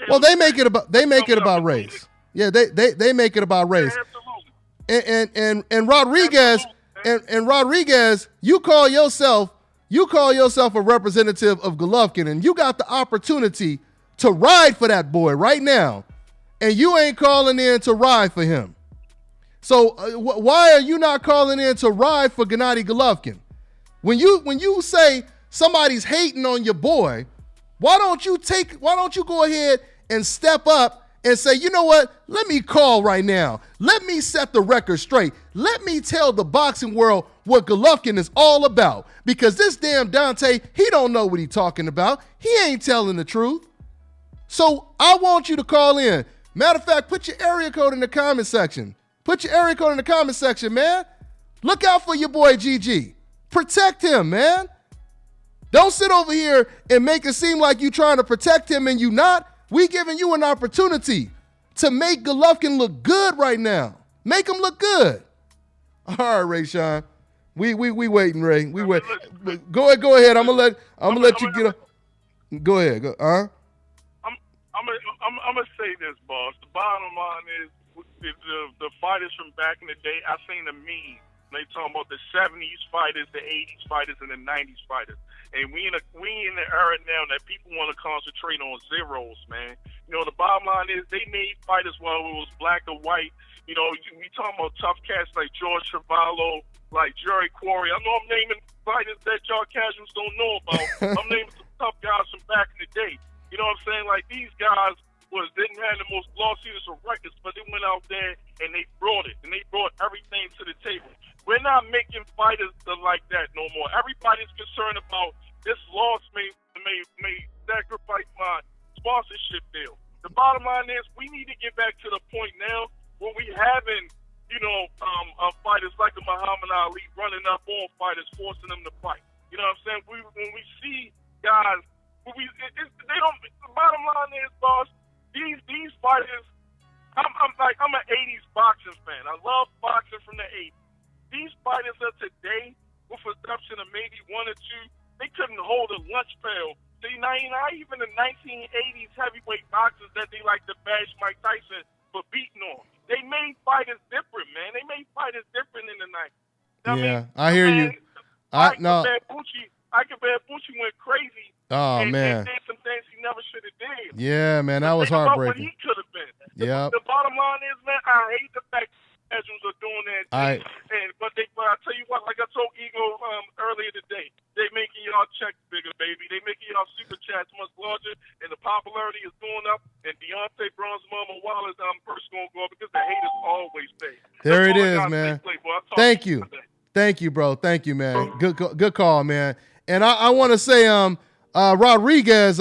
Well, they make it about race. Yeah, they make it about race. Absolutely. And Rodriguez and Rodriguez, you call yourself a representative of Golovkin, and you got the opportunity to ride for that boy right now, and you ain't calling in to ride for him. So why are you not calling in to ride for Gennady Golovkin? When you say somebody's hating on your boy, why don't you go ahead and step up and say, you know what? Let me call right now. Let me set the record straight. Let me tell the boxing world what Golovkin is all about. Because this damn Dante, he don't know what he's talking about. He ain't telling the truth. So I want you to call in. Matter of fact, put your area code in the comment section. Put your area code in the comment section, man. Look out for your boy GG. Protect him, man. Don't sit over here and make it seem like you trying to protect him and you not. We giving you an opportunity to make Golovkin look good right now. Make him look good. All right, Rayshawn. We waiting, Ray. We wait. Go ahead. I'm gonna let you get up. Go ahead. I'm gonna say this, boss. The bottom line is the fighters from back in the day. I seen the meme. They talking about the 70s fighters, the 80s fighters, and the 90s fighters. And we in the era now that people want to concentrate on zeros, man. You know, the bottom line is they made fighters while it was black or white. You know, we talking about tough cats like George Travallo, like Jerry Quarry. I know I'm naming fighters that y'all casuals don't know about. I'm naming some tough guys from back in the day. You know what I'm saying? Like, these guys didn't have the most glossiest of records, but they went out there and they brought it. And they brought everything to the table. We're not making fighters like that no more. Everybody's concerned about this loss may sacrifice my sponsorship deal. The bottom line is we need to get back to the point now where we having, fighters like a Muhammad Ali running up on fighters, forcing them to fight. You know what I'm saying? When we see guys, they don't. The bottom line is, boss, these fighters. I'm an '80s boxing fan. I love boxing from the '80s. These fighters of today, with exception of maybe one or two, they couldn't hold a lunch pail. See, not even the 1980s heavyweight boxers that they like to bash Mike Tyson for beating on. They made fighters different, man. They made fighters different in the 90s. I hear you. Ike Bucci went crazy. Oh, and man. did some things he never should have did. Yeah, man, that was Think about heartbreaking. what he could have been. Yep. The bottom line is, man, I hate the fact schedules are doing that. But I tell you what, like I told Ego earlier today, they making y'all checks bigger, baby. They making y'all super chats much larger, and the popularity is going up. And Deontay Brown's mama Wallace, I'm personally going to go up because the haters always pay. There it is, man. Thank you. Thank you, bro. Thank you, man. Good call, man. And I want to say, Rodriguez,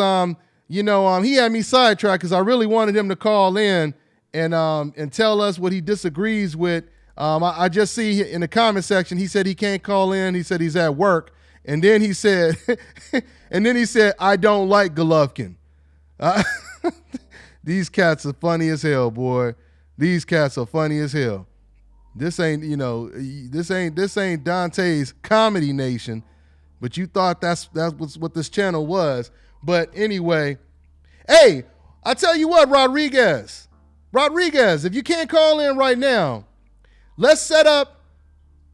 he had me sidetracked because I really wanted him to call in and tell us what he disagrees with. I just see in the comment section, he said he can't call in. He said he's at work. And then he said, I don't like Golovkin. These cats are funny as hell, boy. These cats are funny as hell. This ain't Dante's Comedy Nation, but you thought that's what this channel was. But anyway, hey, I tell you what, Rodriguez, if you can't call in right now, let's set up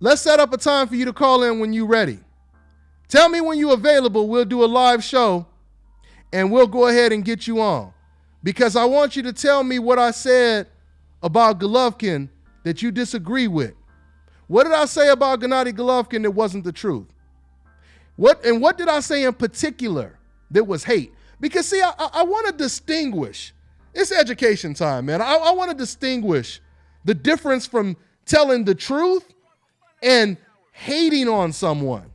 a time for you to call in when you're ready. Tell me when you're available. We'll do a live show, and we'll go ahead and get you on, because I want you to tell me what I said about Golovkin that you disagree with. What did I say about Gennady Golovkin that wasn't the truth? What did I say in particular that was hate? Because see, I want to distinguish. It's education time, man. I want to distinguish the difference from telling the truth and hating on someone.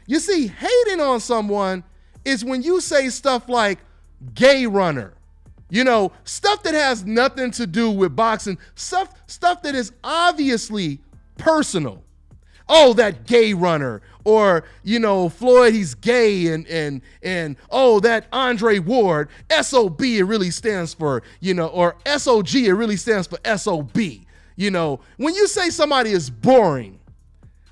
You see, hating on someone is when you say stuff like gay runner, stuff that has nothing to do with boxing, stuff that is obviously personal. Oh, that gay runner, or Floyd, he's gay, and oh, that Andre Ward, SOB, it really stands for, or SOG, it really stands for SOB. When you say somebody is boring,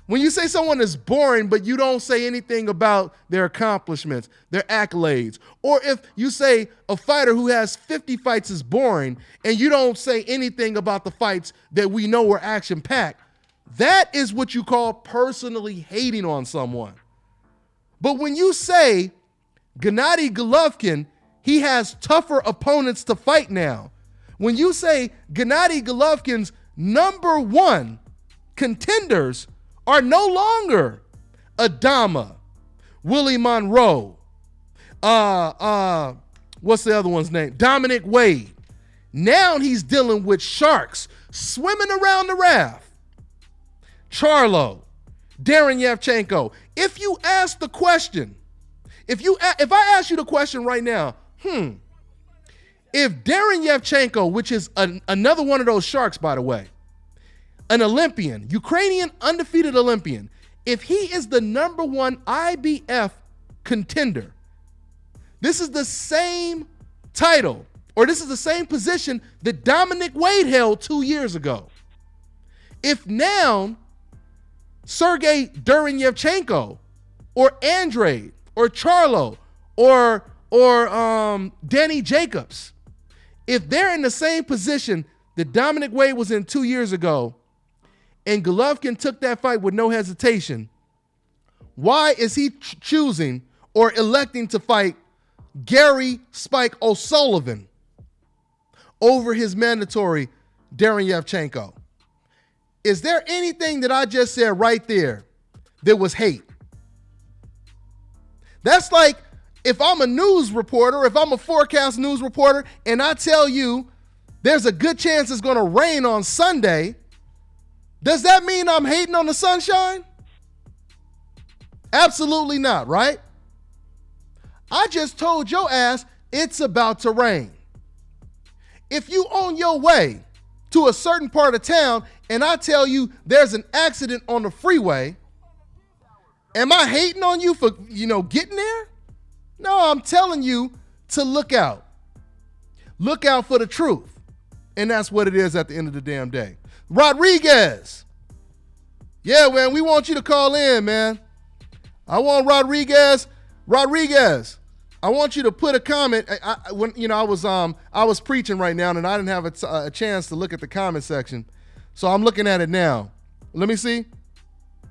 when you say someone is boring, but you don't say anything about their accomplishments, their accolades, or if you say a fighter who has 50 fights is boring and you don't say anything about the fights that we know were action-packed, that is what you call personally hating on someone. But when you say Gennady Golovkin, he has tougher opponents to fight now. When you say Gennady Golovkin's number one contenders are no longer Adama, Willie Monroe, what's the other one's name? Dominic Wade. Now he's dealing with sharks swimming around the raft. Charlo, Darren Yevchenko. If you ask the question, if I ask you the question right now, if Darren Yevchenko, which is another one of those sharks, by the way, an Olympian, Ukrainian undefeated Olympian, if he is the number one IBF contender, this is the same title, or this is the same position that Dominic Wade held 2 years ago. If now Sergey Durinyevchenko or Andre or Charlo or Danny Jacobs, if they're in the same position that Dominic Wade was in 2 years ago, and Golovkin took that fight with no hesitation, why is he choosing or electing to fight Gary Spike O'Sullivan over his mandatory Darren Yevchenko? Is there anything that I just said right there that was hate? That's like if I'm a news reporter, if I'm a forecast news reporter, and I tell you there's a good chance it's going to rain on Sunday, does that mean I'm hating on the sunshine? Absolutely not, right? I just told your ass it's about to rain. If you on your way to a certain part of town and I tell you there's an accident on the freeway, am I hating on you for, getting there? No, I'm telling you to look out. Look out for the truth. And that's what it is at the end of the damn day. Rodriguez. Yeah, man, we want you to call in, man. I want Rodriguez, I want you to put a comment. I was preaching right now, and I didn't have a chance to look at the comment section, so I'm looking at it now. Let me see.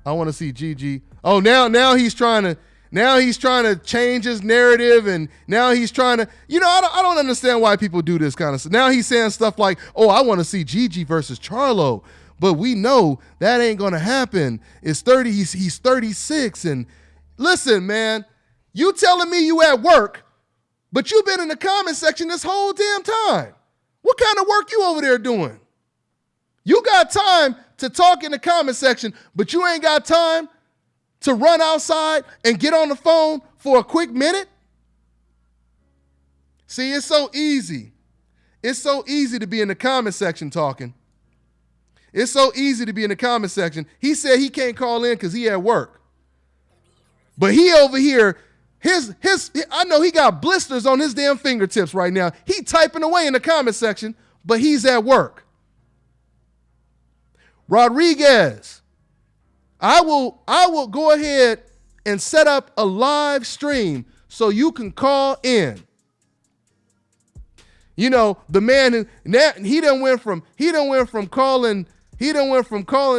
I want to see Gigi. Oh, now he's trying to change his narrative, and now he's trying to. I don't understand why people do this kind of stuff. Now he's saying stuff like, "Oh, I want to see Gigi versus Charlo," but we know that ain't gonna happen. It's 30. He's 36, and listen, man. You telling me you at work, but you've been in the comment section this whole damn time. What kind of work you over there doing? You got time to talk in the comment section, but you ain't got time to run outside and get on the phone for a quick minute? See, it's so easy. It's so easy to be in the comment section talking. It's so easy to be in the comment section. He said he can't call in because he at work. But he over here, I know he got blisters on his damn fingertips right now. He typing away in the comment section, but he's at work. Rodriguez, I will go ahead and set up a live stream so you can call in. You know, the man he done went from calling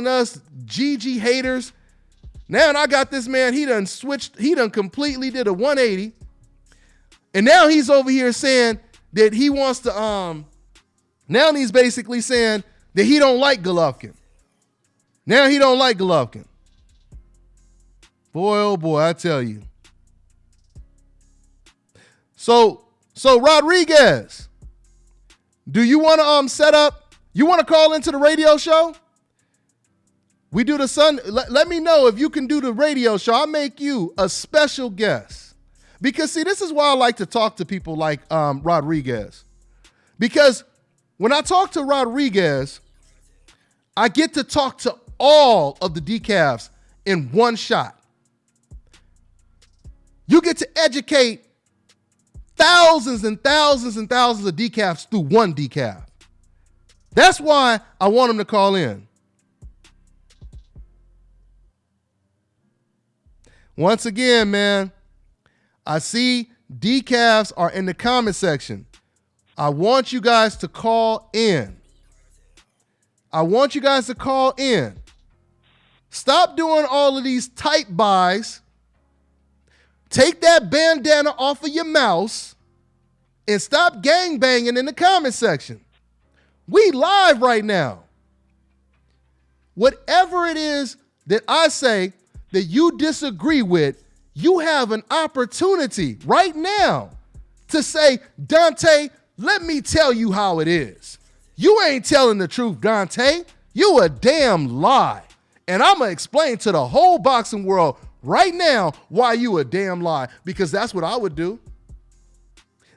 us GG haters. Now I got this man, he done completely did a 180. And now he's over here saying that he wants to now he's basically saying that he don't like Golovkin. Now he don't like Golovkin. Boy, oh boy, I tell you. So Rodriguez, do you want to set up? You want to call into the radio show? We do the Sun. Let me know if you can do the radio show. I'll make you a special guest. Because see, this is why I like to talk to people like Rodriguez. Because when I talk to Rodriguez, I get to talk to all of the decafs in one shot. You get to educate thousands and thousands and thousands of decafs through one decaf. That's why I want him to call in. Once again, man, I see decafs are in the comment section. I want you guys to call in. I want you guys to call in. Stop doing all of these type buys. Take that bandana off of your mouse and stop gangbanging in the comment section. We live right now. Whatever it is that I say that you disagree with, you have an opportunity right now to say, Dante, let me tell you how it is. You ain't telling the truth, Dante. You a damn lie. And I'm going to explain to the whole boxing world right now why you a damn lie, because that's what I would do.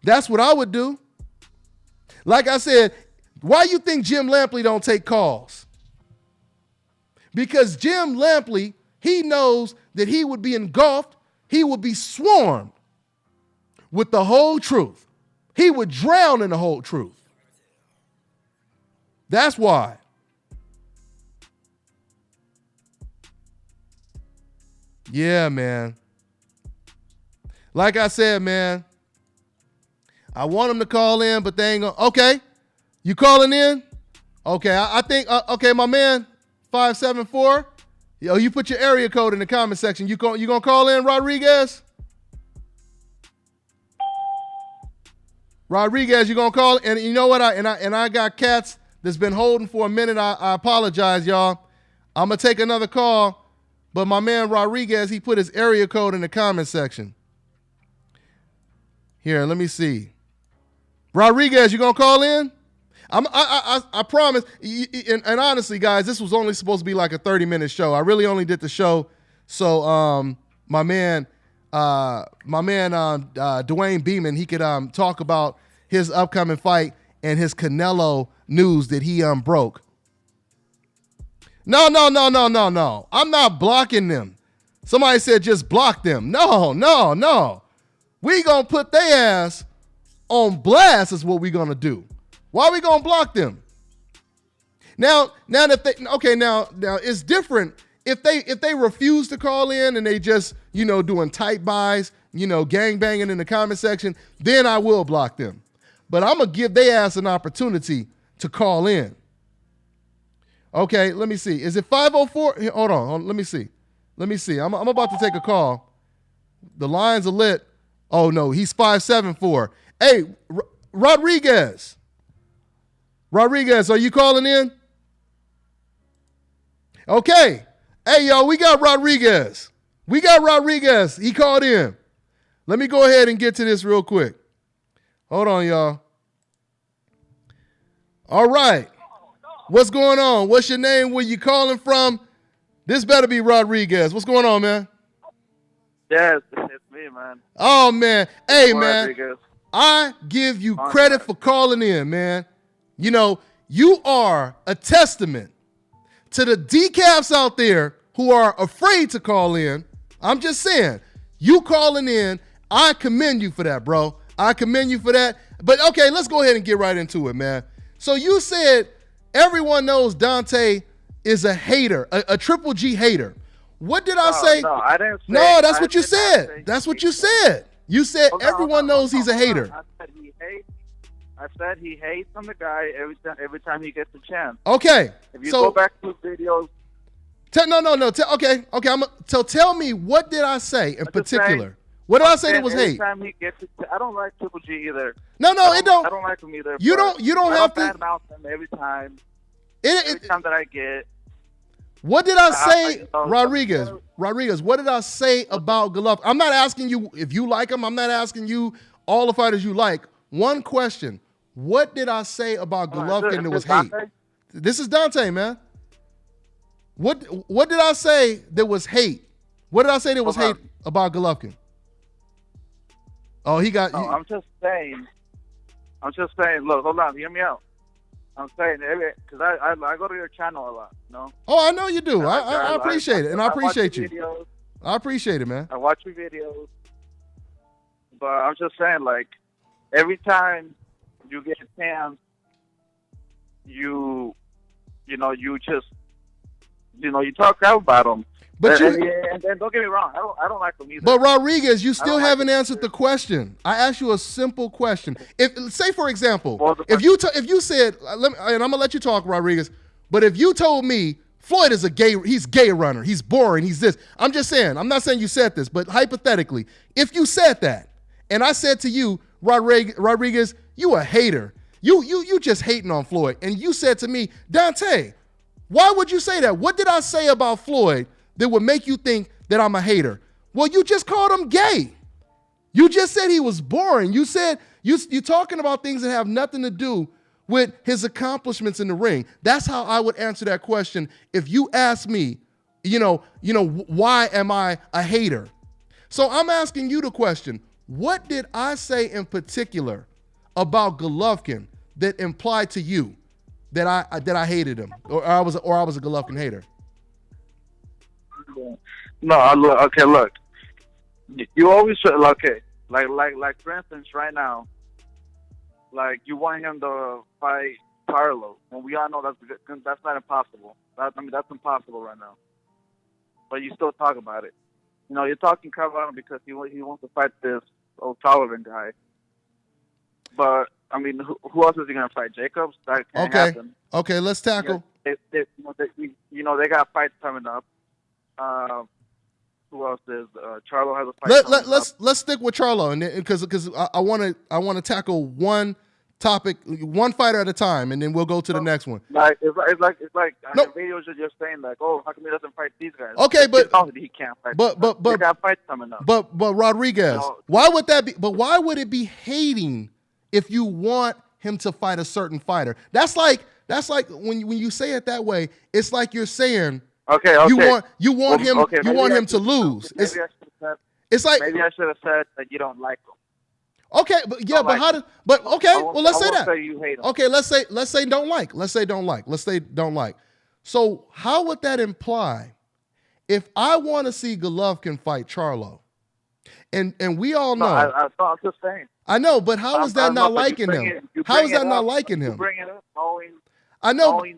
That's what I would do. Like I said, why you think Jim Lampley don't take calls? Because Jim Lampley, he knows that he would be engulfed, he would be swarmed with the whole truth. He would drown in the whole truth. That's why. Yeah, man. Like I said, man, I want him to call in, but they ain't gonna. Okay, you calling in? Okay, I think. Okay, my man, 574. Yo, you put your area code in the comment section. You gonna call in, Rodriguez? Rodriguez, you gonna call? And you know what? I got cats that's been holding for a minute. I apologize, y'all. I'm gonna take another call. But my man Rodriguez, he put his area code in the comment section. Here, let me see. Rodriguez, you gonna call in? I promise. And honestly, guys, this was only supposed to be like a 30-minute show. I really only did the show so my man Dewayne Beamon, he could talk about his upcoming fight and his Canelo news that he broke. No. I'm not blocking them. Somebody said just block them. No. We gonna put their ass on blast is what we gonna do. Why we gonna block them? Now it's different if they refuse to call in and they just, doing tight buys, gang banging in the comment section, then I will block them. But I'm gonna give their ass an opportunity to call in. Okay, let me see. Is it 504? Hold on. Let me see. I'm about to take a call. The lines are lit. Oh, no, he's 574. Hey, Rodriguez. Rodriguez, are you calling in? Okay. Hey, yo, we got Rodriguez. He called in. Let me go ahead and get to this real quick. Hold on, y'all. All right. What's going on? What's your name? Where you calling from? This better be Rodriguez. What's going on, man? Yes, it's me, man. Oh, man. Hey, man. Rodriguez. I give you credit for calling in, man. You know, you are a testament to the decafs out there who are afraid to call in. I'm just saying, you calling in, I commend you for that, bro. I commend you for that. But okay, let's go ahead and get right into it, man. So you said everyone knows Dante is a hater, a Triple G hater. What did I say? No, I didn't say. No, that's what you said. That's what you said. You said everyone knows he's a hater. I said he hates on the guy every time he gets a chance. Okay. If you go back to videos. Okay. So tell me, what did I say in particular? What did I say that was hate? Every time he gets it, I don't like Triple G either. No, it don't. I don't like him either. You don't have to. I badmouth him every time. Every time that I get. What did I say, Rodriguez? Rodriguez, what did I say about Golovkin? I'm not asking you if you like him. I'm not asking you all the fighters you like. One question. What did I say about Golovkin that was hate? This is Dante, man. What did I say that was hate? What did I say that was hate about Golovkin? Oh, he got... I'm just saying, look, hold on, hear me out. I'm saying, because I go to your channel a lot, you know? Oh, I know you do. I appreciate it, and I appreciate you. Videos. I appreciate it, man. I watch your videos. But I'm just saying, like, every time you get a chance, you talk crap about them. But and don't get me wrong, I don't like them either. But Rodriguez, you still haven't answered the question. I asked you a simple question. Say for example, if you said, and I'm gonna let you talk, Rodriguez, but if you told me Floyd is he's gay runner, he's boring, he's this. I'm just saying, I'm not saying you said this, but hypothetically, if you said that, and I said to you, Rodriguez, you a hater. You just hating on Floyd. And you said to me, Dante, why would you say that? What did I say about Floyd that would make you think that I'm a hater? Well, you just called him gay. You just said he was boring. You said you're talking about things that have nothing to do with his accomplishments in the ring. That's how I would answer that question if you asked me, why am I a hater? So I'm asking you the question, what did I say in particular about Golovkin that implied to you that I hated him or I was a Golovkin hater? No, look. You always okay. Like for instance, right now, like you want him to fight Carlo, and we all know that's not impossible. That's impossible right now. But you still talk about it. You know, you're talking crap about him because he wants to fight this O'Sullivan guy. But I mean, who else is he gonna fight? Jacobs? That can't happen. Okay, let's tackle. They got fights coming up. Who else is? Charlo has a fight. Let's stick with Charlo, and because I want to tackle one topic, one fighter at a time, and then we'll go to the next one. Like it's like the videos are just saying like, oh, how come he doesn't fight these guys? Okay, but he can't fight. But they got fights coming up. But Rodriguez, why would that be? But why would it be hating if you want him to fight a certain fighter? That's like when you say it that way, it's like you're saying. Okay. You want him to lose. It's like maybe I should have said that you don't like him. Okay, but yeah, but how does? But okay, well let's say that. Say you hate him. Okay, let's say don't like. Let's say don't like. So how would that imply if I want to see Golovkin fight Charlo, and we all know? I'm just saying. I know, but how is that not liking him? How is that not liking him? You bring it up, knowing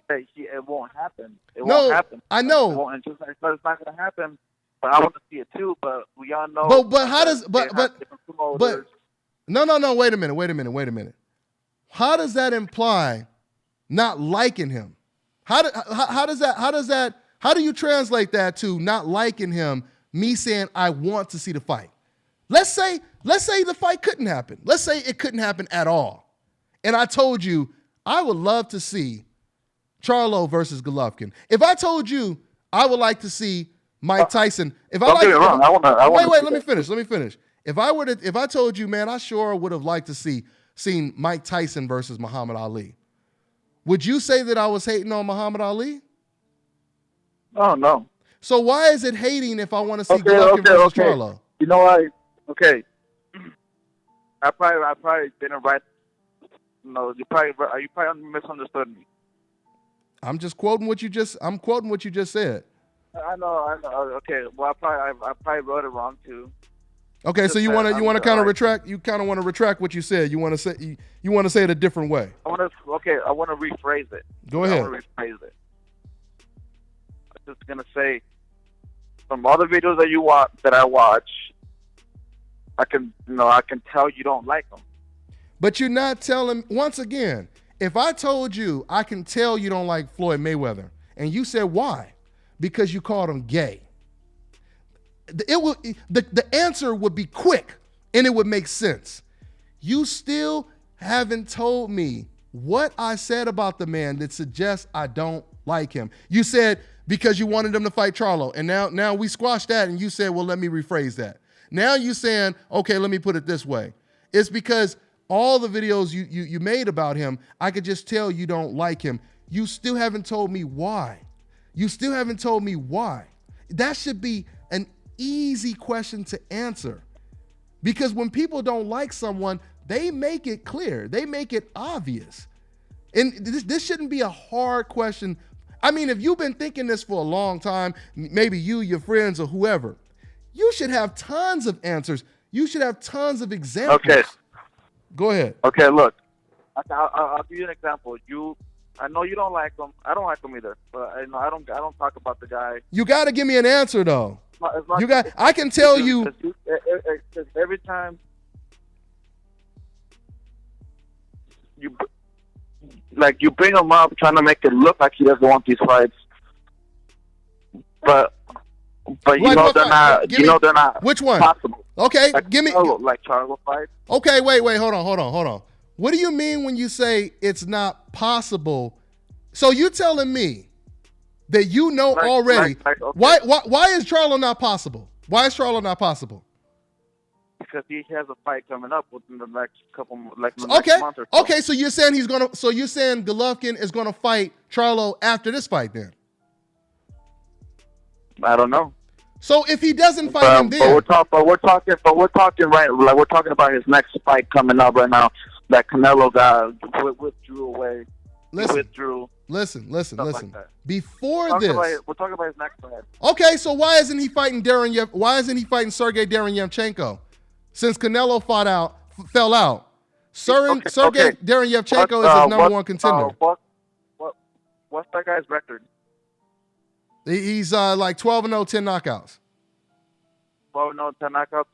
that it won't happen. It won't happen. I know. It's not going to happen. But I want to see it too. But we all know. But how does? But no. Wait a minute. How does that imply not liking him? How does that? How do you translate that to not liking him? Me saying I want to see the fight. Let's say the fight couldn't happen. Let's say it couldn't happen at all. And I told you I would love to see Charlo versus Golovkin. If I told you I would like to see Mike Tyson, wait, let me finish. If I told you, man, I sure would have liked to seen Mike Tyson versus Muhammad Ali. Would you say that I was hating on Muhammad Ali? Oh, no. So why is it hating if I want to see Golovkin versus Charlo? You know why? Okay. I probably didn't write. No, you probably misunderstood me. I'm quoting what you just said. I know. Okay, well, I probably wrote it wrong too. Okay, so you want to kind of retract. You kind of want to retract what you said. You want to say it a different way. I want to rephrase it. Go ahead. I want to rephrase it. I'm just gonna say, from all the videos that I watch, I can tell you don't like them. But you're not telling. Once again, if I told you I can tell you don't like Floyd Mayweather, and you said why, because you called him gay, the answer would be quick and it would make sense. You still haven't told me what I said about the man that suggests I don't like him. You said because you wanted him to fight Charlo, and now we squashed that, and you said, well, let me rephrase that. Now you saying, okay, let me put it this way. It's because all the videos you made about him, I could just tell you don't like him. You still haven't told me why. That should be an easy question to answer. Because when people don't like someone, they make it clear. They make it obvious. And this shouldn't be a hard question. I mean, if you've been thinking this for a long time, maybe you, your friends, or whoever, you should have tons of answers. You should have tons of examples. Okay. Go ahead. Okay, look. I'll give you an example. I know you don't like him. I don't like him either. But I don't talk about the guy. You got to give me an answer though. I can tell you. Because every time you bring him up, trying to make it look like he doesn't want these fights, but they're not. Which one? Possible. Okay, like give me like Charlo fight. Okay, wait, hold on. What do you mean when you say it's not possible? So you telling me that you know already? Okay. Why is Charlo not possible? Why is Charlo not possible? Because he has a fight coming up within the next couple, next month or so. Okay, so you're saying Golovkin is gonna fight Charlo after this fight then? I don't know. So if he doesn't fight him then, we're talking about his next fight coming up right now. That Canelo guy withdrew away. Listen. Like Before this, we're talking about his next fight. Okay, so why isn't he fighting Why isn't he fighting Sergey Derenyevchenko? Since Canelo fell out, Sergey Derenyevchenko is his number one contender. What's that guy's record? He's like 12-0, 10 knockouts. 12-0, 10 knockouts.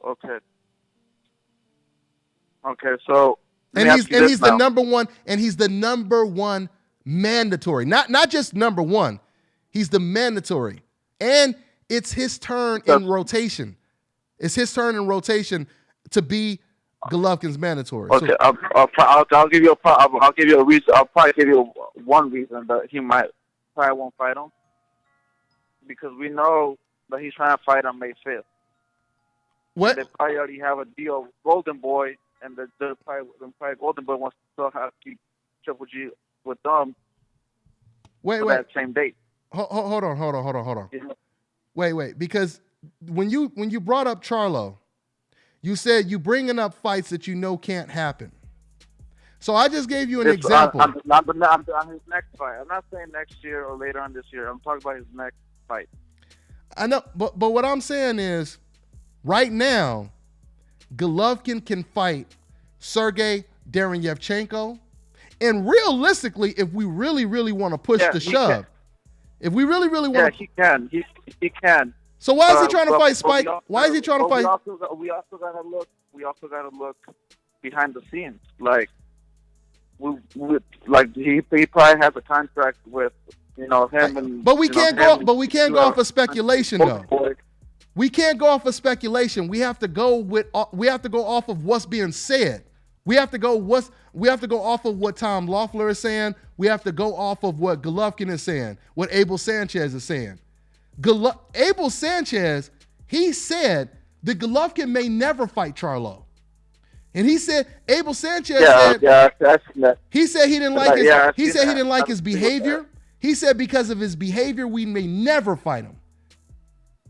Okay, so he's the number one, and he's the number one mandatory. Not just number one. He's the mandatory, and it's his turn in rotation. It's his turn in rotation to be Golovkin's mandatory. Okay, so, I'll give you a reason. I'll probably give you one reason that he probably won't fight him, because we know that he's trying to fight on May 5th. What? They probably already have a deal with Golden Boy, and the probably Golden Boy wants to still have to keep Triple G with them. Wait. That same date. Hold on. Yeah. Wait, because when you brought up Charlo, you said you bringing up fights that you know can't happen. So I just gave you an example. On his next fight. I'm not saying next year or later on this year. I'm talking about his next fight. I know, but what I'm saying is, right now, Golovkin can fight Sergey Derenyevchenko, and realistically, if we really want to push the shove, if we really want, he can. He can. So why is he trying to fight Spike? Why is he trying to fight? We also gotta look behind the scenes. Like, he probably has a contract with him and. But we can't go. But we can't go off of speculation though. We can't go off of speculation. We have to go off of what's being said. We have to go off of what Tom Loeffler is saying. We have to go off of what Golovkin is saying, what Abel Sanchez is saying. Abel Sanchez, he said that Golovkin may never fight Charlo. And he said, Abel Sanchez he said he didn't like his behavior. He said because of his behavior, we may never fight him.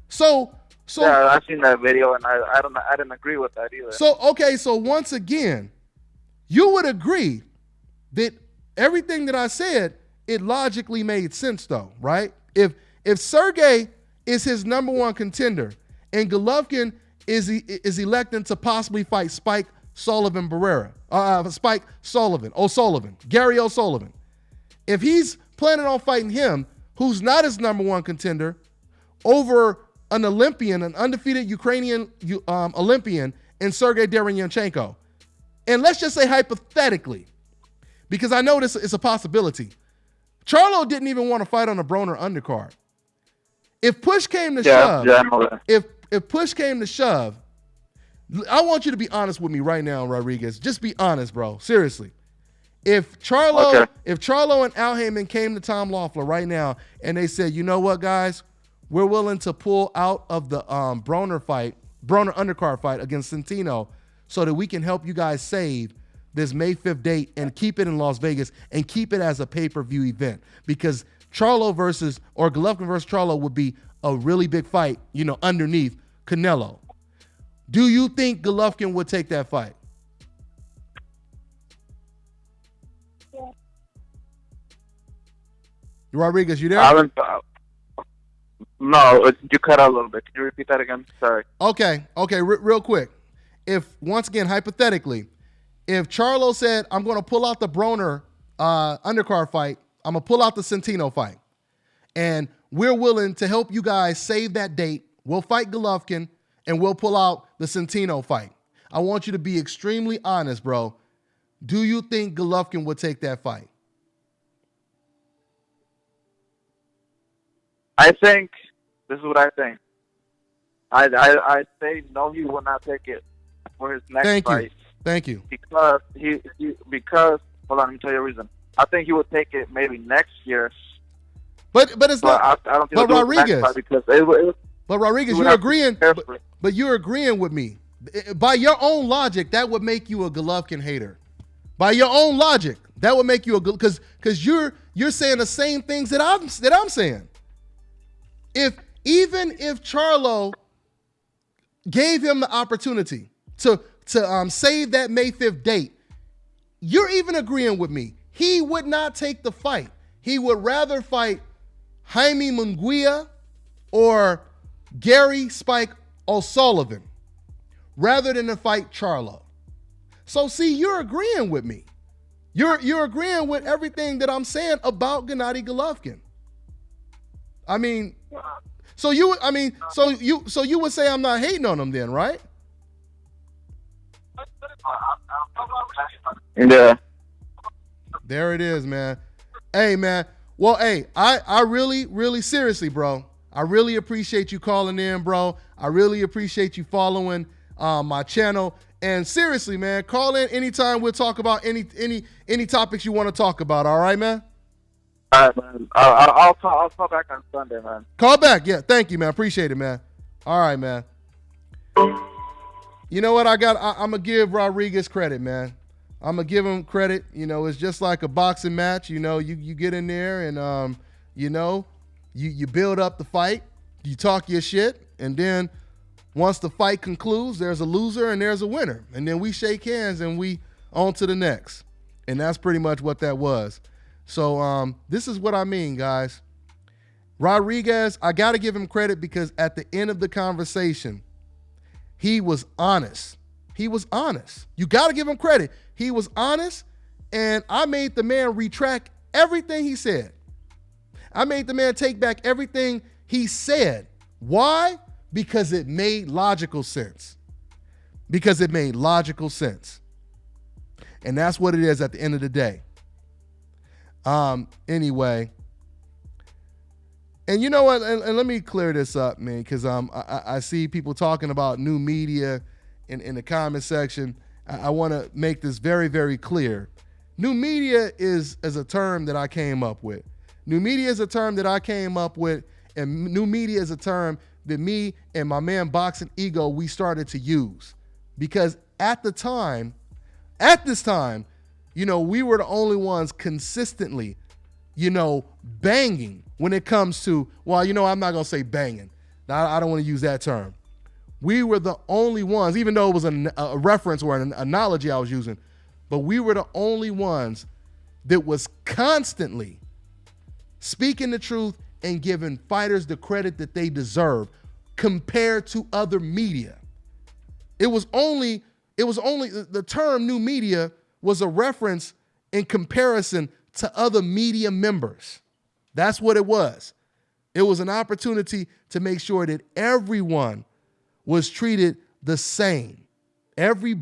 So So yeah, I've seen that video, and I didn't agree with that either. So once again, you would agree that everything that I said, it logically made sense though, right? If Sergey is his number one contender and Golovkin is electing to possibly fight Spike Sullivan O'Sullivan, Gary O'Sullivan. If he's planning on fighting him, who's not his number one contender, over an Olympian, an undefeated Ukrainian Olympian in Sergey Derevyanchenko, and let's just say hypothetically, because I know this is a possibility, Charlo didn't even want to fight on a Broner undercard. If push came to shove, I know that. if push came to shove, I want you to be honest with me right now, Rodriguez. Just be honest, bro. Seriously. If Charlo and Al Heyman came to Tom Loeffler right now and they said, you know what, guys, we're willing to pull out of the Broner undercard fight against Centino so that we can help you guys save this May 5th date and keep it in Las Vegas and keep it as a pay-per-view event, because Golovkin versus Charlo would be a really big fight, underneath Canelo. Do you think Golovkin would take that fight? Rodriguez, you there? No, you cut out a little bit. Can you repeat that again? Sorry. Okay, real quick. If, once again, hypothetically, if Charlo said, I'm going to pull out the Broner undercard fight, I'm going to pull out the Centino fight, and we're willing to help you guys save that date, we'll fight Golovkin, and we'll pull out the Centino fight. I want you to be extremely honest, bro. Do you think Golovkin would take that fight? I think, this is what I think. I say no, he will not take it for his next fight. Thank you. Because hold on, let me tell you a reason. I think he would take it maybe next year. But it's not. I don't think but Rodriguez, because but Rodriguez, you're agreeing. But you're agreeing with me. By your own logic, that would make you a Golovkin hater. By your own logic, that would make you because you're saying the same things that I'm saying. Even if Charlo gave him the opportunity to save that May 5th date, you're even agreeing with me. He would not take the fight. He would rather fight Jaime Munguia or Gary Spike O'Sullivan rather than to fight Charlo. So see, you're agreeing with me. You're agreeing with everything that I'm saying about Gennady Golovkin. I mean, so you would say I'm not hating on him then, right? Yeah. There it is, man. Hey, man. Well, hey, I really, really, seriously, bro, I really appreciate you calling in, bro. I really appreciate you following my channel. And seriously, man, call in anytime. We'll talk about any topics you want to talk about. All right, man? All right, man. I'll call back on Sunday, man. Call back. Yeah, thank you, man. Appreciate it, man. All right, man. You know what? I'm going to give Rodriguez credit, man. I'm going to give him credit. It's just like a boxing match. You get in there and, you build up the fight. You talk your shit. And then once the fight concludes, there's a loser and there's a winner. And then we shake hands and we on to the next. And that's pretty much what that was. So this is what I mean, guys. Rodriguez, I got to give him credit because at the end of the conversation, he was honest. He was honest. You got to give him credit. He was honest, and I made the man retract everything he said. I made the man take back everything he said. Why? Because it made logical sense. Because it made logical sense. And that's what it is at the end of the day. Anyway. And you know what? And let me clear this up, man, because I see people talking about new media in the comment section. I want to make this very, very clear. New media is a term that I came up with. New media is a term that I came up with, and new media is a term that me and my man Boxing Ego, we started to use. Because at this time, we were the only ones consistently, banging when it comes to, well, I'm not going to say banging. I don't want to use that term. we were the only ones, even though it was a reference or an analogy I was using, but we were the only ones that was constantly speaking the truth and giving fighters the credit that they deserve compared to other media. It was only the term new media was a reference in comparison to other media members. That's what it was. It was an opportunity to make sure that everyone was treated the same. Every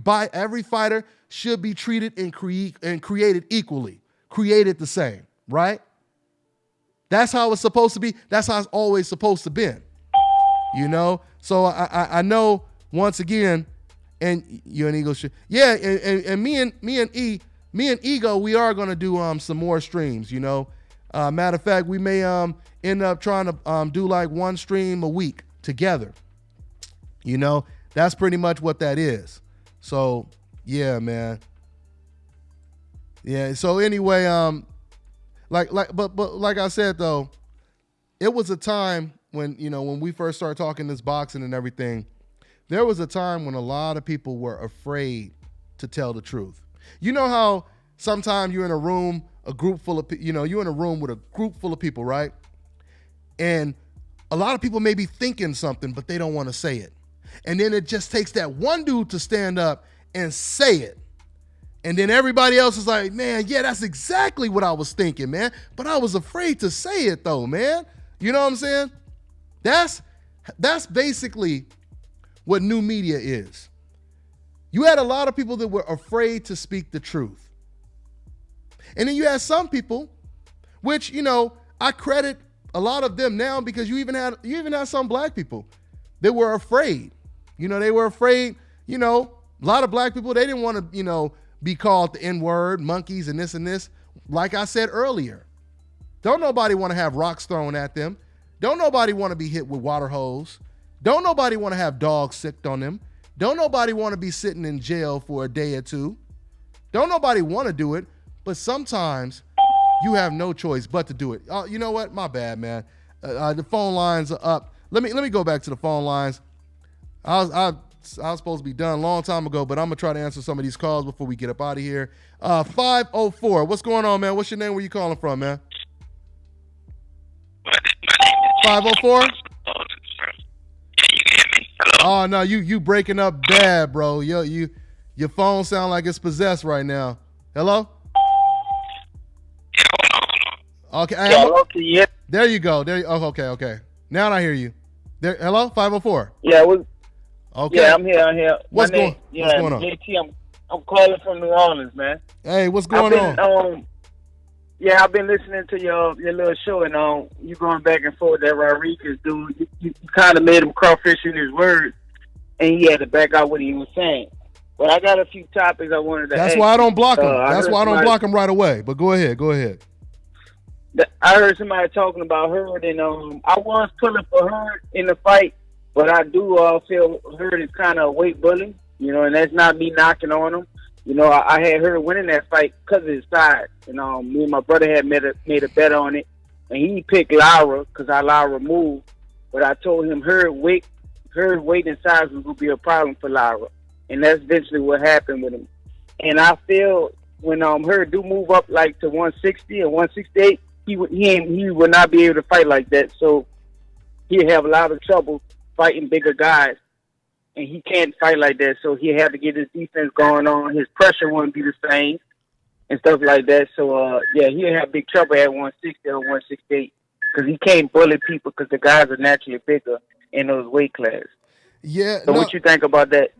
fighter should be treated and created equally, created the same, right? That's how it's supposed to be. That's how it's always supposed to be. You know? So I know once again, and you and Ego should, yeah, and me and Ego, we are gonna do some more streams, you know. Matter of fact, we may end up trying to do like one stream a week together. You know, that's pretty much what that is. So yeah, man. Yeah. So anyway, but like I said though, it was a time when, you know, when we first started talking this boxing and everything, there was a time when a lot of people were afraid to tell the truth. You know how sometimes you're in a room, you're in a room with a group full of people, right? And a lot of people may be thinking something, but they don't want to say it. And then it just takes that one dude to stand up and say it. And then everybody else is like, man, yeah, that's exactly what I was thinking, man. But I was afraid to say it though, man. You know what I'm saying? That's basically what new media is. You had a lot of people that were afraid to speak the truth. And then you had some people, which, you know, I credit a lot of them now, because you even had some black people that were afraid. You know, they were afraid, you know, a lot of black people, they didn't want to, you know, be called the N-word, monkeys and this and this. Like I said earlier, don't nobody want to have rocks thrown at them. Don't nobody want to be hit with water hose. Don't nobody want to have dogs sicked on them. Don't nobody want to be sitting in jail for a day or two. Don't nobody want to do it, but sometimes you have no choice but to do it. You know what? My bad, man. The phone lines are up. Let me go back to the phone lines. I was supposed to be done a long time ago, but I'm going to try to answer some of these calls before we get up out of here. 504. What's going on, man? What's your name? Where you calling from, man? 504? Oh, no, you breaking up bad, bro. Your phone sound like it's possessed right now. Hello? Okay. There you go. Okay. Now I hear you. There. Hello? 504? Yeah, okay. Yeah, I'm here. What's going on? JT, I'm calling from New Orleans, man. Hey, what's going on? Yeah, I've been listening to your little show, and you going back and forth with that Rodriguez dude. You kind of made him crawfish in his words, and he had to back out what he was saying. But I got a few topics I wanted to That's ask. why I don't block him. That's why I don't block him right away. But go ahead. I heard somebody talking about Hurd, and I was pulling for Hurd in the fight, but I do feel Hurd is kind of a weight bully, you know, and that's not me knocking on him. You know, I had Hurd winning that fight because of his size. And me and my brother had made a bet on it, and he picked Lara because Lara moved. But I told him Hurd weight and size was going to be a problem for Lara, and that's eventually what happened with him. And I feel when Hurd do move up like to 160 or 168, he would not be able to fight like that. So he'll have a lot of trouble fighting bigger guys. And he can't fight like that, so he had to get his defense going on. His pressure wouldn't be the same and stuff like that. So, he'll have big trouble at 160 or 168 because he can't bully people because the guys are naturally bigger in those weight classes. Yeah. So what you think about that?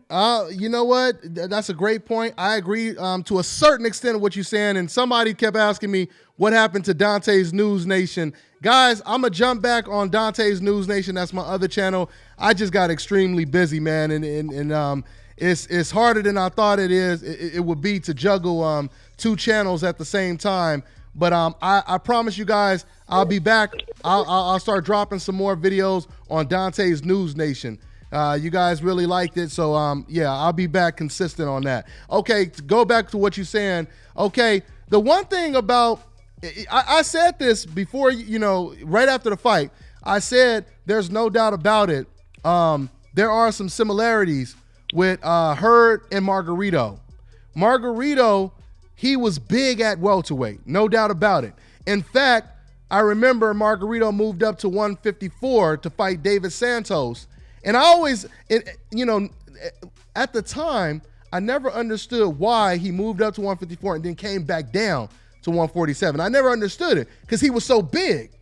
You know what? That's a great point. I agree to a certain extent of what you're saying. And somebody kept asking me what happened to Dante's News Nation. Guys, I'm going to jump back on Dante's News Nation. That's my other channel. I just got extremely busy, man. And it's harder than I thought it would be to juggle two channels at the same time. But I promise you guys, I'll be back. I'll start dropping some more videos on Dante's News Nation. You guys really liked it, so I'll be back consistent on that. Okay, to go back to what you're saying. Okay, the one thing about I said this before, you know, right after the fight. I said there's no doubt about it. there are some similarities with Hurd and Margarito. Margarito, he was big at welterweight, no doubt about it. In fact, I remember Margarito moved up to 154 to fight David Santos. And I always, at the time, I never understood why he moved up to 154 and then came back down to 147. I never understood it because he was so big.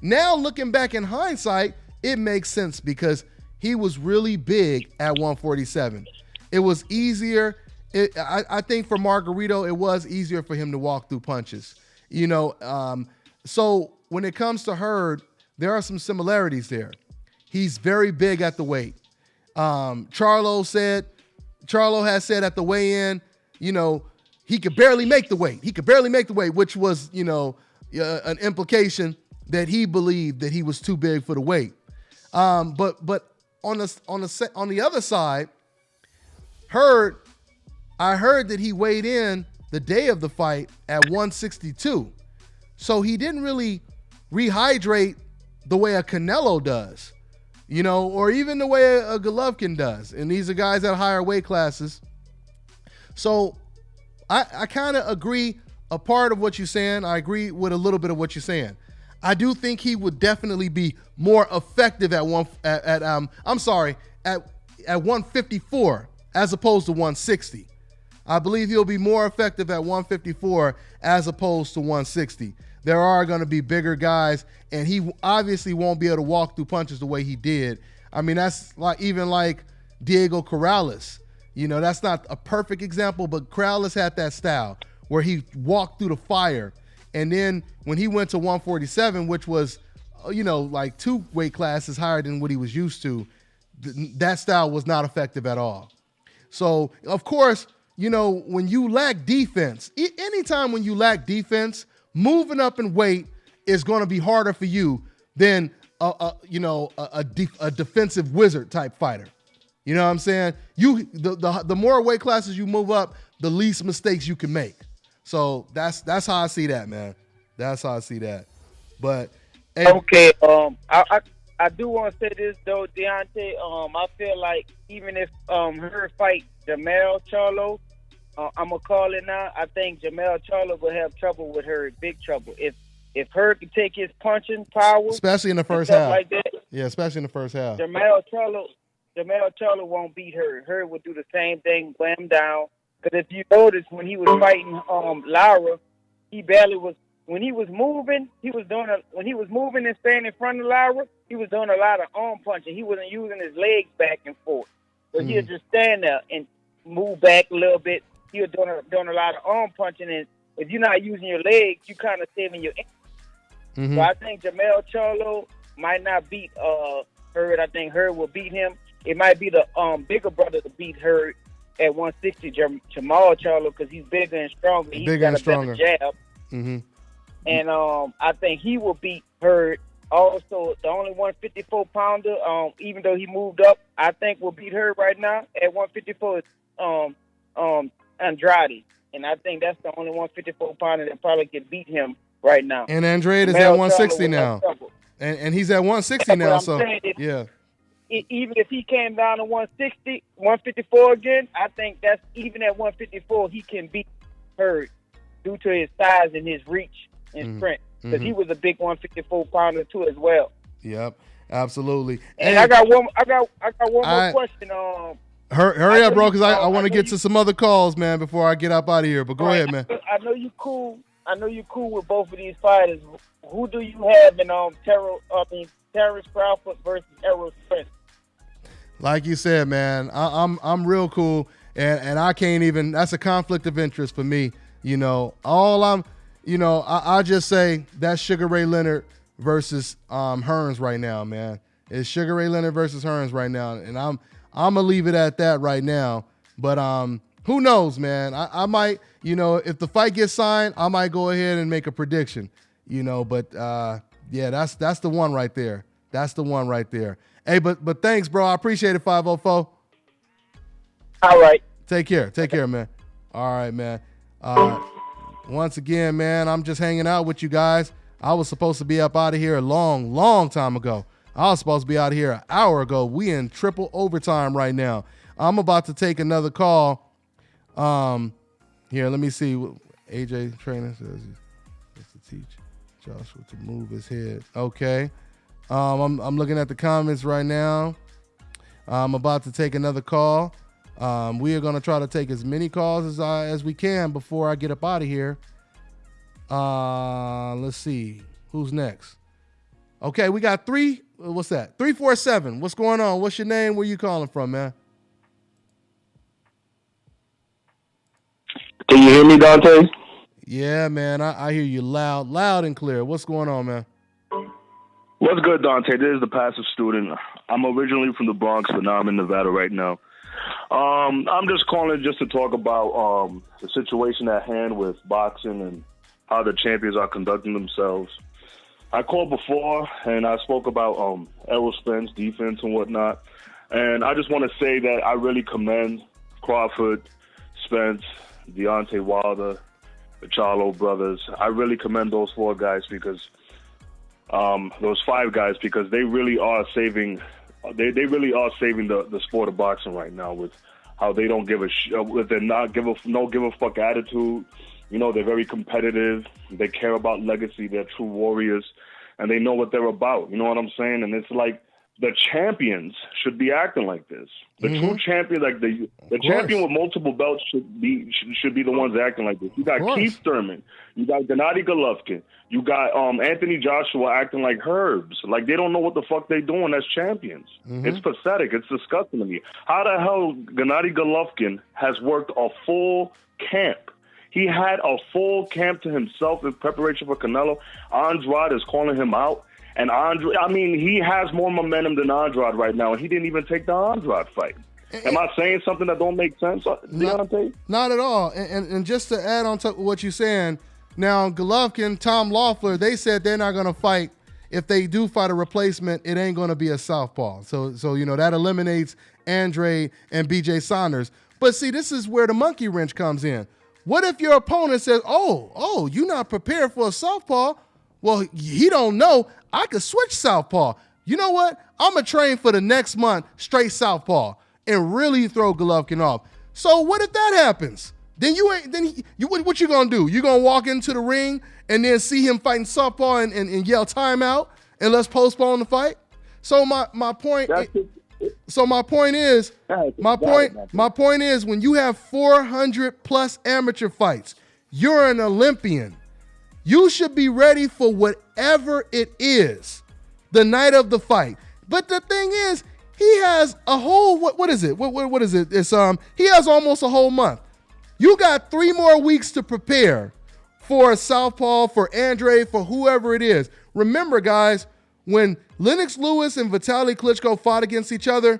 Now, looking back in hindsight, it makes sense because he was really big at 147. It was easier. I think for Margarito, it was easier for him to walk through punches. So when it comes to Hurd, there are some similarities there. He's very big at the weight. Charlo has said at the weigh-in, he could barely make the weight. He could barely make the weight, which was, an implication that he believed that he was too big for the weight. But on the other side, I heard that he weighed in the day of the fight at 162. So he didn't really rehydrate the way a Canelo does, or even the way a Golovkin does. And these are guys at higher weight classes. So I kind of agree a part of what you're saying. I agree with a little bit of what you're saying. I do think he would definitely be more effective at 154 as opposed to 160. I believe he'll be more effective at 154 as opposed to 160. There are going to be bigger guys, and he obviously won't be able to walk through punches the way he did. I mean, that's like Diego Corrales. That's not a perfect example, but Corrales had that style where he walked through the fire. And then when he went to 147, which was, like 2 weight classes higher than what he was used to, that style was not effective at all. So, of course, when you lack defense, anytime when you lack defense, moving up in weight is going to be harder for you than a defensive wizard type fighter. You know what I'm saying? The more weight classes you move up, the least mistakes you can make. So that's how I see that, man. That's how I see that. But okay, I do want to say this though, Deontay. I feel like even if her fight Jamel Charlo, I'm gonna call it now. I think Jamel Charlo will have trouble with her, big trouble. If her could take his punching power, especially in the first half, like that. Yeah, especially in the first half. Jamel Charlo won't beat her. Her would do the same thing, slam down. Because if you notice, when he was fighting Lara, he barely was. When he was moving, when he was moving and staying in front of Lara, he was doing a lot of arm punching. He wasn't using his legs back and forth. So he'd just stand there and move back a little bit. He was doing a lot of arm punching, and if you're not using your legs, you kind of saving your. So I think Jamel Charlo might not beat Hurd. I think Hurd will beat him. It might be the bigger brother to beat Hurd at 160, Jamal Charlo, because he's bigger and stronger. He's got a better jab. And I think he will beat Hurd. Also, the only 154-pounder, even though he moved up, I think will beat Hurd right now at 154 is Andrade. And I think that's the only 154-pounder that probably could beat him right now. And Andrade is at 160 now. And he's at 160 now. So, yeah. Even if he came down to 160, 154 again, I think that's even at 154, he can beat Hurd due to his size and his reach and strength. Because he was a big 154-pounder too as well. Yep, absolutely. And I got one more question. Hurry up, bro, because I want to get to some other calls, man, before I get up out of here. But go ahead, man. I know you cool. I know you cool with both of these fighters. Who do you have in Terrence Crawford versus Errol Spence? Like you said, man, I'm real cool, and I can't even. That's a conflict of interest for me. I just say that's Sugar Ray Leonard versus Hearns right now, man. It's Sugar Ray Leonard versus Hearns right now, and I'm gonna leave it at that right now. But who knows, man? I might, if the fight gets signed, I might go ahead and make a prediction. But yeah, that's the one right there. That's the one right there. Hey, but thanks, bro. I appreciate it, 504. All right. Take care, man. All right, man. Once again, man, I'm just hanging out with you guys. I was supposed to be up out of here a long, long time ago. I was supposed to be out here an hour ago. We in triple overtime right now. I'm about to take another call. Here, let me see. AJ Trainer says he's to teach Joshua to move his head. Okay. I'm looking at the comments right now. I'm about to take another call. We are going to try to take as many calls as we can before I get up out of here. Let's see. Who's next? Okay, we got what's that? 347. What's going on? What's your name? Where you calling from, man? Can you hear me, Dante? Yeah, man. I hear you loud and clear. What's going on, man? What's good, Dante? This is the passive student. I'm originally from the Bronx, but now I'm in Nevada right now. I'm just calling just to talk about the situation at hand with boxing and how the champions are conducting themselves. I called before, and I spoke about Errol Spence, defense, and whatnot. And I just want to say that I really commend Crawford, Spence, Deontay Wilder, the Charlo brothers. I really commend those four guys because those five guys, because they really are saving. They really are saving the sport of boxing right now with how they don't give a with their no give a fuck attitude. You know, they're very competitive. They care about legacy. They're true warriors, and they know what they're about. You know what I'm saying? And it's like the champions should be acting like this. The true champion, like the champion with multiple belts, should be the ones acting like this. You got Keith Thurman, you got Gennady Golovkin, you got Anthony Joshua acting like herbs. Like they don't know what the fuck they doing as champions. It's pathetic. It's disgusting to me. How the hell Gennady Golovkin has worked a full camp? He had a full camp to himself in preparation for Canelo. Andrade is calling him out. And he has more momentum than Andrade right now, and he didn't even take the Andrade fight. Am I saying something that don't make sense, Deontay? Not at all. And just to add on to what you're saying, now Golovkin, Tom Loeffler, they said they're not going to fight. If they do fight a replacement, it ain't going to be a southpaw. So you know that eliminates Andre and BJ Saunders. But see, this is where the monkey wrench comes in. What if your opponent says, "Oh, you're not prepared for a southpaw"? Well, he don't know. I could switch southpaw. You know what? I'm going to train for the next month straight southpaw and really throw Golovkin off. So what if that happens? Then what you going to do? You going to walk into the ring and then see him fighting southpaw and yell timeout and let's postpone the fight? So my point is when you have 400 plus amateur fights, you're an Olympian. You should be ready for whatever it is the night of the fight. But the thing is, he has a whole, what is it? What is it? It's he has almost a whole month. You got 3 more weeks to prepare for a southpaw, for Andre, for whoever it is. Remember, guys, when Lennox Lewis and Vitaly Klitschko fought against each other,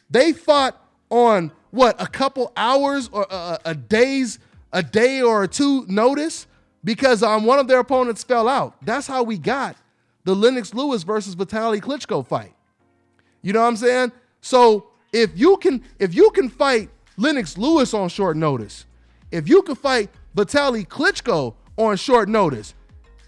they fought on a couple hours or a day or two notice. Because one of their opponents fell out. That's how we got the Lennox Lewis versus Vitaly Klitschko fight. You know what I'm saying? So if you can fight Lennox Lewis on short notice, if you can fight Vitaly Klitschko on short notice,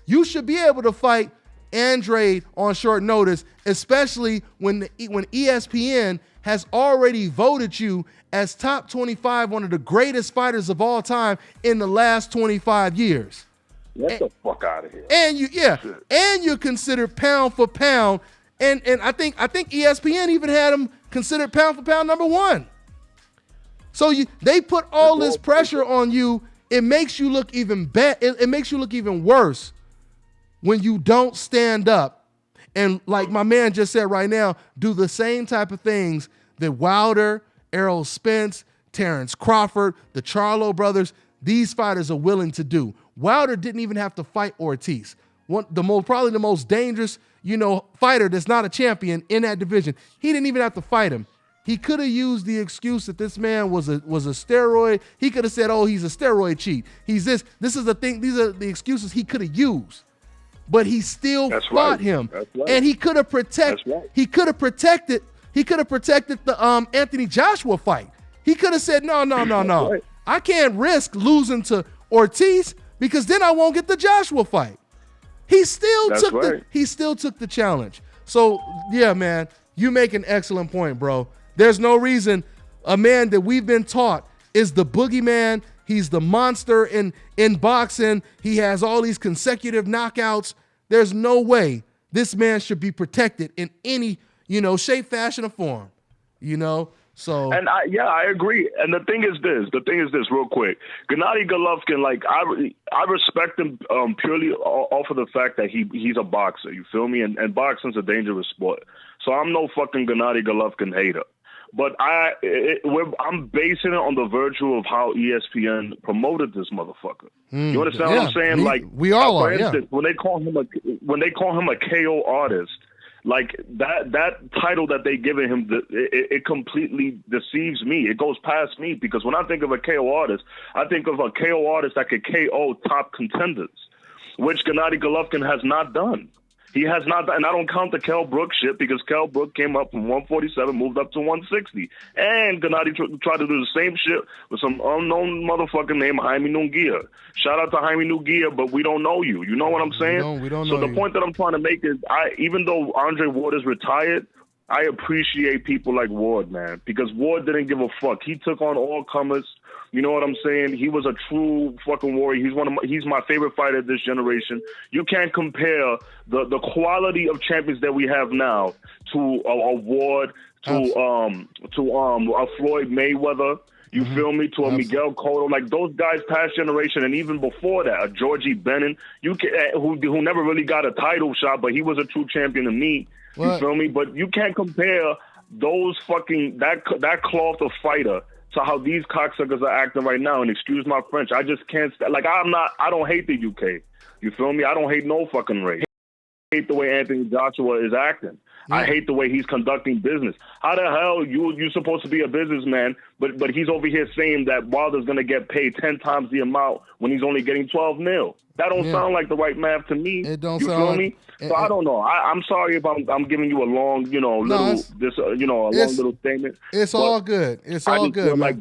you should be able to fight Andre on short notice, especially when ESPN has already voted you as top 25, one of the greatest fighters of all time in the last 25 years. Get the fuck out of here. And you're considered pound for pound. And I think ESPN even had him considered pound for pound number 1. So they put all this pressure on you. It makes you look even it makes you look even worse when you don't stand up and, like my man just said right now, do the same type of things that Wilder, Errol Spence, Terrence Crawford, the Charlo brothers, these fighters are willing to do. Wilder didn't even have to fight Ortiz. Probably the most dangerous, fighter that's not a champion in that division. He didn't even have to fight him. He could have used the excuse that this man was a steroid. He could have said, "Oh, he's a steroid cheat. He's this. This is the thing." These are the excuses he could have used. But he still fought him. And he could have protected. He could have protected the Anthony Joshua fight. He could have said, no. Right. I can't risk losing to Ortiz because then I won't get the Joshua fight. He still took the challenge. So yeah, man, you make an excellent point, bro. There's no reason a man that we've been taught is the boogeyman. He's the monster in boxing. He has all these consecutive knockouts. There's no way this man should be protected in any, shape, fashion, or form, So and I agree. And the thing is this, real quick. Gennady Golovkin, like I respect him purely off of the fact that he's a boxer. You feel me? And boxing's a dangerous sport. So I'm no fucking Gennady Golovkin hater. But I'm basing it on the virtue of how ESPN promoted this motherfucker. You understand what I'm saying? We all are. For instance, when they call him a KO artist, like that title that they given him, it completely deceives me. It goes past me because when I think of a KO artist, I think of a KO artist that could KO top contenders, which Gennady Golovkin has not done. He has not, and I don't count the Kell Brook shit because Kell Brook came up from 147, moved up to 160. And Gennady tried to do the same shit with some unknown motherfucker named Jaime Nungia. Shout out to Jaime Nungia, but we don't know you. You know what I'm saying? We don't know. So the point that I'm trying to make is, even though Andre Ward is retired, I appreciate people like Ward, man, because Ward didn't give a fuck. He took on all comers. You know what I'm saying? He was a true fucking warrior. He's my favorite fighter of this generation. You can't compare the quality of champions that we have now to a Ward, to a Floyd Mayweather. You feel me? To a Miguel Cotto, like those guys past generation, and even before that, a Georgie Bennett, who never really got a title shot, but he was a true champion to me. You feel me? But you can't compare those fucking that cloth of fighter to how these cocksuckers are acting right now. And excuse my French, I just can't. I don't hate the UK. You feel me? I don't hate no fucking race. I hate the way Anthony Joshua is acting. Yeah. I hate the way he's conducting business. How the hell you supposed to be a businessman, but he's over here saying that Wilder's gonna get paid 10 times the amount when he's only getting 12 mil? That don't sound like the right math to me. It don't you sound feel me? So I don't know. I'm sorry if I'm giving you a long, long little statement. It's all good. It's all good, man.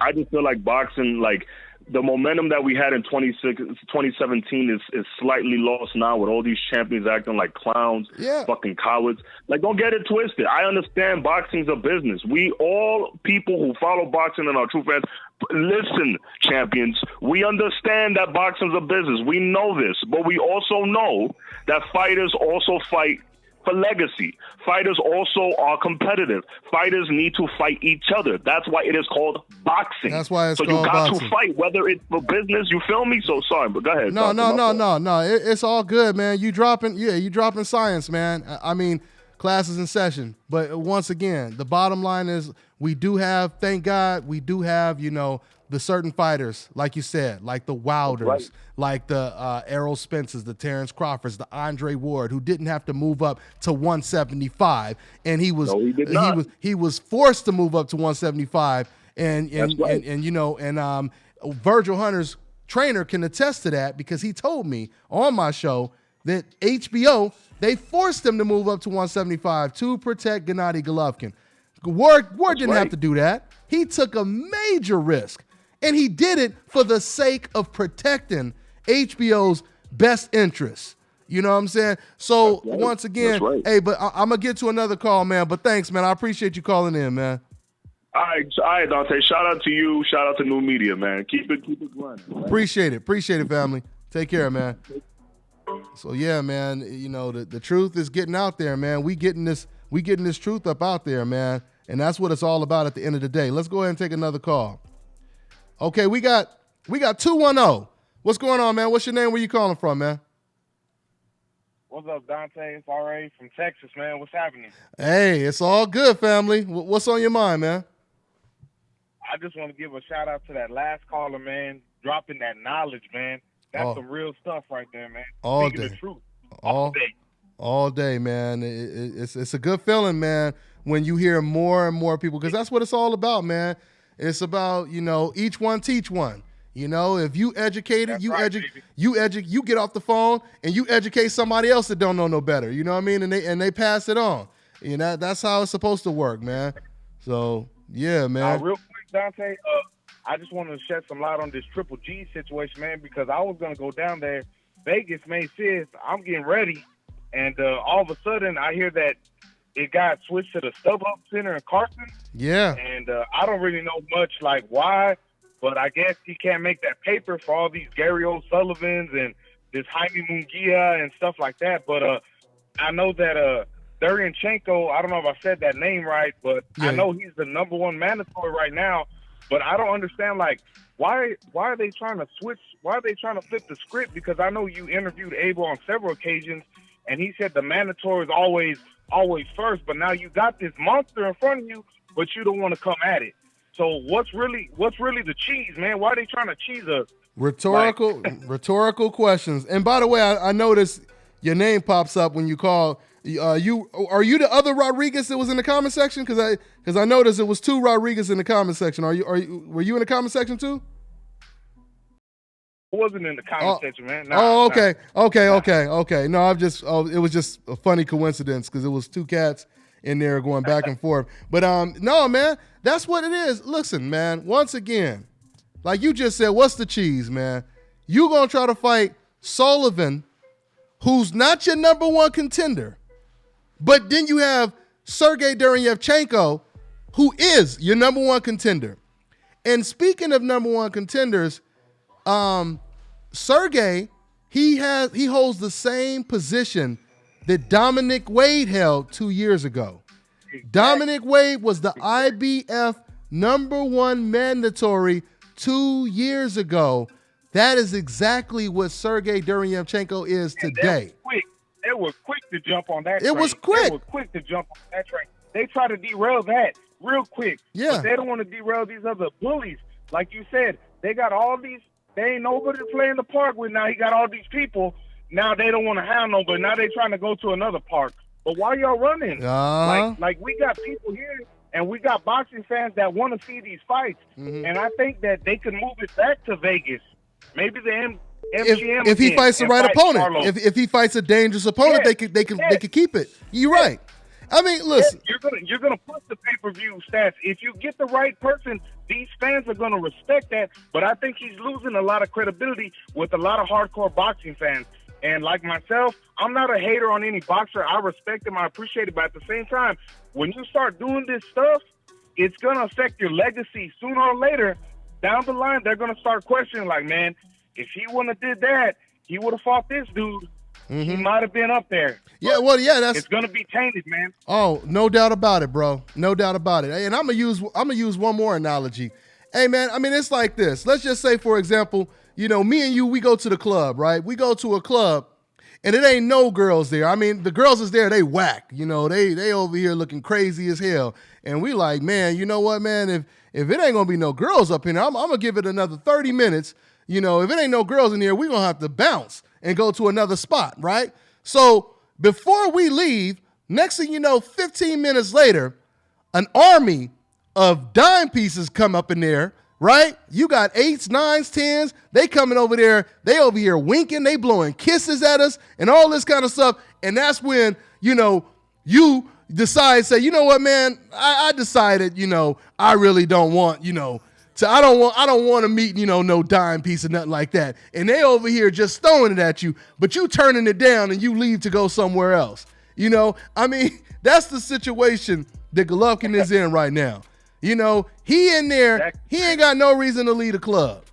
I just feel like boxing, like the momentum that we had in 2017 is slightly lost now with all these champions acting like clowns, fucking cowards. Like, don't get it twisted. I understand boxing's a business. We all people who follow boxing and are true fans, listen, champions, we understand that boxing's a business. We know this, but we also know that fighters also fight for legacy. Fighters also are competitive. Fighters need to fight each other. That's why it is called boxing. That's why it's so called boxing. So you got to fight, whether it's for business. You feel me? So sorry, but go ahead. No. It's all good, man. You dropping science, man. I mean, class is in session. But once again, the bottom line is we do have, thank God, we do have, the certain fighters, like you said, like the Wilders, like the Errol Spencers, the Terrence Crawfords, the Andre Ward, who didn't have to move up to 175, and he was forced to move up to 175, and Virgil Hunter's trainer can attest to that because he told me on my show that HBO, they forced him to move up to 175 to protect Gennady Golovkin. Ward didn't have to do that. He took a major risk. And he did it for the sake of protecting HBO's best interests. You know what I'm saying? So once again, hey, but I'm going to get to another call, man. But thanks, man. I appreciate you calling in, man. All right, Dante. Shout out to you. Shout out to New Media, man. Keep it running. Man. Appreciate it, family. Take care, man. So yeah, man, the truth is getting out there, man. We getting this truth up out there, man. And that's what it's all about at the end of the day. Let's go ahead and take another call. Okay, we got 210. What's going on, man? What's your name? Where you calling from, man? What's up, Dante? It's R.A. from Texas, man. What's happening? Hey, it's all good, family. What's on your mind, man? I just want to give a shout out to that last caller, man. Dropping that knowledge, man. That's some real stuff right there, man. All Speaking day. the truth. All day. All day, man. It's a good feeling, man, when you hear more and more people, because that's what it's all about, man. It's about, each one teach one. If you educated, you get off the phone and you educate somebody else that don't know no better. You know what I mean? And they pass it on. That's how it's supposed to work, man. So yeah, man. Real quick, Dante, I just want to shed some light on this Triple G situation, man, because I was gonna go down there. Vegas, May 5th. I'm getting ready. and all of a sudden I hear that it got switched to the StubHub Center in Carson. Yeah. And I don't really know much like why, but I guess he can't make that paper for all these Gary O'Sullivans and this Jaime Munguia and stuff like that. But I know that Deryanchenko, I don't know if I said that name right, but I know he's the number one mandatory right now. But I don't understand, like, why are they trying to switch? Why are they trying to flip the script? Because I know you interviewed Abel on several occasions, and he said the mandatory is always first. But now you got this monster in front of you, but you don't want to come at it. So what's really the cheese, man? Why are they trying to cheese us? Rhetorical questions. And by the way, I noticed your name pops up when you call. Are you the other Rodriguez that was in the comment section? Because I noticed it was two Rodriguez in the comment section. Were you in the comment section too? I wasn't in the comment section, man. Okay. No, it was just a funny coincidence because it was two cats in there going back and forth. But no, man, that's what it is. Listen, man, once again, like you just said, what's the cheese, man? You gonna try to fight Sullivan, who's not your number one contender, but then you have Sergey Deryanchenko, who is your number one contender. And speaking of number one contenders, Sergey, he holds the same position that Dominic Wade held 2 years ago. Dominic Wade was the IBF number one mandatory 2 years ago. That is exactly what Sergey Deryanchenko is today. They were quick to jump on that train. It was quick. They were quick to jump on that train. They try to derail that real quick. Yeah. But they don't want to derail these other bullies. Like you said, they got all these, they ain't nobody to play in the park with now. He got all these people. Now they don't want to have nobody. Now they trying to go to another park. But why y'all running? Like we got people here and we got boxing fans that want to see these fights. Mm-hmm. And I think that they could move it back to Vegas. Maybe the MGM if he fights the right opponent, if he fights a dangerous opponent, they could keep it. You're right. I mean, listen, you're gonna push the pay-per-view stats. If you get the right person, these fans are gonna respect that. But I think he's losing a lot of credibility with a lot of hardcore boxing fans. And like myself, I'm not a hater on any boxer. I respect him. I appreciate it. But at the same time, when you start doing this stuff, it's gonna affect your legacy sooner or later. Down the line, they're gonna start questioning, like, man, if he wouldn't have did that, he would have fought this dude. Mm-hmm. He might have been up there. Yeah, well, yeah, it's gonna be tainted, man. Oh, no doubt about it, bro. No doubt about it. And I'm gonna use one more analogy. Hey, man, I mean, it's like this. Let's just say, for example, me and you, we go to the club, right? We go to a club, and it ain't no girls there. I mean, the girls is there, they whack. They over here looking crazy as hell. And we like, man, you know what, man? If it ain't gonna be no girls up in here, I'm gonna give it another 30 minutes. If it ain't no girls in here, we're gonna have to bounce and go to another spot, right? So before we leave, next thing you know, 15 minutes later, an army of dime pieces come up in there, right? You got 8s, 9s, 10s. They coming over there. They over here winking. They blowing kisses at us and all this kind of stuff. And that's when, you decide, say, you know what, man, I decided, I really don't want, I don't want to meet, no dime piece or nothing like that. And they over here just throwing it at you, but you turning it down and you leave to go somewhere else. I mean, that's the situation that Golovkin is in right now. He in there, he ain't got no reason to leave the club.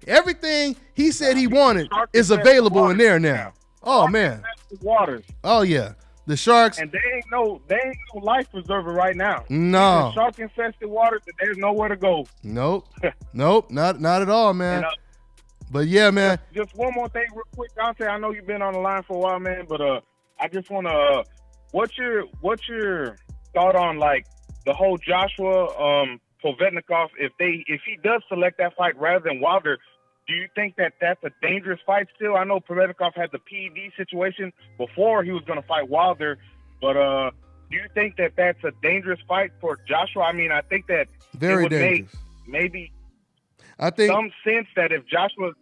Everything he said he wanted is available in there now. Oh, man. Waters. Oh, yeah. The Sharks. And they ain't no life preserver right now. No. Shark infested waters, and there's nowhere to go. Nope. Not at all, man. But yeah, man. Just one more thing real quick, Dante. I know you've been on the line for a while, man, but I just want to what's your thought on like the whole Joshua Povetnikov if he does select that fight rather than Wilder? Do you think that that's a dangerous fight still? I know Povetnikov had the PED situation before he was going to fight Wilder, but do you think that that's a dangerous fight for Joshua? I mean, I think that very it would dangerous. Make maybe some sense that if Joshua,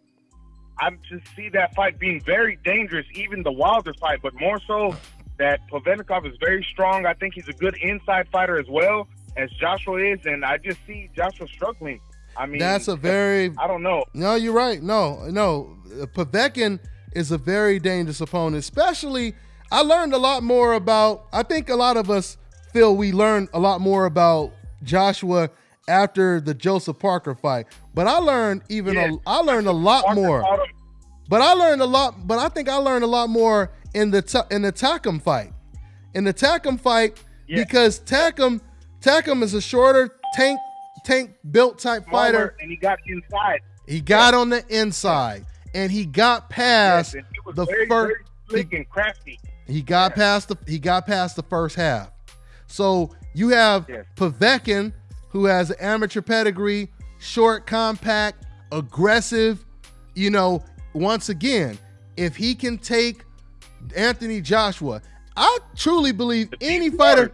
I just see that fight being very dangerous, even the Wilder fight, but more so that Povetnikov is very strong. I think he's a good inside fighter as well as Joshua is, and I just see Joshua struggling. I mean, that's a very. I don't know. No, you're right. No. Povetkin is a very dangerous opponent, especially. I learned a lot more about, I think a lot of us feel we learned a lot more about Joshua after the Joseph Parker fight. But I learned I learned a lot more. But I think I learned a lot more in the Takam fight. In the Takam fight, because Takam is a shorter tank built type fighter. And he got inside. He got on the inside and he got past the first. Very slick and crafty. He got past the first half. So you have Povetkin, who has an amateur pedigree, short, compact, aggressive. You know, once again, if he can take Anthony Joshua, I truly believe any fighter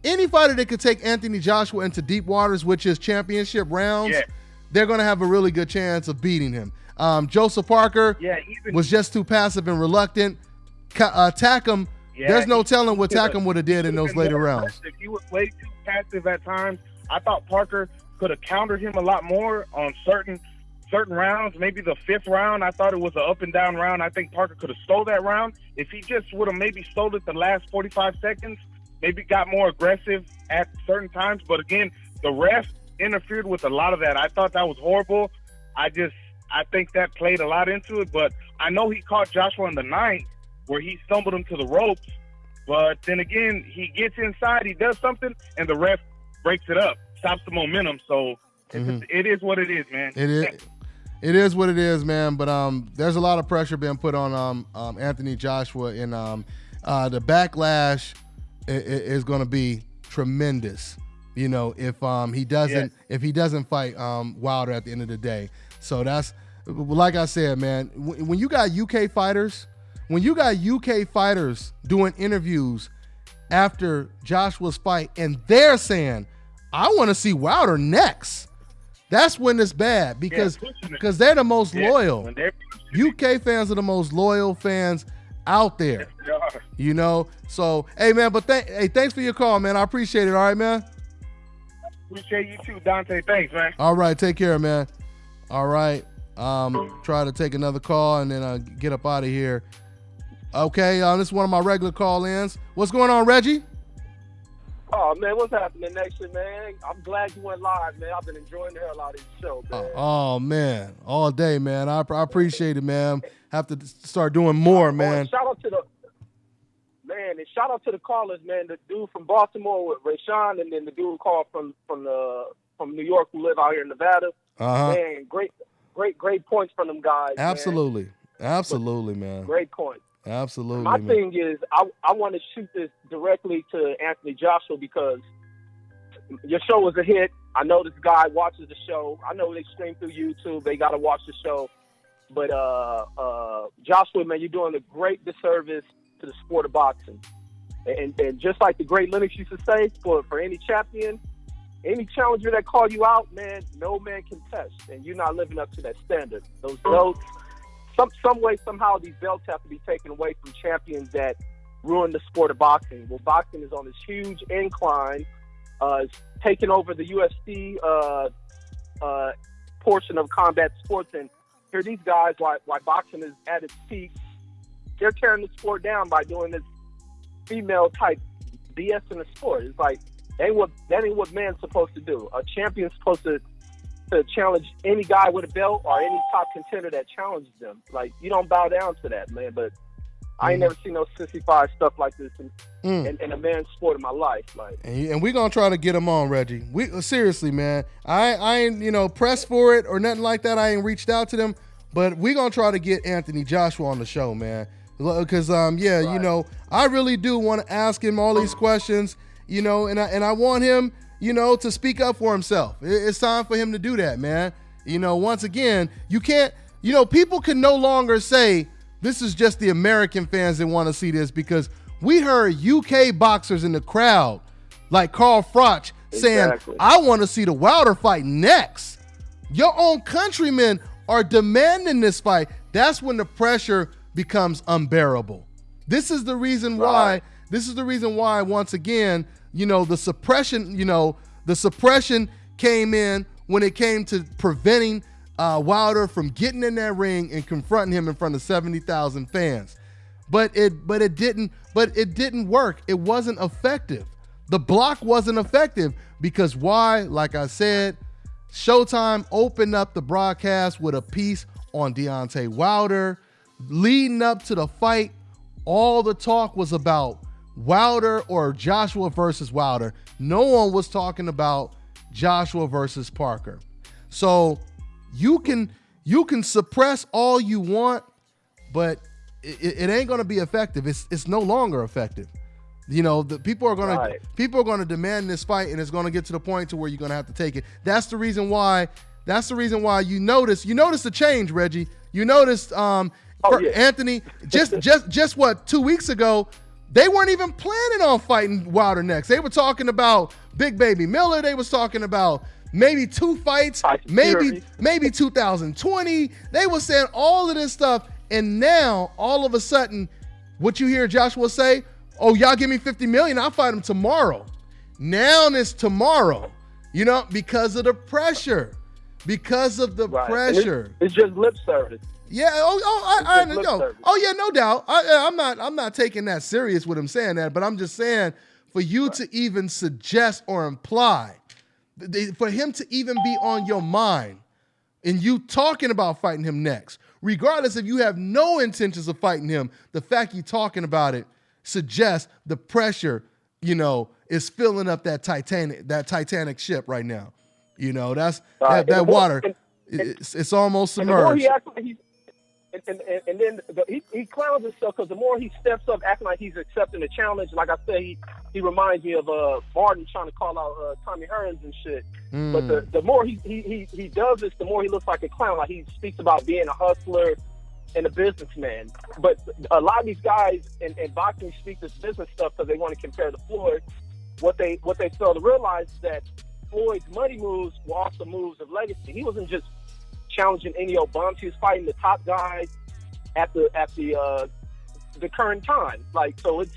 that could take Anthony Joshua into deep waters, which is championship rounds, they're going to have a really good chance of beating him. Joseph Parker was just too passive and reluctant. Takam, there's no telling what Takam would have did in those later rounds. If he was way too passive at times, I thought Parker could have countered him a lot more on certain rounds. Maybe the fifth round, I thought it was an up and down round. I think Parker could have stole that round. If he just would have maybe stole it the last 45 seconds, maybe got more aggressive at certain times. But again, the ref interfered with a lot of that. I thought that was horrible. I think that played a lot into it. But I know he caught Joshua in the ninth where he stumbled him to the ropes. But then again, he gets inside, he does something, and the ref breaks it up, stops the momentum. So it is what it is, man. It is what it is, man. But there's a lot of pressure being put on Anthony Joshua, and the backlash is going to be tremendous. You know, if he doesn't fight Wilder at the end of the day. So that's, like I said, man. When you got UK fighters doing interviews after Joshua's fight, and they're saying, "I want to see Wilder next." That's when it's bad because they're the most loyal. UK fans are the most loyal fans out there. You know? So, hey, man, but thanks for your call, man. I appreciate it. All right, man? Appreciate you too, Dante. Thanks, man. All right. Take care, man. All right. Try to take another call and then get up out of here. Okay, this is one of my regular call-ins. What's going on, Reggie? Oh, man, what's happening next year, man? I'm glad you went live, man. I've been enjoying the hell out of this show, man. Oh, man. All day, man. I appreciate it, man. Have to start doing more, man. Shout out to the callers, man. The dude from Baltimore with Rayshawn, and then the dude called from New York who live out here in Nevada. Man, great points from them guys. Absolutely. Man. Absolutely, man. Great points. Absolutely. My thing is, I want to shoot this directly to Anthony Joshua because your show was a hit. I know this guy watches the show. I know they stream through YouTube. They got to watch the show. But Joshua, man, you're doing a great disservice to the sport of boxing. And just like the great Lennox used to say, for any champion, any challenger that call you out, man, no man can test. And you're not living up to that standard. Those belts. Some way, somehow, these belts have to be taken away from champions that ruin the sport of boxing. Well, boxing is on this huge incline. It's taking over the UFC portion of combat sports. And here these guys, why boxing is at its peak, they're tearing the sport down by doing this female-type BS in the sport. It's like, that ain't what man's supposed to do. A champion's supposed to challenge any guy with a belt or any top contender that challenges them. Like, you don't bow down to that, man. But I ain't never seen no sissy-fied stuff like this in a man's sport in my life. Like, and we're gonna try to get him on, Reggie. Seriously, man. I ain't pressed for it or nothing like that. I ain't reached out to them, but we're gonna try to get Anthony Joshua on the show, man. Because I really do want to ask him all these questions, and I want him, to speak up for himself. It's time for him to do that, man. Once again, you can't, people can no longer say this is just the American fans that want to see this, because we heard UK boxers in the crowd, like Carl Froch, saying, I want to see the Wilder fight next. Your own countrymen are demanding this fight. That's when the pressure becomes unbearable. This is the reason why, once again, the suppression came in when it came to preventing Wilder from getting in that ring and confronting him in front of 70,000 fans. but it didn't work. It wasn't effective. The block wasn't effective because why? Like I said, Showtime opened up the broadcast with a piece on Deontay Wilder. Leading up to the fight, all the talk was about Wilder or Joshua versus Wilder. No one was talking about Joshua versus Parker. So you can suppress all you want, but it ain't going to be effective. It's no longer effective. You know, the people are going to demand this fight, and it's going to get to the point to where you're going to have to take it. That's the reason why you notice the change, Reggie. You noticed Anthony just what 2 weeks ago, they weren't even planning on fighting Wilder next. They were talking about Big Baby Miller. They was talking about maybe 2 fights, maybe 2020. They were saying all of this stuff, and now all of a sudden, what you hear Joshua say, "Oh, y'all give me $50 million, I'll fight him tomorrow." Now it's tomorrow, you know, because of the pressure, because of the pressure. It's just lip service. Yeah. I know. Oh yeah, no doubt. I'm not taking that serious with him saying that, but I'm just saying for you to even suggest or imply, for him to even be on your mind, and you talking about fighting him next, regardless if you have no intentions of fighting him, the fact you talking about it suggests the pressure, you know, is filling up that Titanic ship right now. You know, that water, it's almost submerged. And then he clowns himself because the more he steps up acting like he's accepting a challenge, like I said, he reminds me of Martin trying to call out Tommy Hearns and shit. But the more he does this, the more he looks like a clown. Like he speaks about being a hustler and a businessman. But a lot of these guys in boxing speak this business stuff because they want to compare to Floyd. What they fail to realize is that Floyd's money moves were also moves of legacy. He wasn't just challenging any old bums. He was fighting the top guys at the current time. Like, so it's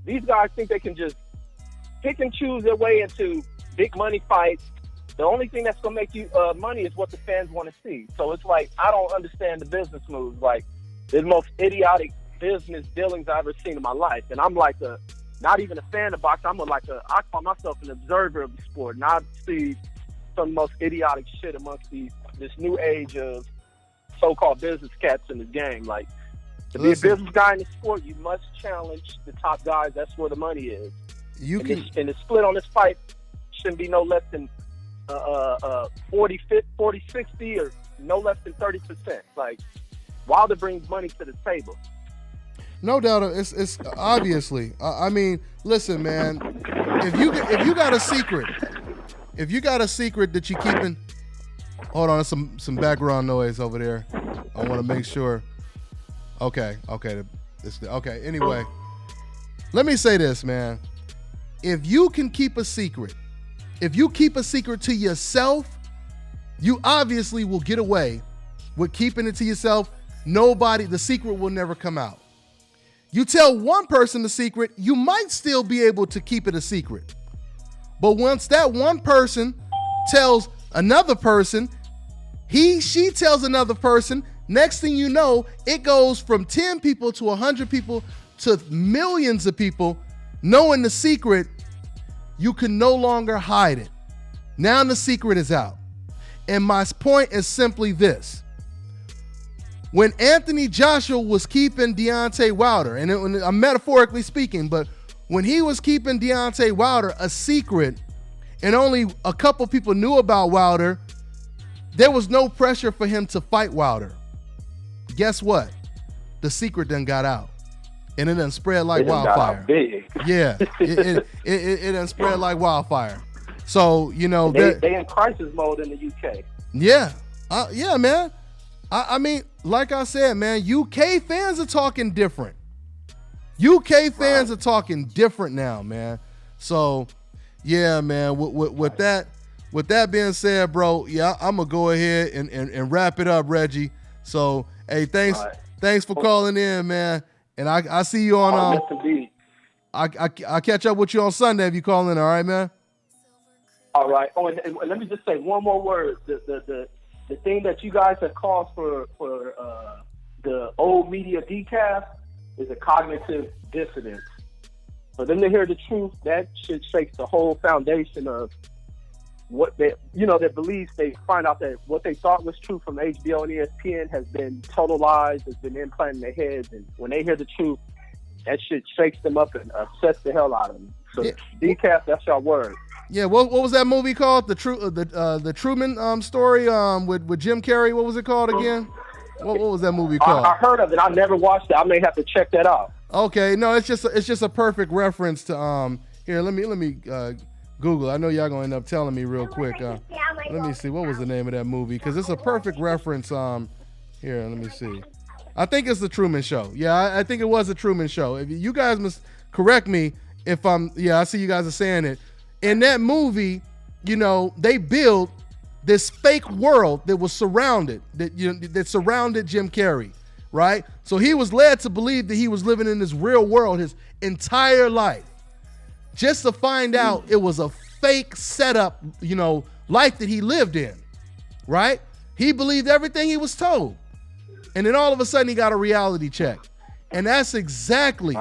these guys think they can just pick and choose their way into big money fights. The only thing that's gonna make you money is what the fans want to see. So it's like I don't understand the business moves. Like the most idiotic business dealings I've ever seen in my life. And I'm like not even a fan of boxing. I call myself an observer of the sport, and I see some of the most idiotic shit amongst this new age of so-called business cats in the game. Like, to be a business guy in the sport, you must challenge the top guys. That's where the money is. And the split on this fight shouldn't be no less than 40, 60, or no less than 30%. Like, Wilder brings money to the table. No doubt, it's obviously. I mean, listen, man. If you got a secret, that you keeping. Hold on, there's some background noise over there. I want to make sure. Okay. Anyway, let me say this, man. If you can keep a secret, if you keep a secret to yourself, you obviously will get away with keeping it to yourself. The secret will never come out. You tell one person the secret, you might still be able to keep it a secret. But once that one person tells another person, she tells another person, next thing you know, it goes from 10 people to 100 people to millions of people knowing the secret. You can no longer hide it. Now the secret is out. And my point is simply this. When Anthony Joshua was keeping Deontay Wilder, and I'm metaphorically speaking, but when he was keeping Deontay Wilder a secret and only a couple people knew about Wilder, there was no pressure for him to fight Wilder. Guess what? The secret done got out. And it done spread like wildfire. Yeah, it done spread like wildfire. So, you know. They in crisis mode in the UK. Yeah. Yeah, man. I mean, like I said, man, UK fans are talking different. UK fans are talking different now, man. So, yeah, man, with that being said, bro, yeah, I'm going to go ahead and wrap it up, Reggie. So, hey, thanks for calling in, man. And I see you on I catch up with you on Sunday if you call in, all right, man? All right. Oh, and let me just say one more word. The thing that you guys have caused for the old media decaf, is a cognitive dissonance. For them to hear the truth, that shit shakes the whole foundation of what they, their beliefs. They find out that what they thought was true from HBO and ESPN has been total lies, has been implanted in their heads. And when they hear the truth, that shit shakes them up and upsets the hell out of them. So, decaf, that's your word. Yeah, what was that movie called? The Truman story with Jim Carrey. What was it called again? What was that movie called? I heard of it. I never watched it. I may have to check that out. Okay, no, it's just a perfect reference to here. Let me Google. I know y'all gonna end up telling me real quick. Let me see, what was the name of that movie? Because it's a perfect reference. Here, let me see. I think it's the Truman Show. Yeah, I think it was the Truman Show. If you guys must correct me if I'm. Yeah, I see you guys are saying it. In that movie, they built this fake world that was surrounded that surrounded Jim Carrey. Right? So he was led to believe that he was living in this real world his entire life. Just to find out it was a fake setup, life that he lived in. Right? He believed everything he was told. And then all of a sudden he got a reality check. And that's exactly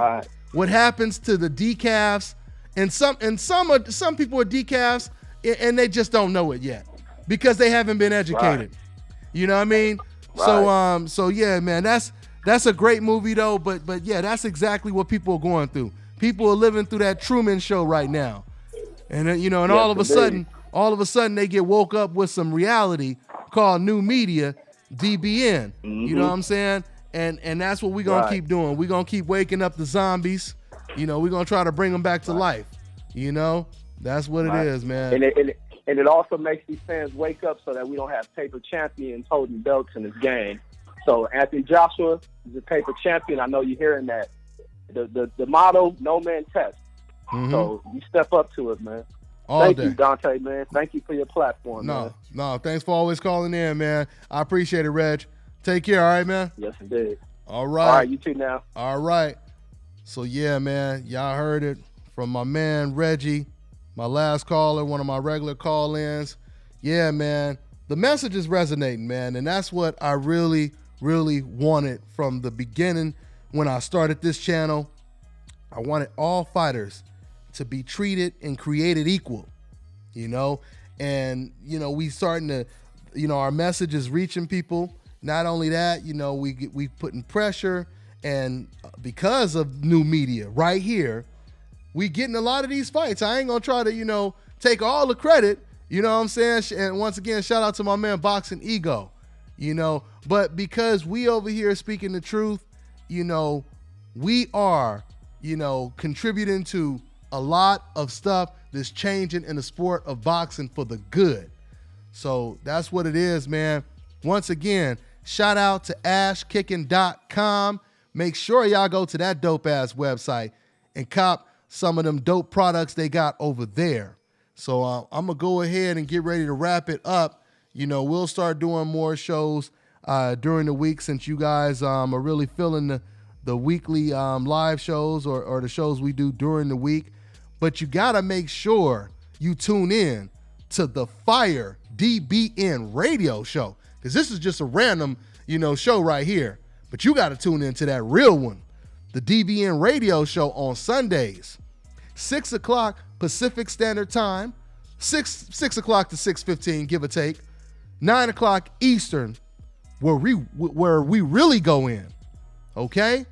what happens to the decafs. And some people are decafs and they just don't know it yet because they haven't been educated. Right. You know what I mean? Right. So yeah, man, that's a great movie though, but yeah, that's exactly what people are going through. People are living through that Truman Show right now. And yes, all of a sudden they get woke up with some reality called new media, DBN. Mm-hmm. You know what I'm saying? And that's what we're going to keep doing. We're going to keep waking up the zombies. We're going to try to bring them back to life. That's what it is, man. And it also makes these fans wake up so that we don't have paper champions holding belts in this game. So Anthony Joshua is a paper champion. I know you're hearing that. The motto, no man test. Mm-hmm. So you step up to it, man. Thank you, Dante, man. Thank you for your platform, man. No, thanks for always calling in, man. I appreciate it, Reg. Take care, all right, man? Yes, indeed. All right. All right, you too now. All right. So, yeah, man, y'all heard it from my man, Reggie. My last caller, one of my regular call-ins. Yeah, man, the message is resonating, man, and that's what I really, really wanted from the beginning when I started this channel. I wanted all fighters to be treated and created equal, and, we starting to, our message is reaching people. Not only that, we putting pressure, and because of new media right here, we getting a lot of these fights. I ain't gonna try to, take all the credit, you know what I'm saying? And once again, shout out to my man Boxing Ego, but because we over here speaking the truth, we are, contributing to a lot of stuff that's changing in the sport of boxing for the good. So that's what it is, man. Once again, shout out to ashkicking.com. Make sure y'all go to that dope ass website and cop some of them dope products they got over there. So I'm going to go ahead and get ready to wrap it up. We'll start doing more shows during the week since you guys are really feeling the weekly live shows or the shows we do during the week. But you got to make sure you tune in to the Fire DBN radio show, because this is just a random, show right here. But you got to tune into that real one, the DBN radio show on Sundays, 6 o'clock Pacific Standard Time, 6 o'clock to 6:15, give or take, 9 o'clock Eastern, where we really go in. Okay?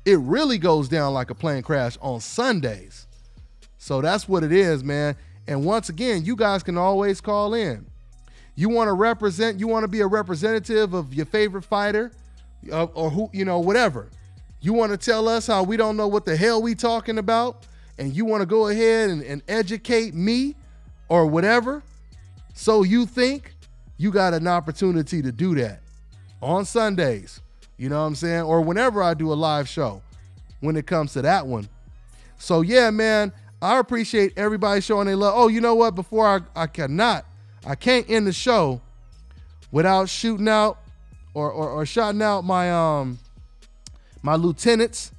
It really goes down like a plane crash on Sundays. So that's what it is, man. And once again, you guys can always call in. You want to be a representative of your favorite fighter, or who, whatever. You want to tell us how we don't know what the hell we talking about, and you want to go ahead and educate me or whatever. So you think you got an opportunity to do that on Sundays, you know what I'm saying? Or whenever I do a live show when it comes to that one. So yeah, man, I appreciate everybody showing their love. Oh, you know what? Before I can't end the show without shooting out or shouting out my my lieutenants,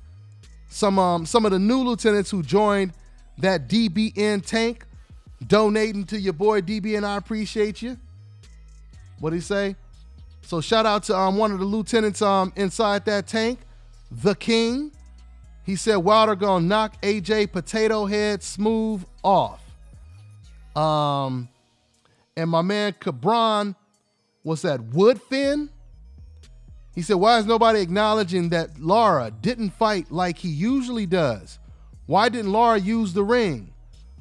some of the new lieutenants who joined that DBN tank, donating to your boy DBN. I appreciate you. What'd he say? So shout out to one of the lieutenants inside that tank, the King. He said Wilder gonna knock AJ Potato Head smooth off. And my man Cabron, what's that, Woodfin? He said, why is nobody acknowledging that Lara didn't fight like he usually does? Why didn't Lara use the ring?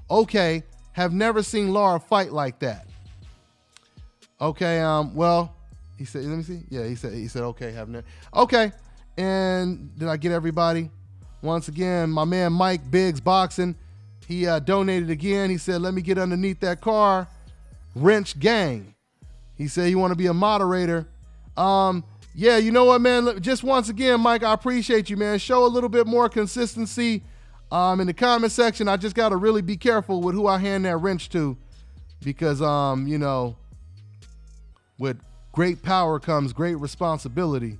Okay, have never seen Lara fight like that. Okay, well, he said, let me see. Yeah, he said, okay, have never. Okay, and did I get everybody? Once again, my man Mike Biggs Boxing, he donated again. He said, let me get underneath that car. Wrench Gang. He said he want to be a moderator. Yeah, you know what, man? Look, just once again, Mike, I appreciate you, man. Show a little bit more consistency in the comment section. I just got to really be careful with who I hand that wrench to because, you know, with great power comes great responsibility.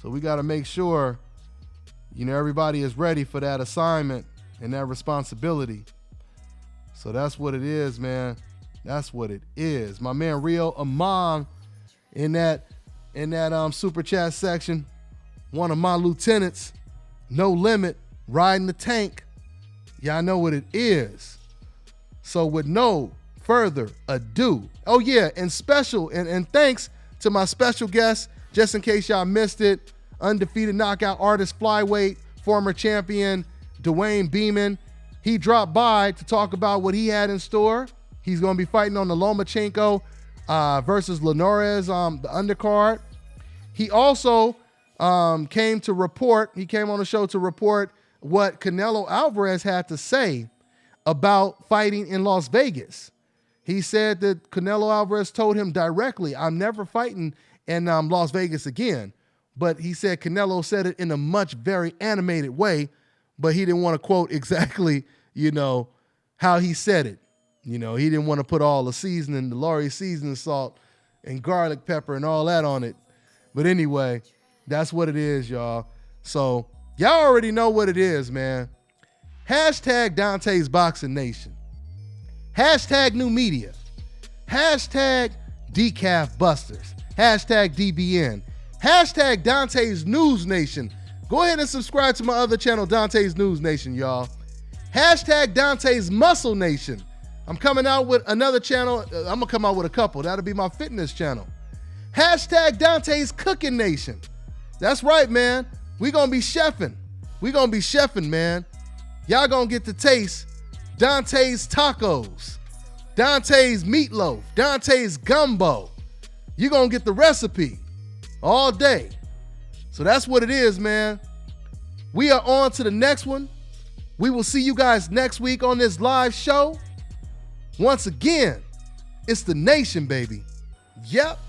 So we got to make sure, you know, everybody is ready for that assignment and that responsibility. So that's what it is, man. That's what it is. My man Rio Amon in that super chat section, one of my lieutenants, No Limit, riding the tank. Y'all know what it is. So with no further ado, oh yeah, and special, and thanks to my special guest, just in case y'all missed it, undefeated knockout artist, flyweight, former champion, Dewayne Beamon. He dropped by to talk about what he had in store. He's going to be fighting on the Lomachenko versus Linares, the undercard. He also came to report, he came on the show to report what Canelo Alvarez had to say about fighting in Las Vegas. He said that Canelo Alvarez told him directly, I'm never fighting in Las Vegas again. But he said Canelo said it in a very animated way, but he didn't want to quote exactly, you know, how he said it. You know, he didn't want to put all the seasoning, the Lori seasoning salt and garlic pepper and all that on it. But anyway, that's what it is, y'all. So y'all already know what it is, man. Hashtag Dante's Boxing Nation. Hashtag New Media. Hashtag Decaf Busters. Hashtag DBN. Hashtag Dante's News Nation. Go ahead and subscribe to my other channel, Dante's News Nation, y'all. Hashtag Dante's Muscle Nation. I'm coming out with another channel. I'm going to come out with a couple. That'll be my fitness channel. Hashtag Dante's Cooking Nation. That's right, man. We going to be chefing. We going to be chefing, man. Y'all going to get to taste Dante's tacos, Dante's meatloaf, Dante's gumbo. You're going to get the recipe all day. So that's what it is, man. We are on to the next one. We will see you guys next week on this live show. Once again, it's the nation, baby. Yep.